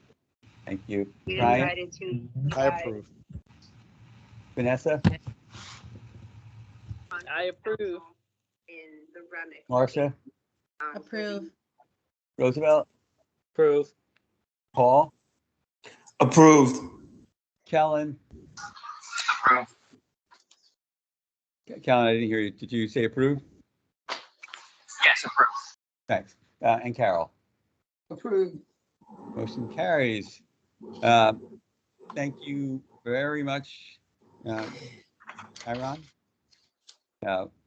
Thank you. Brian? I approve. Vanessa? I approve. Marcia? Approve. Roosevelt? Approve. Paul? Approved. Kellen? Approve. Kellen, I didn't hear you. Did you say approve? Yes, approve. Thanks. And Carol? Approved. Motion carries. Thank you very much, Tyron.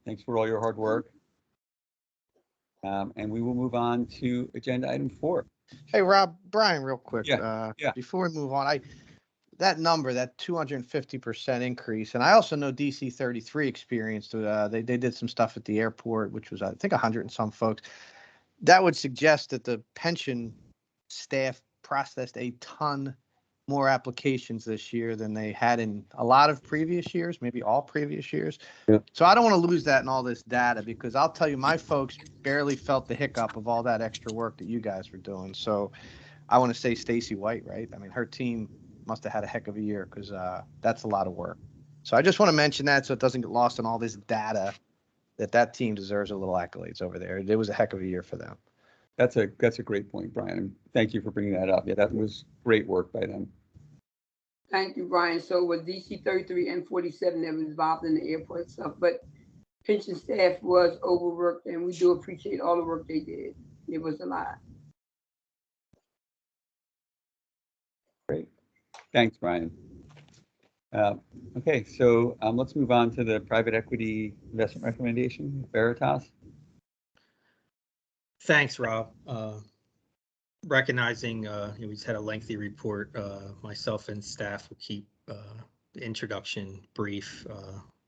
Thanks for all your hard work. And we will move on to agenda item 4. Hey, Rob, Brian, real quick. Yeah. Before we move on, that number, that 250% increase, and I also know DC 33 experienced, they did some stuff at the airport, which was, I think, 100 and some folks. That would suggest that the pension staff processed a ton more applications this year than they had in a lot of previous years, maybe all previous years. Yeah. So I don't want to lose that in all this data, because I'll tell you, my folks barely felt the hiccup of all that extra work that you guys were doing. So I want to say Stacy White, right? I mean, her team must have had a heck of a year, because that's a lot of work. So I just want to mention that so it doesn't get lost in all this data, that team deserves a little accolades over there. It was a heck of a year for them. That's a great point, Brian. Thank you for bringing that up. Yeah, that was great work by them. Thank you, Brian. So with DC 33 and 47 that was involved in the airport stuff, but pension staff was overworked, and we do appreciate all the work they did. It was a lot. Great. Thanks, Brian. Okay, so let's move on to the private equity investment recommendation, Veritas. Thanks, Rob. Recognizing we just had a lengthy report, myself and staff will keep the introduction brief.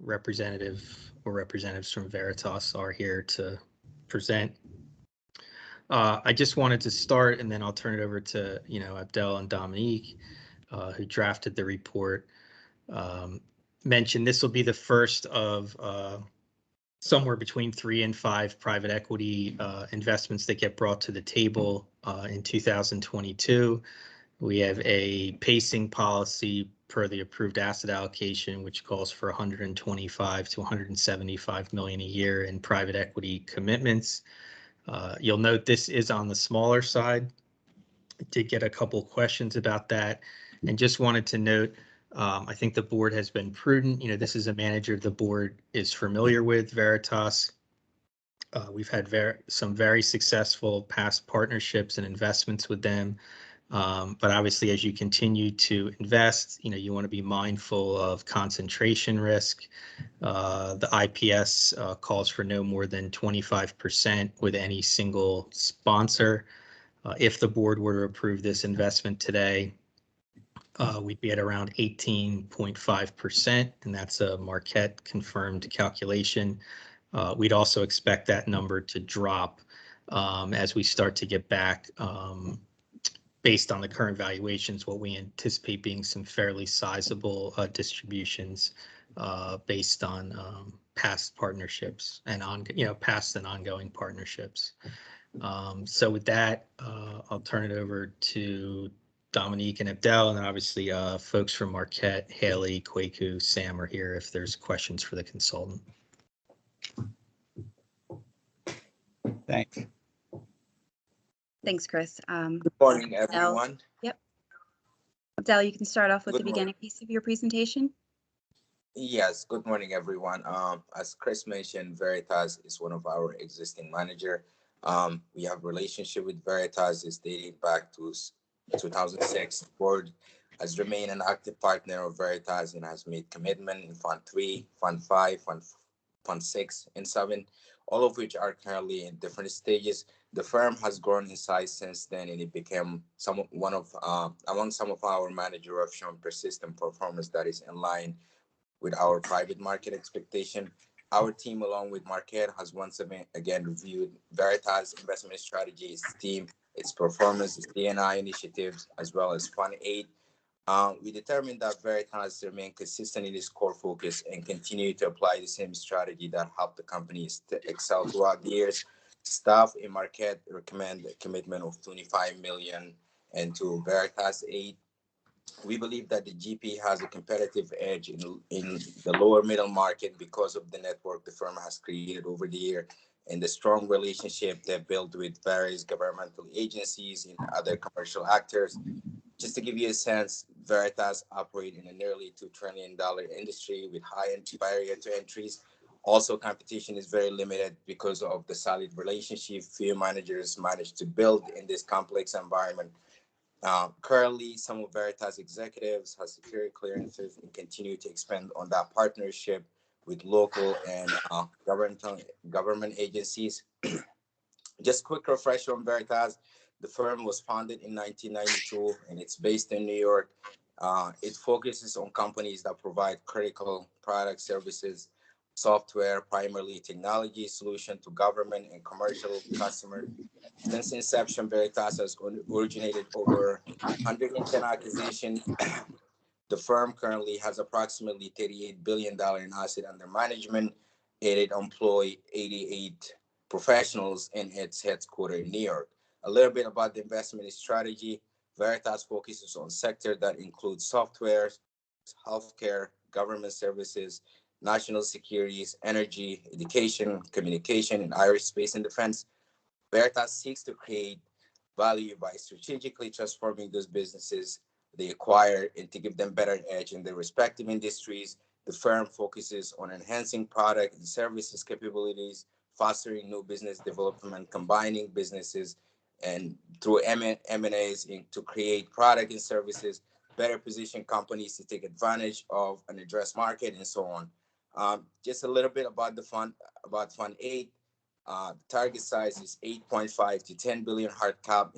Representative or representatives from Veritas are here to present. I just wanted to start, and then I'll turn it over to Abdel and Dominique, who drafted the report. Mentioned this will be the first of somewhere between 3 and 5 private equity investments that get brought to the table in 2022. We have a pacing policy per the approved asset allocation, which calls for 125 to 175 million a year in private equity commitments. You'll note this is on the smaller side. I did get a couple questions about that, and just wanted to note, I think the board has been prudent. This is a manager the board is familiar with, Veritas. We've had some very successful past partnerships and investments with them. But obviously, as you continue to invest, you want to be mindful of concentration risk. The IPS calls for no more than 25% with any single sponsor. If the board were to approve this investment today, we'd be at around 18.5%, and that's a Marquette confirmed calculation. We'd also expect that number to drop as we start to get back, based on the current valuations, what we anticipate being some fairly sizable distributions based on past partnerships and past and ongoing partnerships. So with that, I'll turn it over to Dominique and Abdel, and obviously folks from Marquette, Haley, Kwaku, Sam are here if there's questions for the consultant. Thanks. Thanks, Chris. Good morning, Abdel. everyone. Yep. Abdel, you can start off with Good the beginning piece of your presentation. Yes, good morning, everyone. As Chris mentioned, Veritas is one of our existing manager. We have a relationship with Veritas. It's dating back to 2006. The board has remained an active partner of Veritas and has made commitment in Fund 3, Fund 5, Fund 6, and 7, all of which are currently in different stages. The firm has grown in size since then, and it became among some of our managers have shown persistent performance that is in line with our private market expectation. Our team, along with Marquette, has once again reviewed Veritas investment strategies, team, its performance, its D&I initiatives, as well as Fund 8. We determined that Veritas remain consistent in its core focus and continue to apply the same strategy that helped the company excel throughout the years. Staff in Marquette recommend a commitment of 25 million and to Veritas 8. We believe that the GP has a competitive edge in the lower middle market because of the network the firm has created over the year and the strong relationship they've built with various governmental agencies and other commercial actors. Just to give you a sense, Veritas operate in a nearly $2 trillion industry with high barrier to entries. Also, competition is very limited because of the solid relationship few managers manage to build in this complex environment. Currently, some of Veritas executives have security clearances and continue to expand on that partnership with local and government agencies. Just quick refresher on Veritas. The firm was founded in 1992 and it's based in New York. It focuses on companies that provide critical product services, software, primarily technology solution to government and commercial customers. Since inception, Veritas has originated over 110 acquisitions. The firm currently has approximately $38 billion in assets under management, and it employs 88 professionals in its headquarters in New York. A little bit about the investment strategy. Veritas focuses on sectors that include software, healthcare, government services, national securities, energy, education, communication, and aerospace and defense. Veritas seeks to create value by strategically transforming those businesses they acquire and to give them better edge in their respective industries. The firm focuses on enhancing product and services capabilities, fostering new business development, combining businesses, and through M&As to create product and services, better position companies to take advantage of an address market, and so on. Just a little bit about the fund, about Fund 8. The target size is 8.5 to 10 billion hard cap.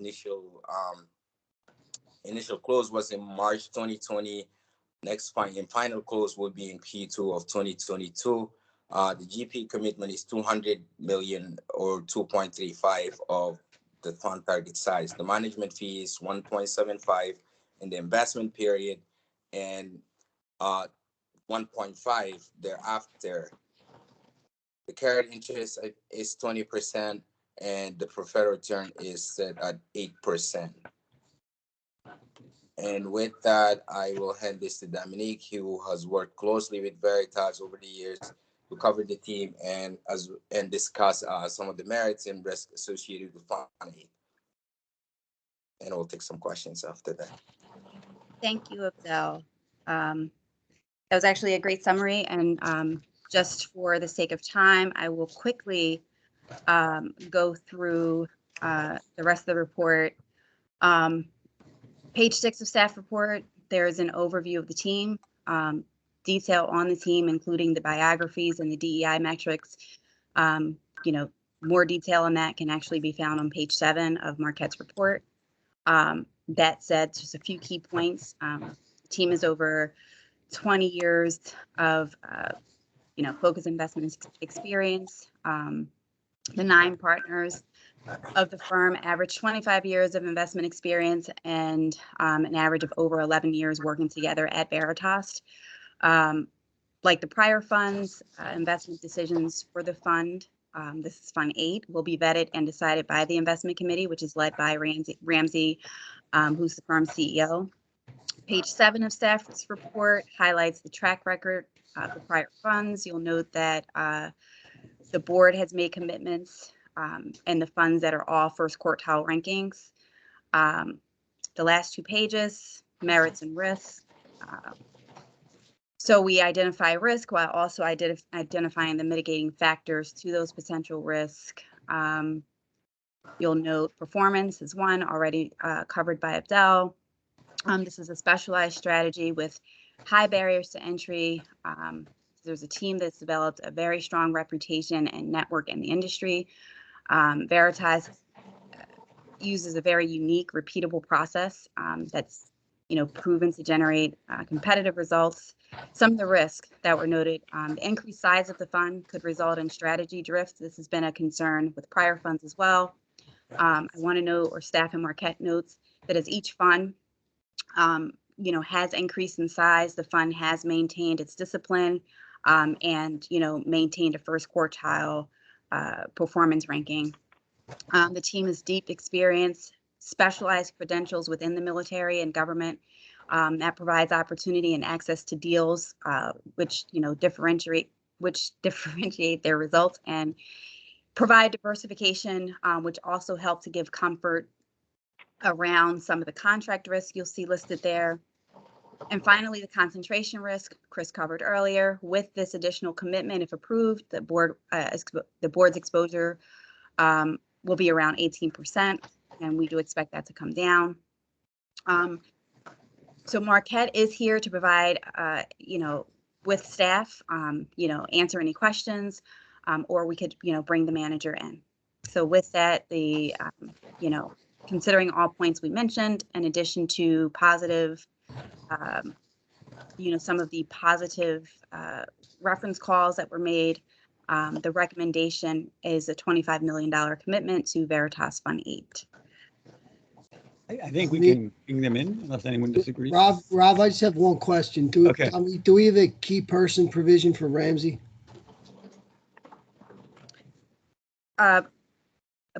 Initial close was in March 2020. Next final close will be in Q2 of 2022. The GP commitment is 200 million or 2.35 of the fund target size. The management fee is 1.75 in the investment period and 1.5 thereafter. The carried interest is 20% and the preferred return is set at 8%. And with that, I will hand this to Dominique, who has worked closely with Veritas over the years to cover the team and discuss some of the merits and risks associated with Fund 8. And we'll take some questions after that. Thank you, Abdel. That was actually a great summary, and just for the sake of time, I will quickly go through the rest of the report. Page 6 of staff report, there is an overview of the team, detail on the team, including the biographies and the DEI metrics. More detail on that can actually be found on page 7 of Marquette's report. That said, just a few key points. The team is over 20 years of focused investment experience. The 9 partners of the firm average 25 years of investment experience and an average of over 11 years working together at Veritas. Like the prior funds, investment decisions for the fund, this is Fund 8, will be vetted and decided by the investment committee, which is led by Ramsey, who's the firm's CEO. Page 7 of staff's report highlights the track record for prior funds. You'll note that the board has made commitments and the funds that are all first quartile rankings. The last 2 pages, merits and risks. So we identify risk while also identifying the mitigating factors to those potential risks. You'll note performance is one already covered by Abdel. This is a specialized strategy with high barriers to entry. There's a team that's developed a very strong reputation and network in the industry. Veritas uses a very unique, repeatable process that's proven to generate competitive results. Some of the risks that were noted, the increased size of the fund could result in strategy drift. This has been a concern with prior funds as well. I want to note, or staff and Marquette notes, that as each fund has increased in size, the fund has maintained its discipline and maintained a first quartile performance ranking. The team has deep experience, specialized credentials within the military and government that provides opportunity and access to deals which differentiate their results and provide diversification, which also help to give comfort around some of the contract risk you'll see listed there. And finally, the concentration risk Chris covered earlier. With this additional commitment, if approved, the board's exposure will be around 18%, and we do expect that to come down. So Marquette is here to provide, with staff, answer any questions, or we could, bring the manager in. So with that, considering all points we mentioned, in addition to positive, some of the positive reference calls that were made, the recommendation is a $25 million commitment to Veritas Fund 8. I think we can bring them in unless anyone disagrees. Rob, I just have one question. Do we have a key person provision for Ramsey? I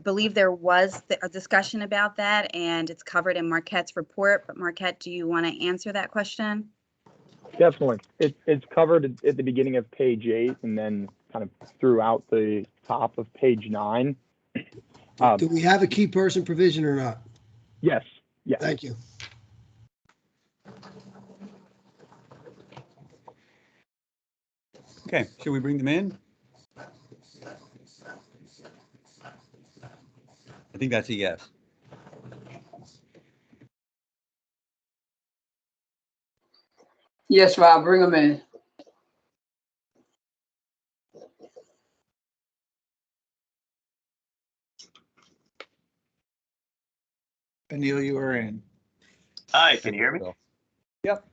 believe there was a discussion about that, and it's covered in Marquette's report. But Marquette, do you want to answer that question? Definitely. It's covered at the beginning of page 8 and then kind of throughout the top of page 9. Do we have a key person provision or not? Yes, yes. Thank you. Okay, should we bring them in? I think that's a yes. Yes, Rob, bring them in. Anil, you are in. Hi, can you hear me? Yep.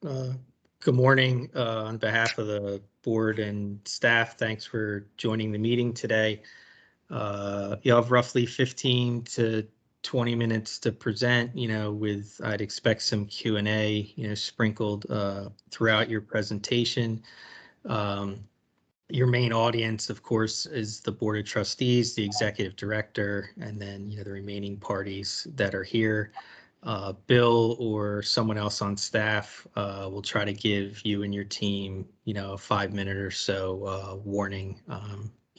Good morning. On behalf of the board and staff, thanks for joining the meeting today. You have roughly 15 to 20 minutes to present, with, I'd expect some Q&A, sprinkled throughout your presentation. Your main audience, of course, is the Board of Trustees, the Executive Director, and then, the remaining parties that are here. Bill or someone else on staff will try to give you and your team, a 5-minute or so warning,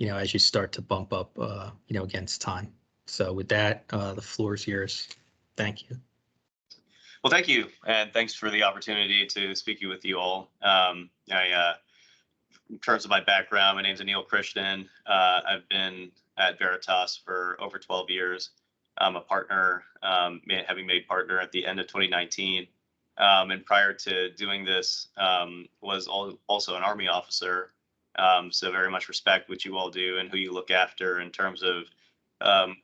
as you start to bump up, against time. So with that, the floor is yours. Thank you. Well, thank you, and thanks for the opportunity to speak with you all. In terms of my background, my name is Anil Krishnan. I've been at Veritas for over 12 years. I'm a partner, having made partner at the end of 2019. And prior to doing this, was also an Army officer. So very much respect what you all do and who you look after in terms of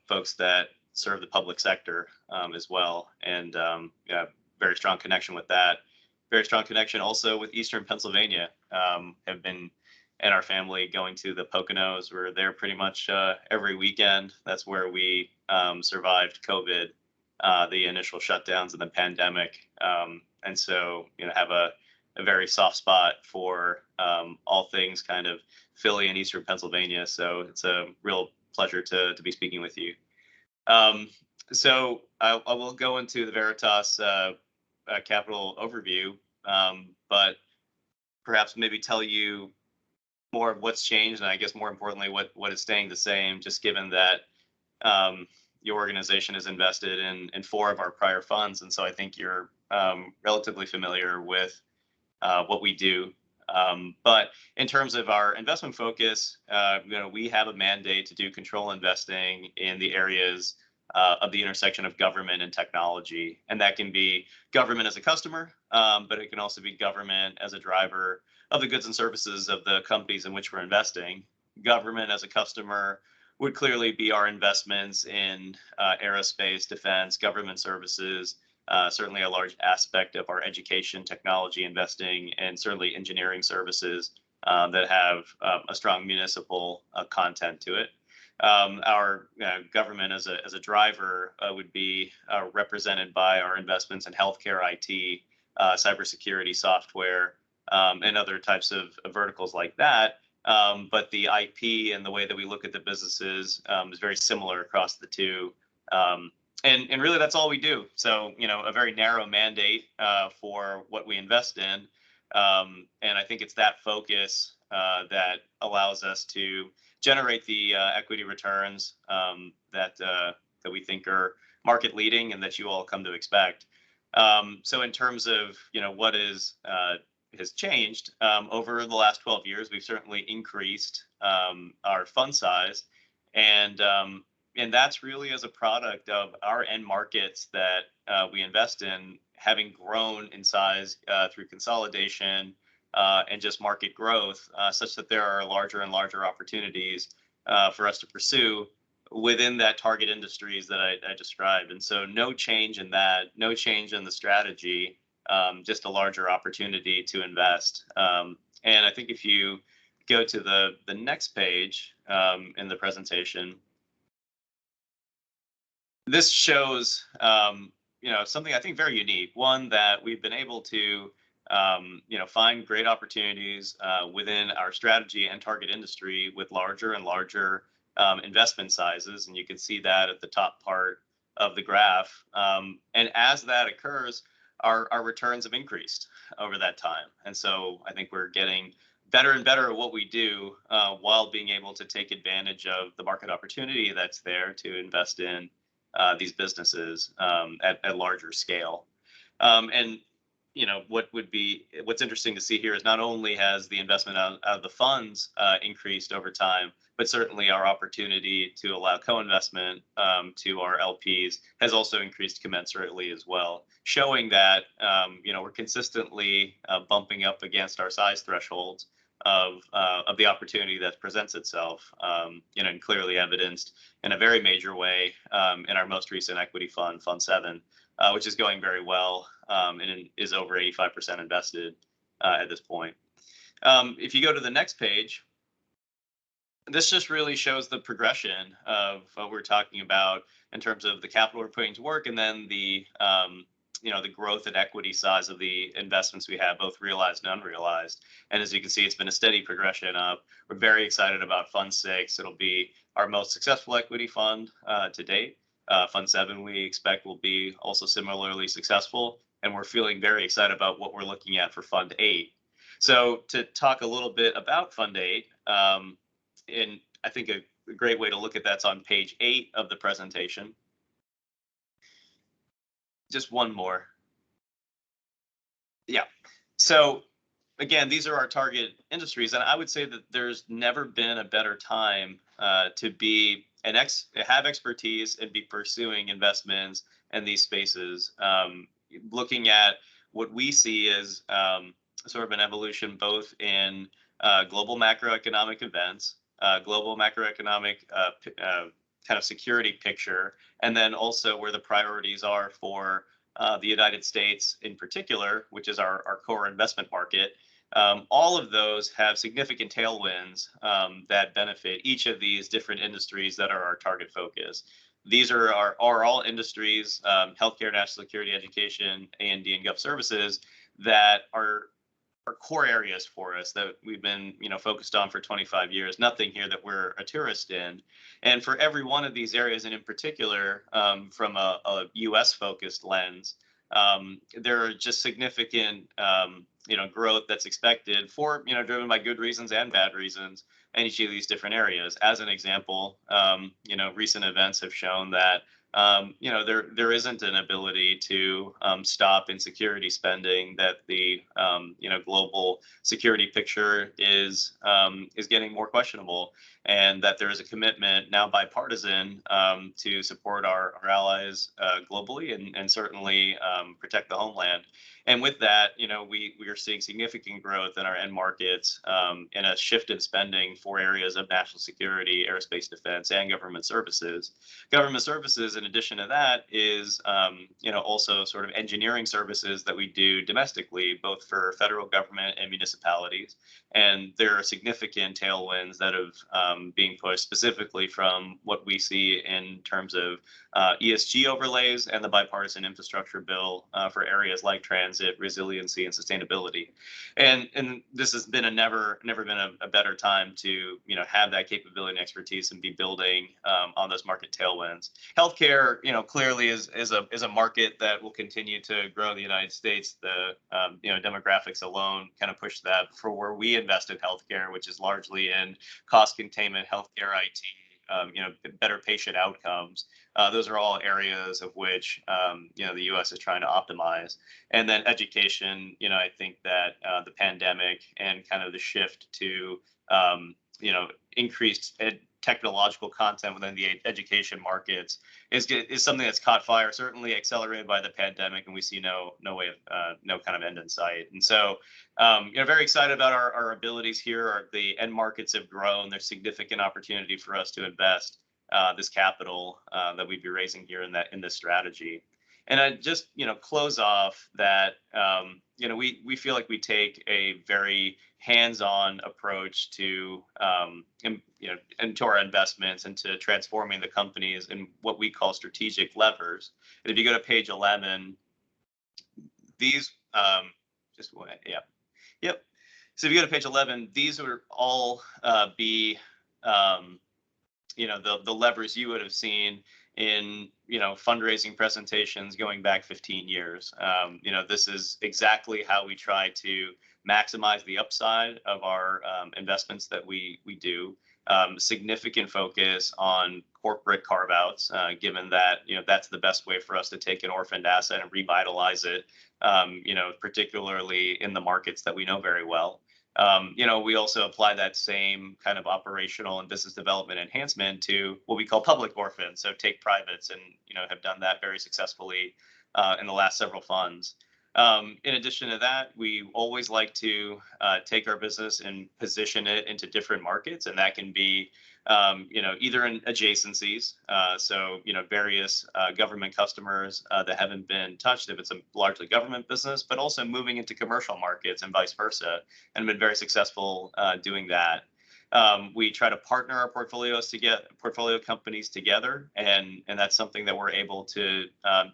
folks that serve the public sector as well. And very strong connection with that. Very strong connection also with Eastern Pennsylvania. Have been in our family going to the Poconos. We're there pretty much every weekend. That's where we survived COVID, the initial shutdowns and the pandemic. And so, have a very soft spot for all things kind of Philly and Eastern Pennsylvania. So it's a real pleasure to be speaking with you. So I will go into the Veritas capital overview, but perhaps maybe tell you more of what's changed, and I guess more importantly, what is staying the same, just given that your organization is invested in 4 of our prior funds, and so I think you're relatively familiar with what we do. But in terms of our investment focus, we have a mandate to do control investing in the areas of the intersection of government and technology. And that can be government as a customer, but it can also be government as a driver of the goods and services of the companies in which we're investing. Government as a customer would clearly be our investments in aerospace, defense, government services, certainly a large aspect of our education, technology investing, and certainly engineering services that have a strong municipal content to it. Our government as a driver would be represented by our investments in healthcare, IT, cybersecurity, software, and other types of verticals like that. But the IP and the way that we look at the businesses is very similar across the two. And really, that's all we do. So, a very narrow mandate for what we invest in. And I think it's that focus that allows us to generate the equity returns that we think are market leading and that you all come to expect. So in terms of what has changed over the last 12 years, we've certainly increased our fund size, and that's really as a product of our end markets that we invest in having grown in size through consolidation and just market growth, such that there are larger and larger opportunities for us to pursue within that target industries that I described. And so no change in that, no change in the strategy, just a larger opportunity to invest. And I think if you go to the next page in the presentation, this shows something I think very unique. One, that we've been able to find great opportunities within our strategy and target industry with larger and larger investment sizes, and you can see that at the top part of the graph. And as that occurs, our returns have increased over that time, and so I think we're getting better and better at what we do, while being able to take advantage of the market opportunity that's there to invest in these businesses at larger scale. And what's interesting to see here is not only has the investment out of the funds increased over time, but certainly our opportunity to allow co-investment to our LPs has also increased commensurately as well, showing that we're consistently bumping up against our size thresholds of the opportunity that presents itself, and clearly evidenced in a very major way in our most recent equity fund, Fund 7, which is going very well and is over 85% invested at this point. If you go to the next page, this just really shows the progression of what we're talking about in terms of the capital we're putting to work, and then the growth and equity size of the investments we have, both realized and unrealized. And as you can see, it's been a steady progression up. We're very excited about Fund 6. It'll be our most successful equity fund to date. Fund 7, we expect, will be also similarly successful. And we're feeling very excited about what we're looking at for Fund 8. So to talk a little bit about Fund 8, and I think a great way to look at that's on page 8 of the presentation. Just one more. Yeah. So again, these are our target industries, and I would say that there's never been a better time to be have expertise and be pursuing investments in these spaces. Looking at what we see as sort of an evolution both in global macroeconomic events, global macroeconomic kind of security picture, and then also where the priorities are for the United States in particular, which is our core investment market. All of those have significant tailwinds that benefit each of these different industries that are our target focus. These are all industries, healthcare, national security, education, A&D, and gov services, that are core areas for us that we've been focused on for 25 years. Nothing here that we're a tourist in. And for every one of these areas, and in particular from a US focused lens, there are just significant growth that's expected for driven by good reasons and bad reasons in each of these different areas. As an example, recent events have shown that there isn't an ability to stop insecurity spending, that the global security picture is getting more questionable, and that there is a commitment now bipartisan to support our allies globally and certainly protect the homeland. And with that, we are seeing significant growth in our end markets and a shift in spending for areas of national security, aerospace defense, and government services. Government services, in addition to that, is also sort of engineering services that we do domestically, both for federal government and municipalities. And there are significant tailwinds that have being pushed specifically from what we see in terms of ESG overlays and the bipartisan infrastructure bill for areas like transit, resiliency, and sustainability. And this has been never been a better time to have that capability and expertise and be building on those market tailwinds. Healthcare, clearly is a market that will continue to grow in the United States. The demographics alone kind of push that for where we invest in healthcare, which is largely in cost containment, healthcare IT, better patient outcomes. Those are all areas of which the U.S. is trying to optimize. And then education, I think that the pandemic and kind of the shift to increased technological content within the education markets is something that's caught fire, certainly accelerated by the pandemic, and we see no way of no kind of end in sight. And so very excited about our abilities here. The end markets have grown. There's significant opportunity for us to invest this capital that we'd be raising here in this strategy. And I just close off that we feel like we take a very hands-on approach to into our investments and to transforming the companies in what we call strategic levers. And if you go to page 11, these yep. So if you go to page 11, these are all be the levers you would have seen in, fundraising presentations going back 15 years. This is exactly how we try to maximize the upside of our investments that we do. Significant focus on corporate carve-outs, given that, that's the best way for us to take an orphaned asset and revitalize it, particularly in the markets that we know very well. We also apply that same kind of operational and business development enhancement to what we call public orphans. So take privates and, have done that very successfully in the last several funds. In addition to that, we always like to take our business and position it into different markets. And that can be, either in adjacencies. So, various government customers that haven't been touched if it's a largely government business, but also moving into commercial markets and vice versa, and been very successful doing that. We try to partner our portfolio companies together, and that's something that we're able to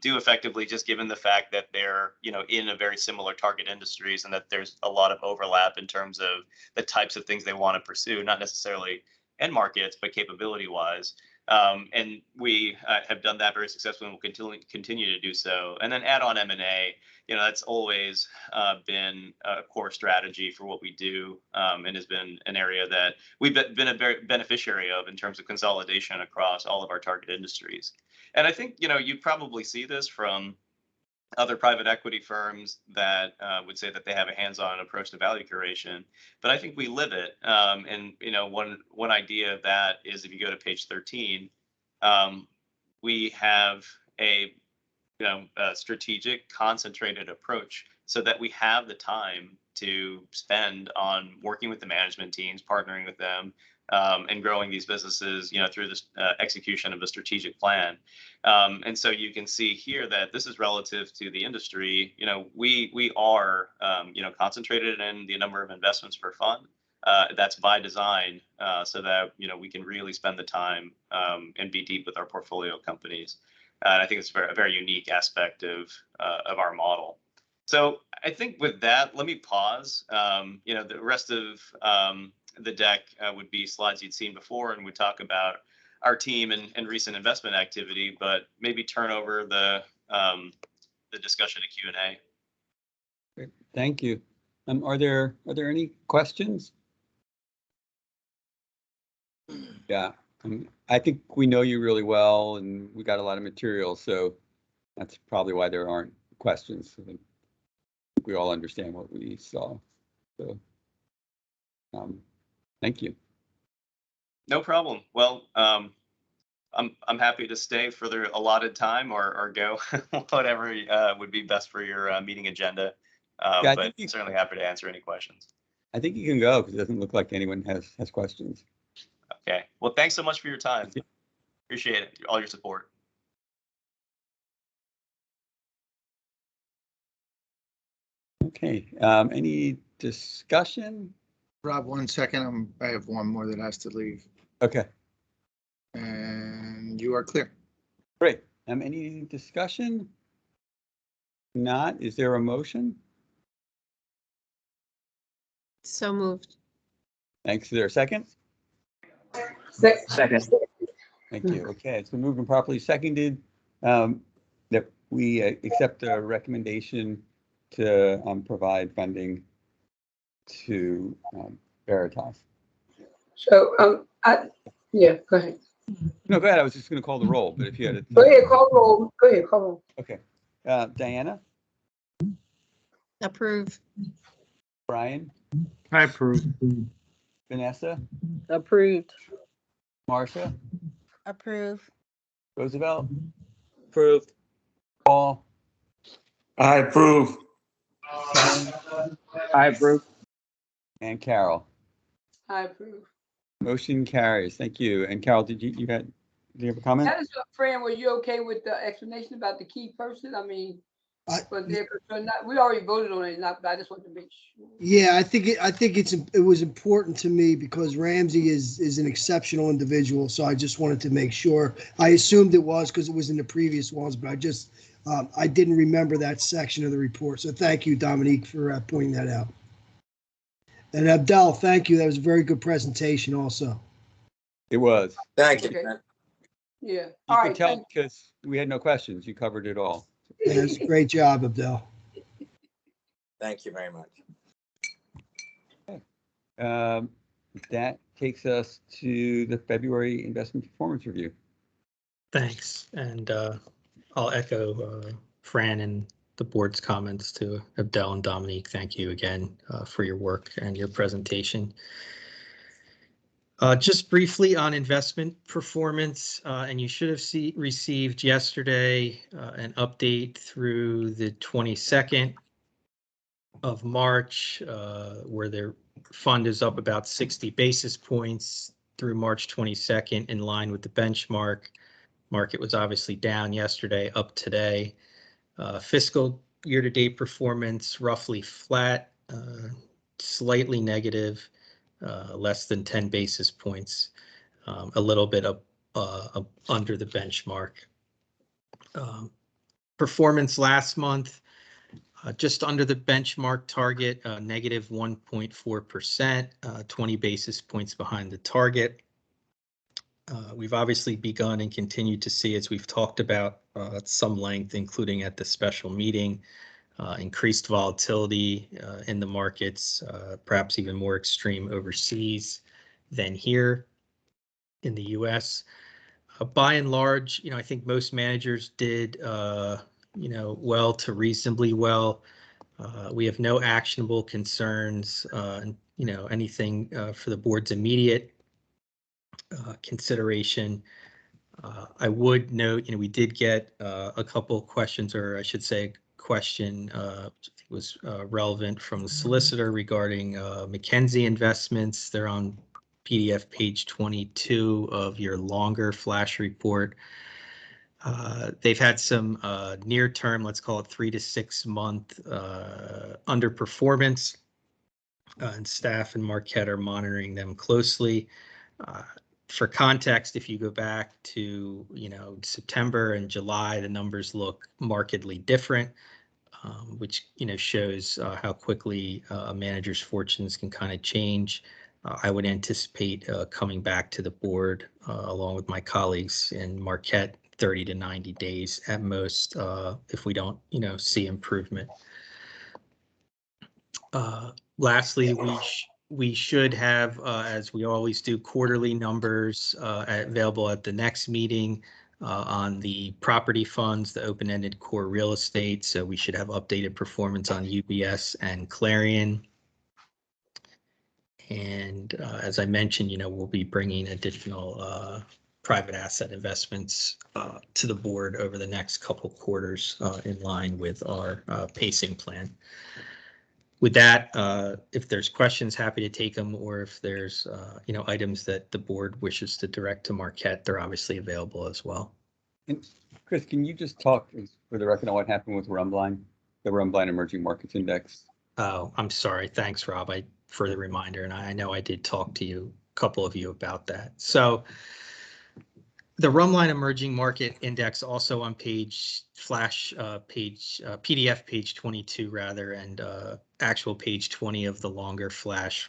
do effectively, just given the fact that they're in a very similar target industries, and that there's a lot of overlap in terms of the types of things they want to pursue, not necessarily end markets, but capability wise. And we have done that very successfully and will continue to do so. And then add on M&A, that's always been a core strategy for what we do, and has been an area that we've been a very beneficiary of in terms of consolidation across all of our target industries. And I think, you probably see this from other private equity firms that would say that they have a hands-on approach to value curation, but I think we live it. And one idea of that is, if you go to page 13, we have a strategic, concentrated approach so that we have the time to spend on working with the management teams, partnering with them, and growing these businesses, through this execution of a strategic plan. And so you can see here that this is relative to the industry. We are, concentrated in the number of investments per fund. That's by design, so that, we can really spend the time and be deep with our portfolio companies. And I think it's a very unique aspect of our model. So I think with that, let me pause. The rest of the deck would be slides you'd seen before, and we talk about our team and recent investment activity, but maybe turn over the discussion to Q&A. Great. Thank you. Are there any questions? Yeah, I think we know you really well, and we got a lot of material, so that's probably why there aren't questions. I think we all understand what we saw. So, thank you. No problem. Well, I'm happy to stay for the allotted time or go, whatever would be best for your meeting agenda. Yeah, but certainly happy to answer any questions. I think you can go, because it doesn't look like anyone has questions. Okay. Well, thanks so much for your time. Appreciate it. All your support. Okay. Any discussion? Rob, 1 second. I have one more that has to leave. Okay. And you are clear. Great. Any discussion? Not. Is there a motion? So moved. Thanks. Is there a second? Second. Thank you. Okay, it's been moved and properly seconded that we accept the recommendation to provide funding to Veritas. So, yeah, go ahead. No, go ahead. I was just going to call the roll, but if you had a... Go ahead, call roll. Go ahead, call roll. Okay. Diana? Approve. Brian? I approve. Vanessa? Approved. Marcia? Approve. Roosevelt? Approved. Paul? I approve. I approve. And Carol? I approve. Motion carries. Thank you. And Carol, did you have a comment? That is, Fran, were you okay with the explanation about the key person? I mean, we already voted on it, but I just wanted to make sure. Yeah, I think it was important to me because Ramsey is an exceptional individual. So I just wanted to make sure. I assumed it was because it was in the previous ones, but I didn't remember that section of the report. So thank you, Dominique, for pointing that out. And Abdel, thank you. That was a very good presentation also. It was. Thank you. Okay. Yeah. You All could right. tell because we had no questions. You covered it all. Yes, great job, Abdel. Thank you very much. That takes us to the February investment performance review. Thanks. And I'll echo Fran and the board's comments to Abdel and Dominique. Thank you again for your work and your presentation. Just briefly on investment performance, and you should have received yesterday an update through the 22nd of March, where their fund is up about 60 basis points through March 22nd, in line with the benchmark. Market was obviously down yesterday, up today. Fiscal year-to-date performance roughly flat, slightly negative, less than 10 basis points, a little bit up under the benchmark. Performance last month, just under the benchmark target, negative 1.4%, 20 basis points behind the target. We've obviously begun and continue to see, as we've talked about at some length, including at the special meeting, increased volatility in the markets, perhaps even more extreme overseas than here in the US. By and large, I think most managers did, well to reasonably well. We have no actionable concerns, and anything for the board's immediate consideration. I would note, we did get a couple questions, or I should say, question which I think was relevant from the solicitor regarding McKenzie investments. They're on PDF page 22 of your longer flash report. They've had some near-term, let's call it 3 to 6 month underperformance, and staff and Marquette are monitoring them closely. For context, if you go back to September and July, the numbers look markedly different, which shows how quickly a manager's fortunes can kind of change. I would anticipate coming back to the board along with my colleagues in Marquette 30 to 90 days at most if we don't see improvement. Lastly, we should have, as we always do, quarterly numbers available at the next meeting on the property funds, the open-ended core real estate. So we should have updated performance on UBS and Clarion. And as I mentioned, we'll be bringing additional private asset investments to the board over the next couple quarters in line with our pacing plan. With that, if there's questions, happy to take them, or if there's items that the board wishes to direct to Marquette, they're obviously available as well. And Chris, can you just talk for the record on what happened with Rumblind, the Rumblind Emerging Markets Index? Oh, I'm sorry. Thanks, Rob, for the reminder. And I know I did talk to a couple of you about that. So the Rumblind Emerging Market Index, also on PDF page 22 rather, and actual page 20 of the longer flash.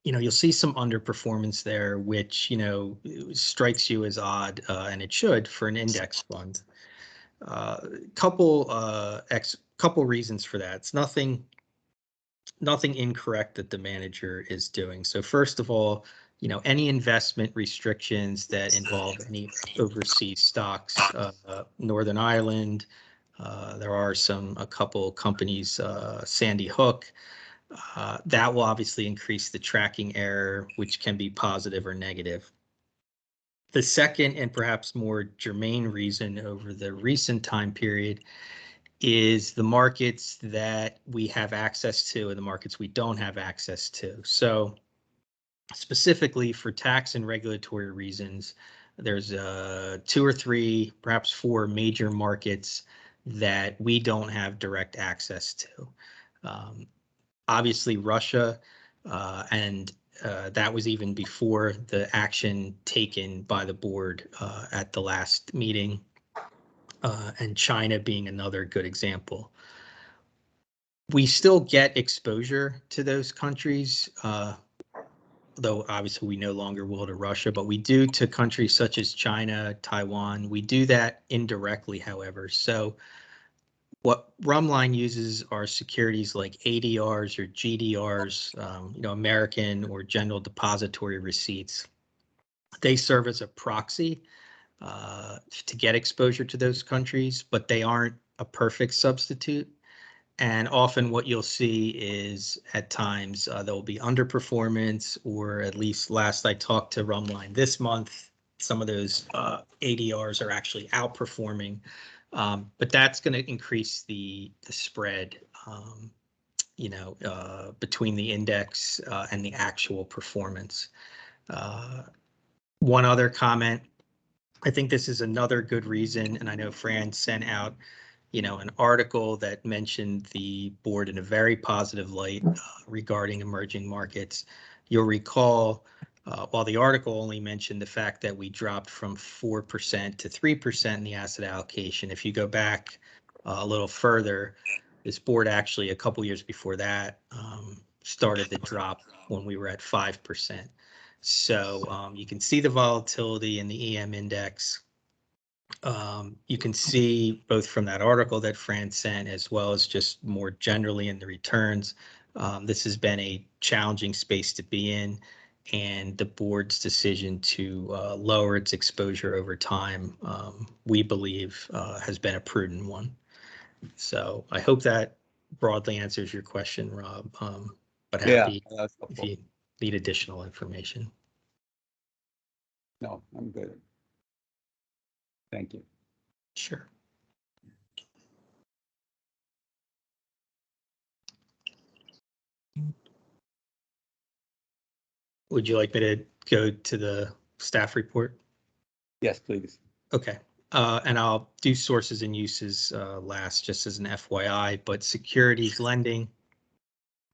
You'll see some underperformance there, which strikes you as odd, and it should for an index fund. Couple reasons for that. It's nothing incorrect that the manager is doing. So first of all, any investment restrictions that involve any overseas stocks, Northern Ireland, there are a couple companies, Sandy Hook, that will obviously increase the tracking error, which can be positive or negative. The second and perhaps more germane reason over the recent time period is the markets that we have access to and the markets we don't have access to. So specifically for tax and regulatory reasons, there's 2 or 3, perhaps 4 major markets that we don't have direct access to. Obviously Russia, and that was even before the action taken by the board at the last meeting, and China being another good example. We still get exposure to those countries. though obviously we no longer will to Russia, but we do to countries such as China, Taiwan. We do that indirectly, however. So what Rumline uses are securities like ADRs or GDRs, American or General Depository Receipts. They serve as a proxy to get exposure to those countries, but they aren't a perfect substitute. And often what you'll see is at times there will be underperformance, or at least last I talked to Rumline this month, some of those ADRs are actually outperforming. But that's going to increase the spread, between the index and the actual performance. One other comment, I think this is another good reason, and I know Fran sent out an article that mentioned the board in a very positive light regarding emerging markets. You'll recall, while the article only mentioned the fact that we dropped from 4% to 3% in the asset allocation, if you go back a little further, this board actually a couple years before that started the drop when we were at 5%. So you can see the volatility in the EM index. You can see both from that article that Fran sent, as well as just more generally in the returns. This has been a challenging space to be in, and the board's decision to lower its exposure over time, we believe, has been a prudent one. So I hope that broadly answers your question, Rob. But happy if you need additional information. No, I'm good. Thank you. Sure. Would you like me to go to the staff report? Yes, please. Okay. And I'll do sources and uses last, just as an FYI, but securities lending,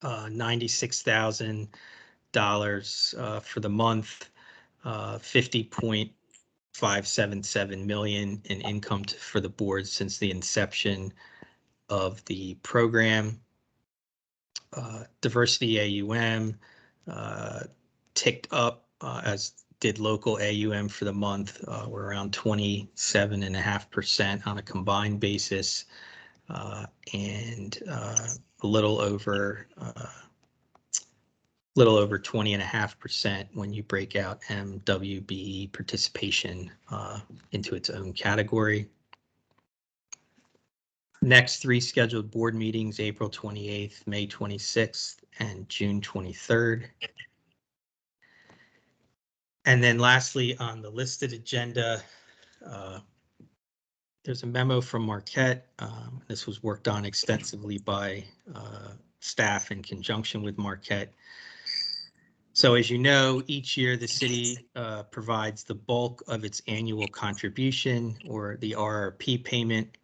$96,000 for the month, 50.577 million in income for the board since the inception of the program. Diversity AUM ticked up, as did local AUM for the month. We're around 27.5% on a combined basis, and a little over 20.5% when you break out MWBE participation into its own category. Next 3 scheduled board meetings, April 28th, May 26th, and June 23rd. And then lastly, on the listed agenda, there's a memo from Marquette. This was worked on extensively by staff in conjunction with Marquette. So as you know, each year the city provides the bulk of its annual contribution, or the RRP payment.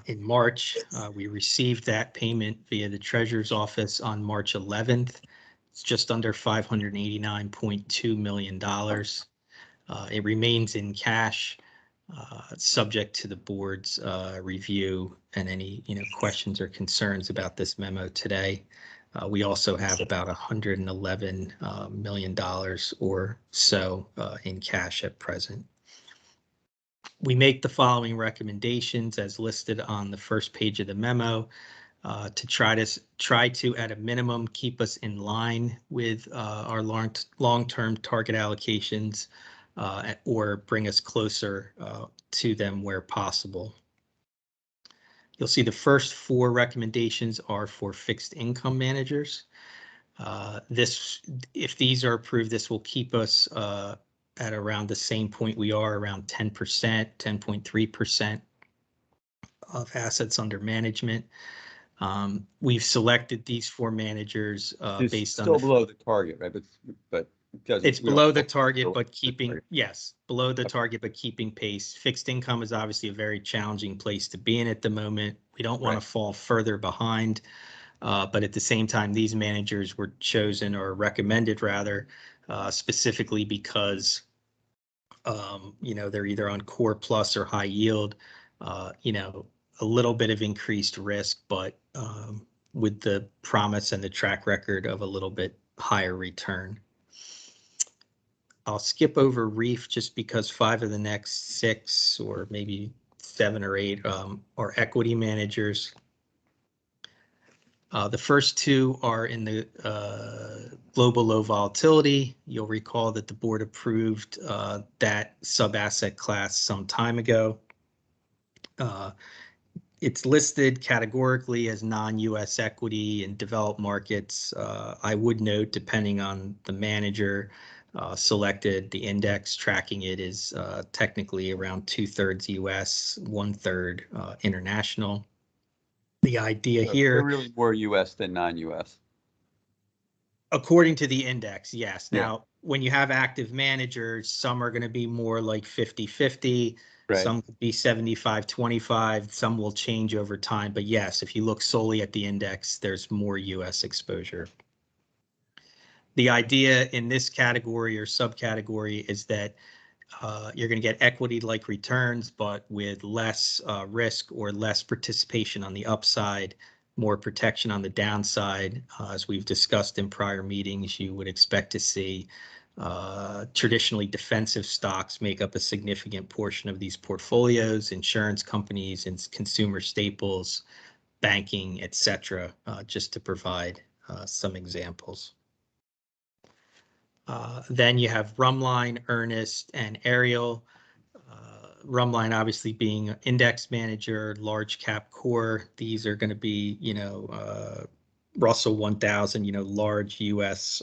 In March, we received that payment via the Treasurer's Office on March 11th. It's just under $589.2 million. It remains in cash, subject to the board's review and any questions or concerns about this memo today. We also have about $111 million or so in cash at present. We make the following recommendations as listed on the first page of the memo to try to, at a minimum, keep us in line with our long-term target allocations or bring us closer to them where possible. You'll see the first 4 recommendations are for fixed income managers. If these are approved, this will keep us at around the same point we are, around 10%, 10.3% of assets under management. We've selected these 4 managers based on still below the target, right? But it's below the target, but keeping below the target, but keeping pace. Fixed income is obviously a very challenging place to be in at the moment. We don't want to fall further behind, but at the same time, these managers were chosen, or recommended rather, specifically because they're either on core plus or high yield. A little bit of increased risk, but with the promise and the track record of a little bit higher return. I'll skip over REEF just because 5 of the next 6 or maybe 7 or 8 are equity managers. The first 2 are in the global low volatility. You'll recall that the board approved that sub-asset class some time ago. It's listed categorically as non-US equity in developed markets. I would note, depending on the manager selected, the index tracking it is technically around 2/3 US, 1/3 international. The idea So here, they're really more US than non-US. according to the index, yes. Yeah. Now, when you have active managers, some are going to be more like 50-50. Right. Some could be 75-25. Some will change over time. But yes, if you look solely at the index, there's more US exposure. The idea in this category or subcategory is that you're going to get equity-like returns, but with less risk or less participation on the upside, more protection on the downside. As we've discussed in prior meetings, you would expect to see traditionally defensive stocks make up a significant portion of these portfolios, insurance companies and consumer staples, banking, etc., just to provide some examples. Then you have Rumline, Earnest, and Ariel. Rumline obviously being an index manager, large cap core. These are going to be, Russell 1000, large US,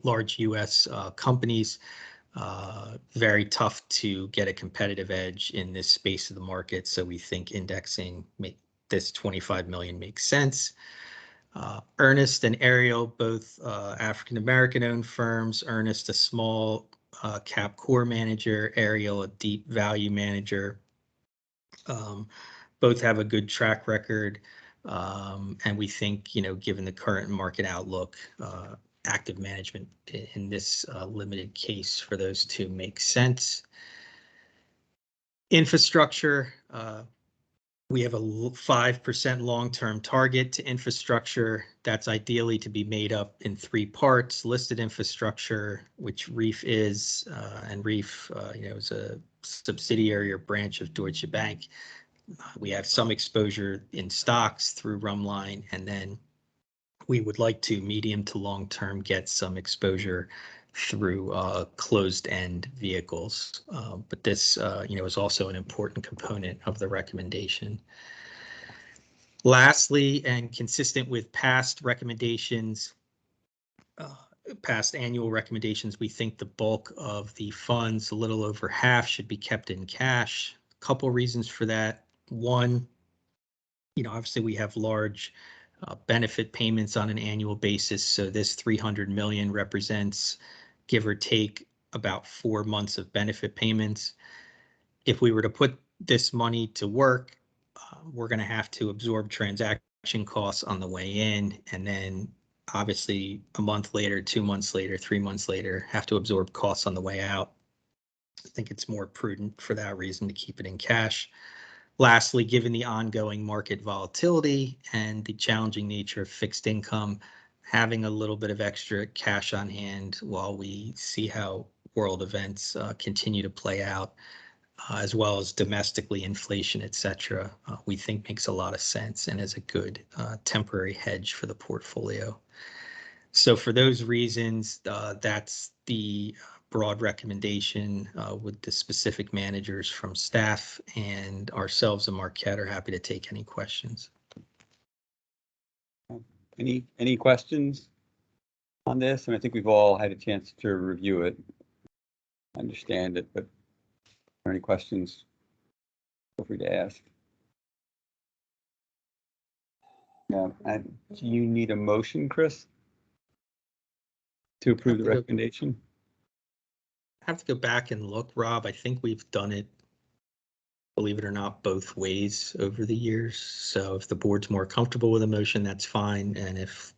large US companies. Very tough to get a competitive edge in this space of the market. So we think indexing this 25 million makes sense. Earnest and Ariel, both African-American owned firms. Earnest, a small cap core manager, Ariel, a deep value manager. Both have a good track record. And we think, given the current market outlook, active management in this limited case for those 2 makes sense. Infrastructure, we have a 5% long-term target to infrastructure. That's ideally to be made up in 3 parts. Listed infrastructure, which REEF is, and REEF is a subsidiary or branch of Deutsche Bank. We have some exposure in stocks through Rumline, and then we would like to medium to long-term get some exposure through closed-end vehicles. But this, is also an important component of the recommendation. Lastly, and consistent with past recommendations, past annual recommendations, we think the bulk of the funds, a little over half, should be kept in cash. A couple reasons for that. One, obviously we have large benefit payments on an annual basis. So this 300 million represents, give or take, about 4 months of benefit payments. If we were to put this money to work, we're going to have to absorb transaction costs on the way in, and then obviously a month later, 2 months later, 3 months later, have to absorb costs on the way out. I think it's more prudent for that reason to keep it in cash. Lastly, given the ongoing market volatility and the challenging nature of fixed income, having a little bit of extra cash on hand while we see how world events continue to play out, as well as domestically inflation, etc., we think makes a lot of sense and is a good temporary hedge for the portfolio. So for those reasons, that's the broad recommendation with the specific managers from staff, and ourselves and Marquette are happy to take any questions. Any questions on this? And I think we've all had a chance to review it, understand it, but are there any questions? Feel free to ask. Yeah, and do you need a motion, Chris, to approve the recommendation? I have to go back and look, Rob. I think we've done it, believe it or not, both ways over the years. So if the board's more comfortable with a motion, that's fine. And if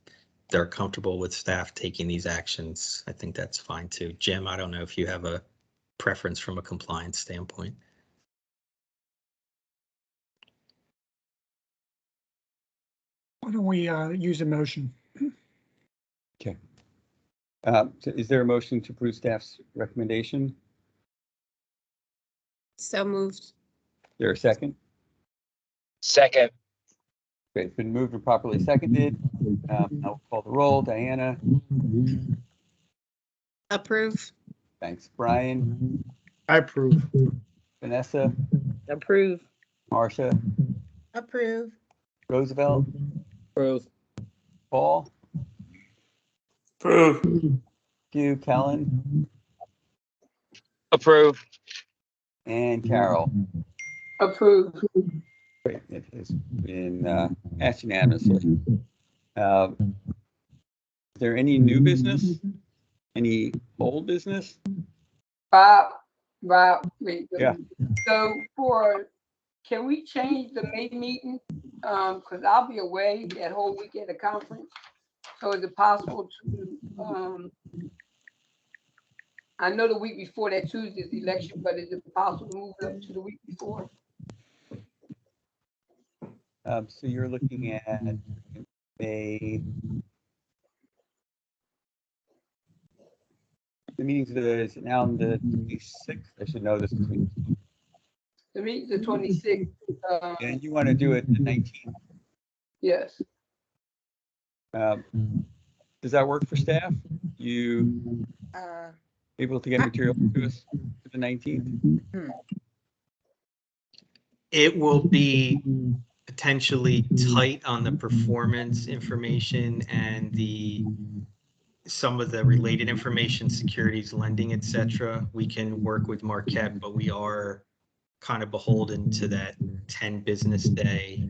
they're comfortable with staff taking these actions, I think that's fine too. Jim, I don't know if you have a preference from a compliance standpoint. Why don't we use a motion? Okay. So is there a motion to approve staff's recommendation? So moved. Is there a second? Second. Okay, it's been moved and properly seconded. I'll call the roll. Diana? Approve. Thanks. Brian? I approve. Vanessa? Approve. Marcia? Approve. Roosevelt? Approve. Paul? Approve. Hugh? Kellen? Approve. And Carol? Approved. Great, it has been passed unanimously. Is there any new business? Any old business? Bob, wait. Yeah. So can we change the May meeting? Cause I'll be away that whole week at the conference. So is it possible to, I know the week before that Tuesday is the election, but is it possible to move it up to the week before? So you're looking at the meetings is now on the 26th. I should know this. The meeting's the 26th. And you want to do it the 19th. Yes. Does that work for staff? You able to get material to us for the 19th? It will be potentially tight on the performance information and some of the related information, securities, lending, etc. We can work with Marquette, but we are kind of beholden to that 10 business day,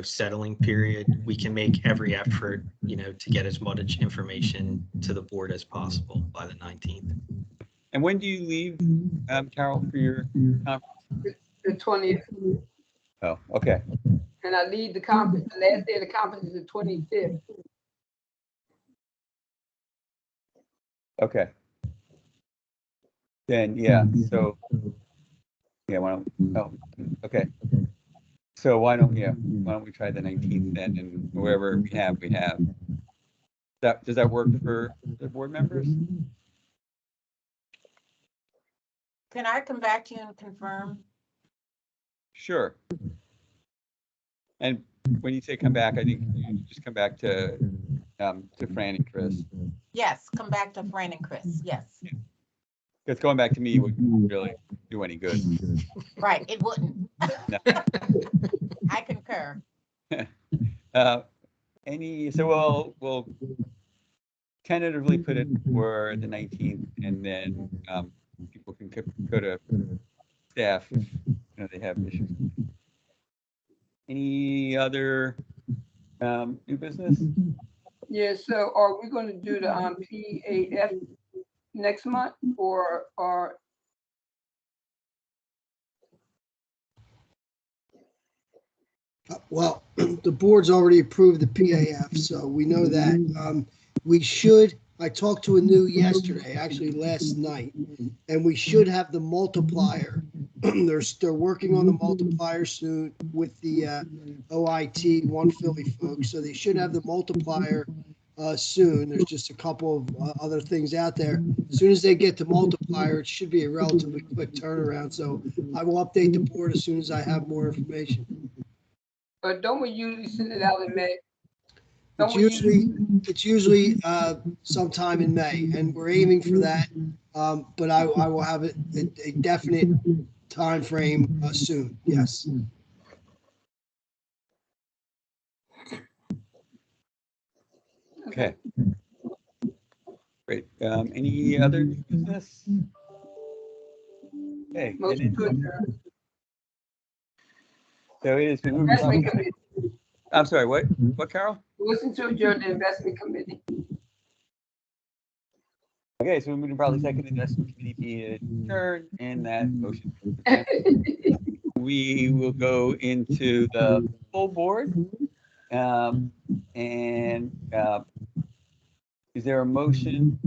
settling period. We can make every effort, to get as much information to the board as possible by the 19th. And when do you leave, Carol, for your conference? The 20th. Oh, okay. And I leave the conference, the last day of the conference is the 25th. Okay. Then, yeah, so, yeah, okay. So why don't we try the 19th then, and wherever we have. Does that work for the board members? Can I come back to you and confirm? Sure. And when you say come back, I think you just come back to Fran and Chris. Yes, come back to Fran and Chris, yes. Because going back to me wouldn't really do any good. Right, it wouldn't. No. I concur. So we'll tentatively put it for the 19th, and then people can go to staff if they have issues. Any other new business? Yeah, so are we gonna do the P8F next month or Well, the board's already approved the PAF, so we know that. I talked to Anu yesterday, actually last night, and we should have the multiplier. They're working on the multiplier soon with the OIT, One Philly folks, so they should have the multiplier soon. There's just a couple of other things out there. As soon as they get the multiplier, it should be a relatively quick turnaround. So I will update the board as soon as I have more information. but don't we usually send it out in May? It's usually sometime in May, and we're aiming for that. But I will have a definite time frame soon. Yes. Okay. Great. Any other new business? Okay. So it has been moved. Investment committee. I'm sorry, what, Carol? Listen to adjourn the investment committee. Okay, so we're moving probably second investment committee be adjourned, and that motion. We will go into the full board. Is there a motion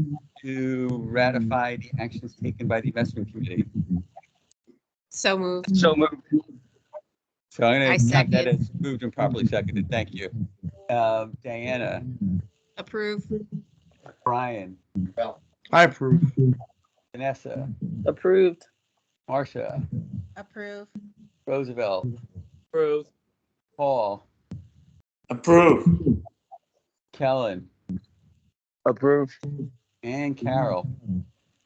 to ratify the actions taken by the investment committee? So moved. So moved. So I'm I going to count that second. as moved and properly seconded. Thank you. Diana, Approve. Brian, I approve. Vanessa, Approved. Marcia, Approve. Roosevelt, Approved. Paul, Approve. Kellen, Approved. and Carol.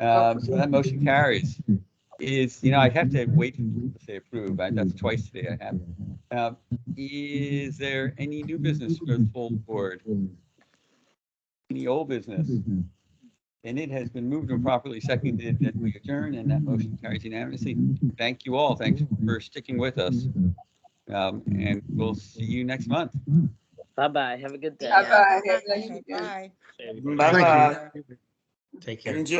So that motion carries. I have to wait to say approve. That's twice today I have. Is there any new business for the full board? Any old business? And it has been moved and properly seconded that we adjourn, and that motion carries unanimously. Thank you all. Thanks for sticking with us. And we'll see you next month. Bye-bye. Have a good day. Bye-bye. Have a nice Okay, weekend. bye. Bye-bye. Take care. Enjoy.